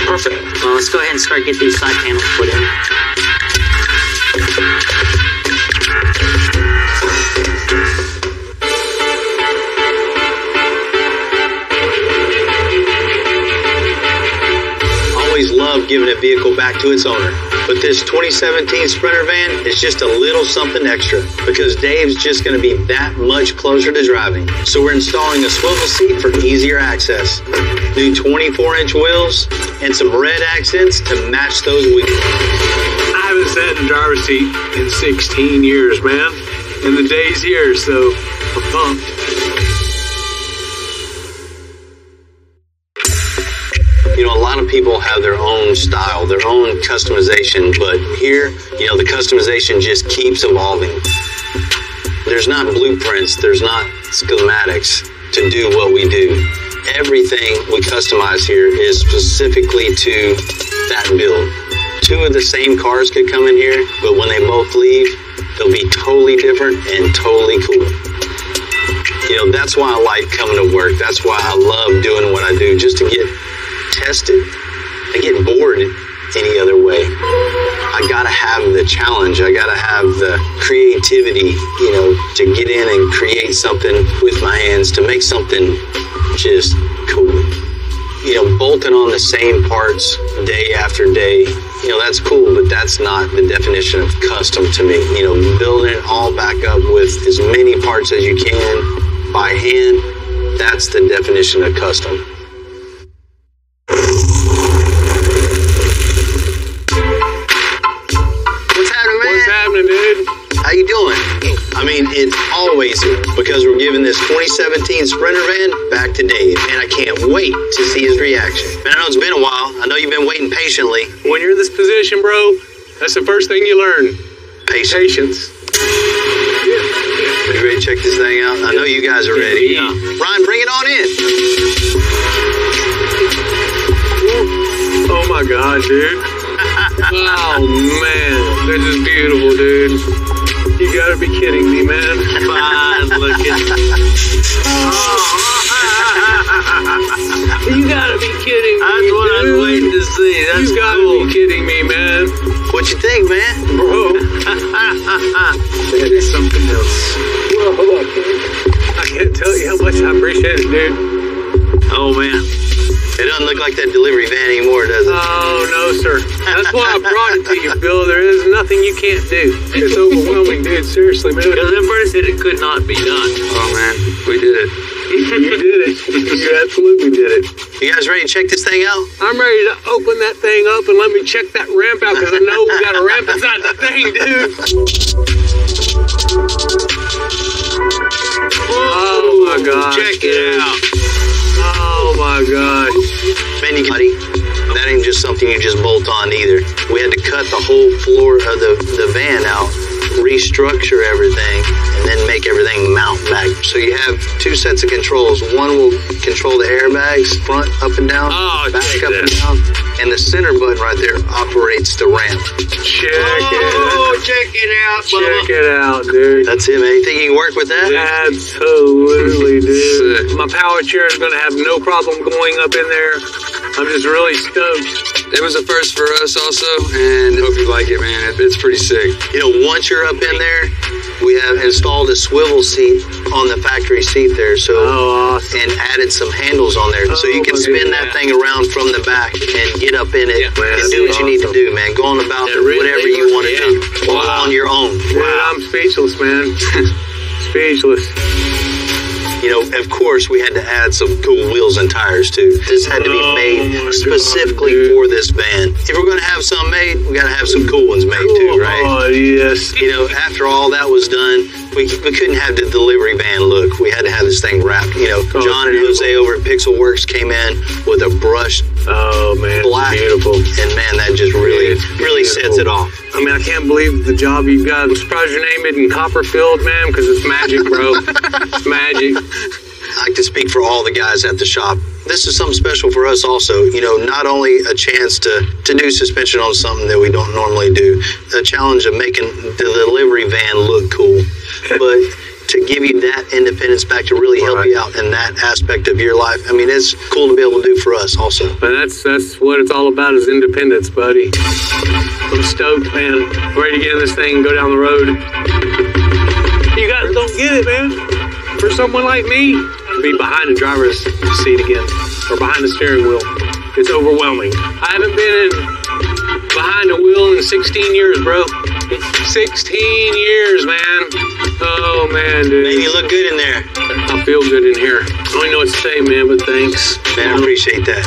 Perfect.
Well, let's go ahead and start getting these side panels put in.
Always love giving a vehicle back to its owner. But this 2017 Sprinter van is just a little something extra because Dave's just going to be that much closer to driving. So we're installing a swivel seat for easier access, new 24-inch wheels, and some red accents to match those wheels.
I haven't sat in the driver's seat in 16 years, man. And the day's here, so I'm pumped.
You know, a lot of people have their own style, their own customization, but here, you know, the customization just keeps evolving. There's not blueprints, there's not schematics to do what we do. Everything we customize here is specifically to that build. Two of the same cars could come in here, but when they both leave, they'll be totally different and totally cool. You know, that's why I like coming to work. That's why I love doing what I do, just to get tested. I get bored any other way. I gotta have the challenge. I gotta have the creativity, you know, to get in and create something with my hands, to make something just cool. You know, bolting on the same parts day after day, you know, that's cool, but that's not the definition of custom to me. You know, building it all back up with as many parts as you can by hand, that's the definition of custom.
Dude.
How you doing? I mean, it's always because we're giving this 2017 Sprinter van back to Dave, and I can't wait to see his reaction. Man, I know it's been a while. I know you've been waiting patiently.
When you're in this position, bro, that's the first thing you learn. Patience.
You ready to check this thing out? I know you guys are ready.
Yeah.
Ryan, bring it on in.
Oh my God, dude. Oh man, this is beautiful, dude. You gotta be kidding me, man.
Fine looking.
You gotta be kidding me.
That's what I was waiting to see. That's
You gotta
cool.
be kidding me, man.
What you think, man?
Bro, that is something else. Whoa, I can't tell you how much I appreciate it, dude.
Oh man. It doesn't look like that delivery van anymore, does it?
Oh, no, sir. That's why I brought it to you, Bill. There is nothing you can't do. It's overwhelming, dude. Seriously, man.
Because at first it could not be done.
Oh man, we did it.
You did it. You absolutely did it.
You guys ready to check this thing out?
I'm ready to open that thing up and let me check that ramp out because I know we got a ramp inside the thing, dude. Oh my God.
Check it out.
Oh my God.
Man, buddy, that ain't just something you just bolt on either. We had to cut the whole floor of the van out, restructure everything, and then make everything mount back. So you have two sets of controls. One will control the airbags, front, up and down, back, up and down. And the center button right there operates the ramp.
Check it out.
Check it out,
Check it out, dude.
That's it, man. You think you can work with that?
Absolutely, dude. My power chair is going to have no problem going up in there. I'm just really stoked.
It was a first for us also, and hope you like it, man. It's pretty sick.
You know, once you're up in there, we have installed a swivel seat on the factory seat there, so
awesome.
And added some handles on there, so you can spin that thing around from the back and get up in it and do what you need to do, man. Go on about whatever you want to do, all on your own.
Wow, I'm speechless, man. Speechless.
You know, of course, we had to add some cool wheels and tires, too. This had to be made specifically for this van. If we're going to have some made, we got to have some cool ones made, too, right?
Oh, yes.
You know, after all that was done, we couldn't have the delivery van look. We had to have this thing wrapped. You know, John and Jose over at Pixelworks came in with a brushed black.
Beautiful.
And, man, that just really sets it off.
I mean, I can't believe the job you've got. I'm surprised your name isn't Copperfield, man, because it's magic, bro. It's magic.
I like to speak for all the guys at the shop. This is something special for us also. You know, not only a chance to do suspension on something that we don't normally do, a challenge of making the delivery van look cool, but to give you that independence back to really help you out in that aspect of your life. I mean, it's cool to be able to do for us also.
But that's what it's all about is independence, buddy. I'm stoked, man. Ready to get in this thing and go down the road. You guys don't get it, man. For someone like me, be behind the driver's seat again, or behind the steering wheel. It's overwhelming. I haven't been behind a wheel in 16 years, bro. 16 years, man. Oh, man, dude.
Man, you look good in there.
I feel good in here. I don't even know what to say, man, but thanks.
Man, I appreciate that.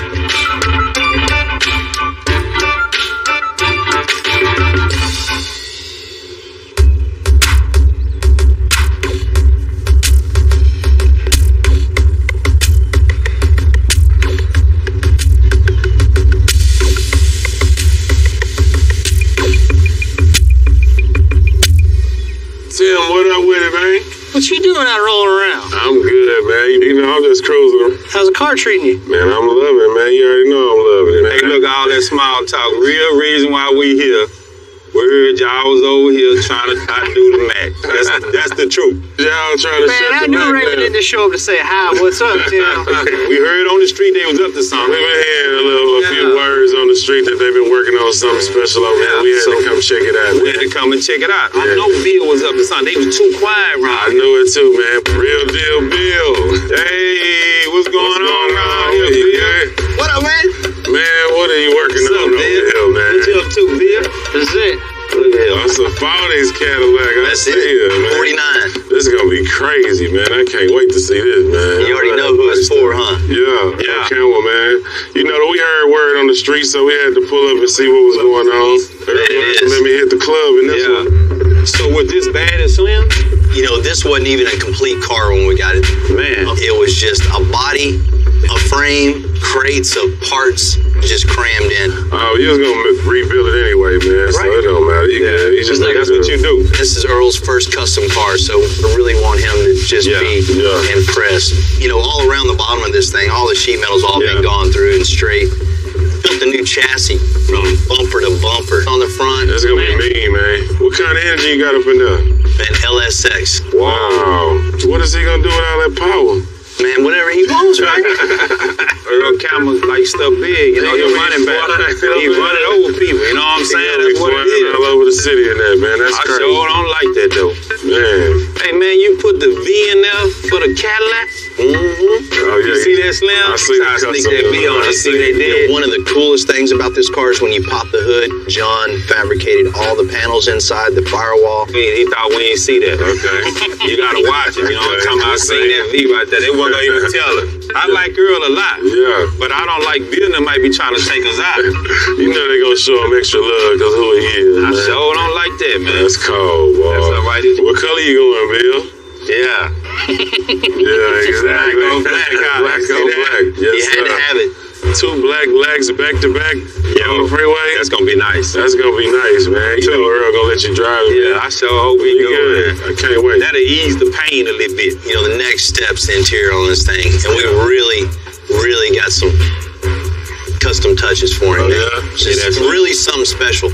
Tim, what up with it, man?
What you doing out rolling around?
I'm good, man. You know, I'm just cruising.
How's the car treating you?
Man, I'm loving it, man. You already know I'm loving it. Hey, look, all that small talk. Real reason why we here. We heard y'all was over here trying to outdo the Mac. That's the truth. Y'all trying to shut the Mac down.
Man, I knew Raymond didn't show up to say hi. What's up, Tim?
We heard on the street they was up to something. We been hearing a few words on the street that they've been working on something special over here. We had to come check it out. We had to come and check it out. I know Bill was up to something. They was too quiet, Rob. I knew it too, man. Real deal, Bill. Hey, what's going on around here, Bill?
What up, man?
Man, what are you working on over here, man?
What you up to, Bill? That's it.
Look at that's a 40s Cadillac.
That's it. Man.
49. This is gonna be crazy, man. I can't wait to see this, man.
You already know who it's for, huh?
Yeah. Can't wait, man. You know, we heard word on the street, so we had to pull up and see what was going on. Let me hit the club in this one. So was this bad and slim?
You know, this wasn't even a complete car when we got it.
Man.
It was just a body, a frame, crates of parts just crammed in.
Oh, you was gonna rebuild it anyway, man. So it don't matter. You just that's what you do.
This is Earl's first custom car, so I really want him to just be impressed. You know, all around the bottom of this thing, all the sheet metal's all been gone through and straight. Built a new chassis from bumper to bumper on the front.
That's gonna be mean, man. What kind of energy you got up in there?
An LSX.
Wow. What is he gonna do with all that power?
Man, whatever he wants, right?
Earl Campbell's like stuff big, you know, he's running back. He's running over people, you know what I'm saying? That's what it is. All over the city in that, man. That's crazy. I sure don't like that, though. Man. Hey, man, you put the V in there for the Cadillac? Mm-hmm. Oh, yeah. You see that, Slim? I see that. Sneak that V on. You see what they did?
One of the coolest coolest things about this car is when you pop the hood, John fabricated all the panels inside the firewall.
He thought we didn't see that. Okay. You gotta watch it. You know, come out seeing that V right there. They wasn't gonna even tell her. I like Earl a lot. Yeah. But I don't like Bill that might be trying to take us out.
You know they gonna show him extra love because who he is.
I sure don't like that, man.
That's cold, boy.
That's all right.
What color you going, Bill?
Yeah.
Yeah, exactly.
Black on black.
Black on black. Yes,
You had to have it.
2 black blacks back to back on the freeway.
That's gonna be nice.
That's gonna be nice, man. You know Earl gonna let you drive.
Yeah, I sure hope we go.
I can't wait.
That'll ease the pain a little bit.
You know, the next step's the interior on this thing, and we really got some custom touches for him. It's really something special.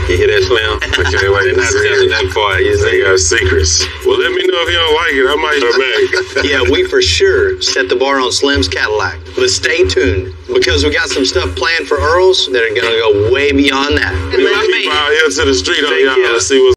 You hear that, Slim?
I can't wait.
Not telling that part.
They got secrets. Well, let me know if you don't like it. I might come back.
Yeah, we for sure set the bar on Slim's Cadillac. But stay tuned, because we got some stuff planned for Earl's that are going to go way beyond that.
We'll keep our ear to the street on y'all to see what's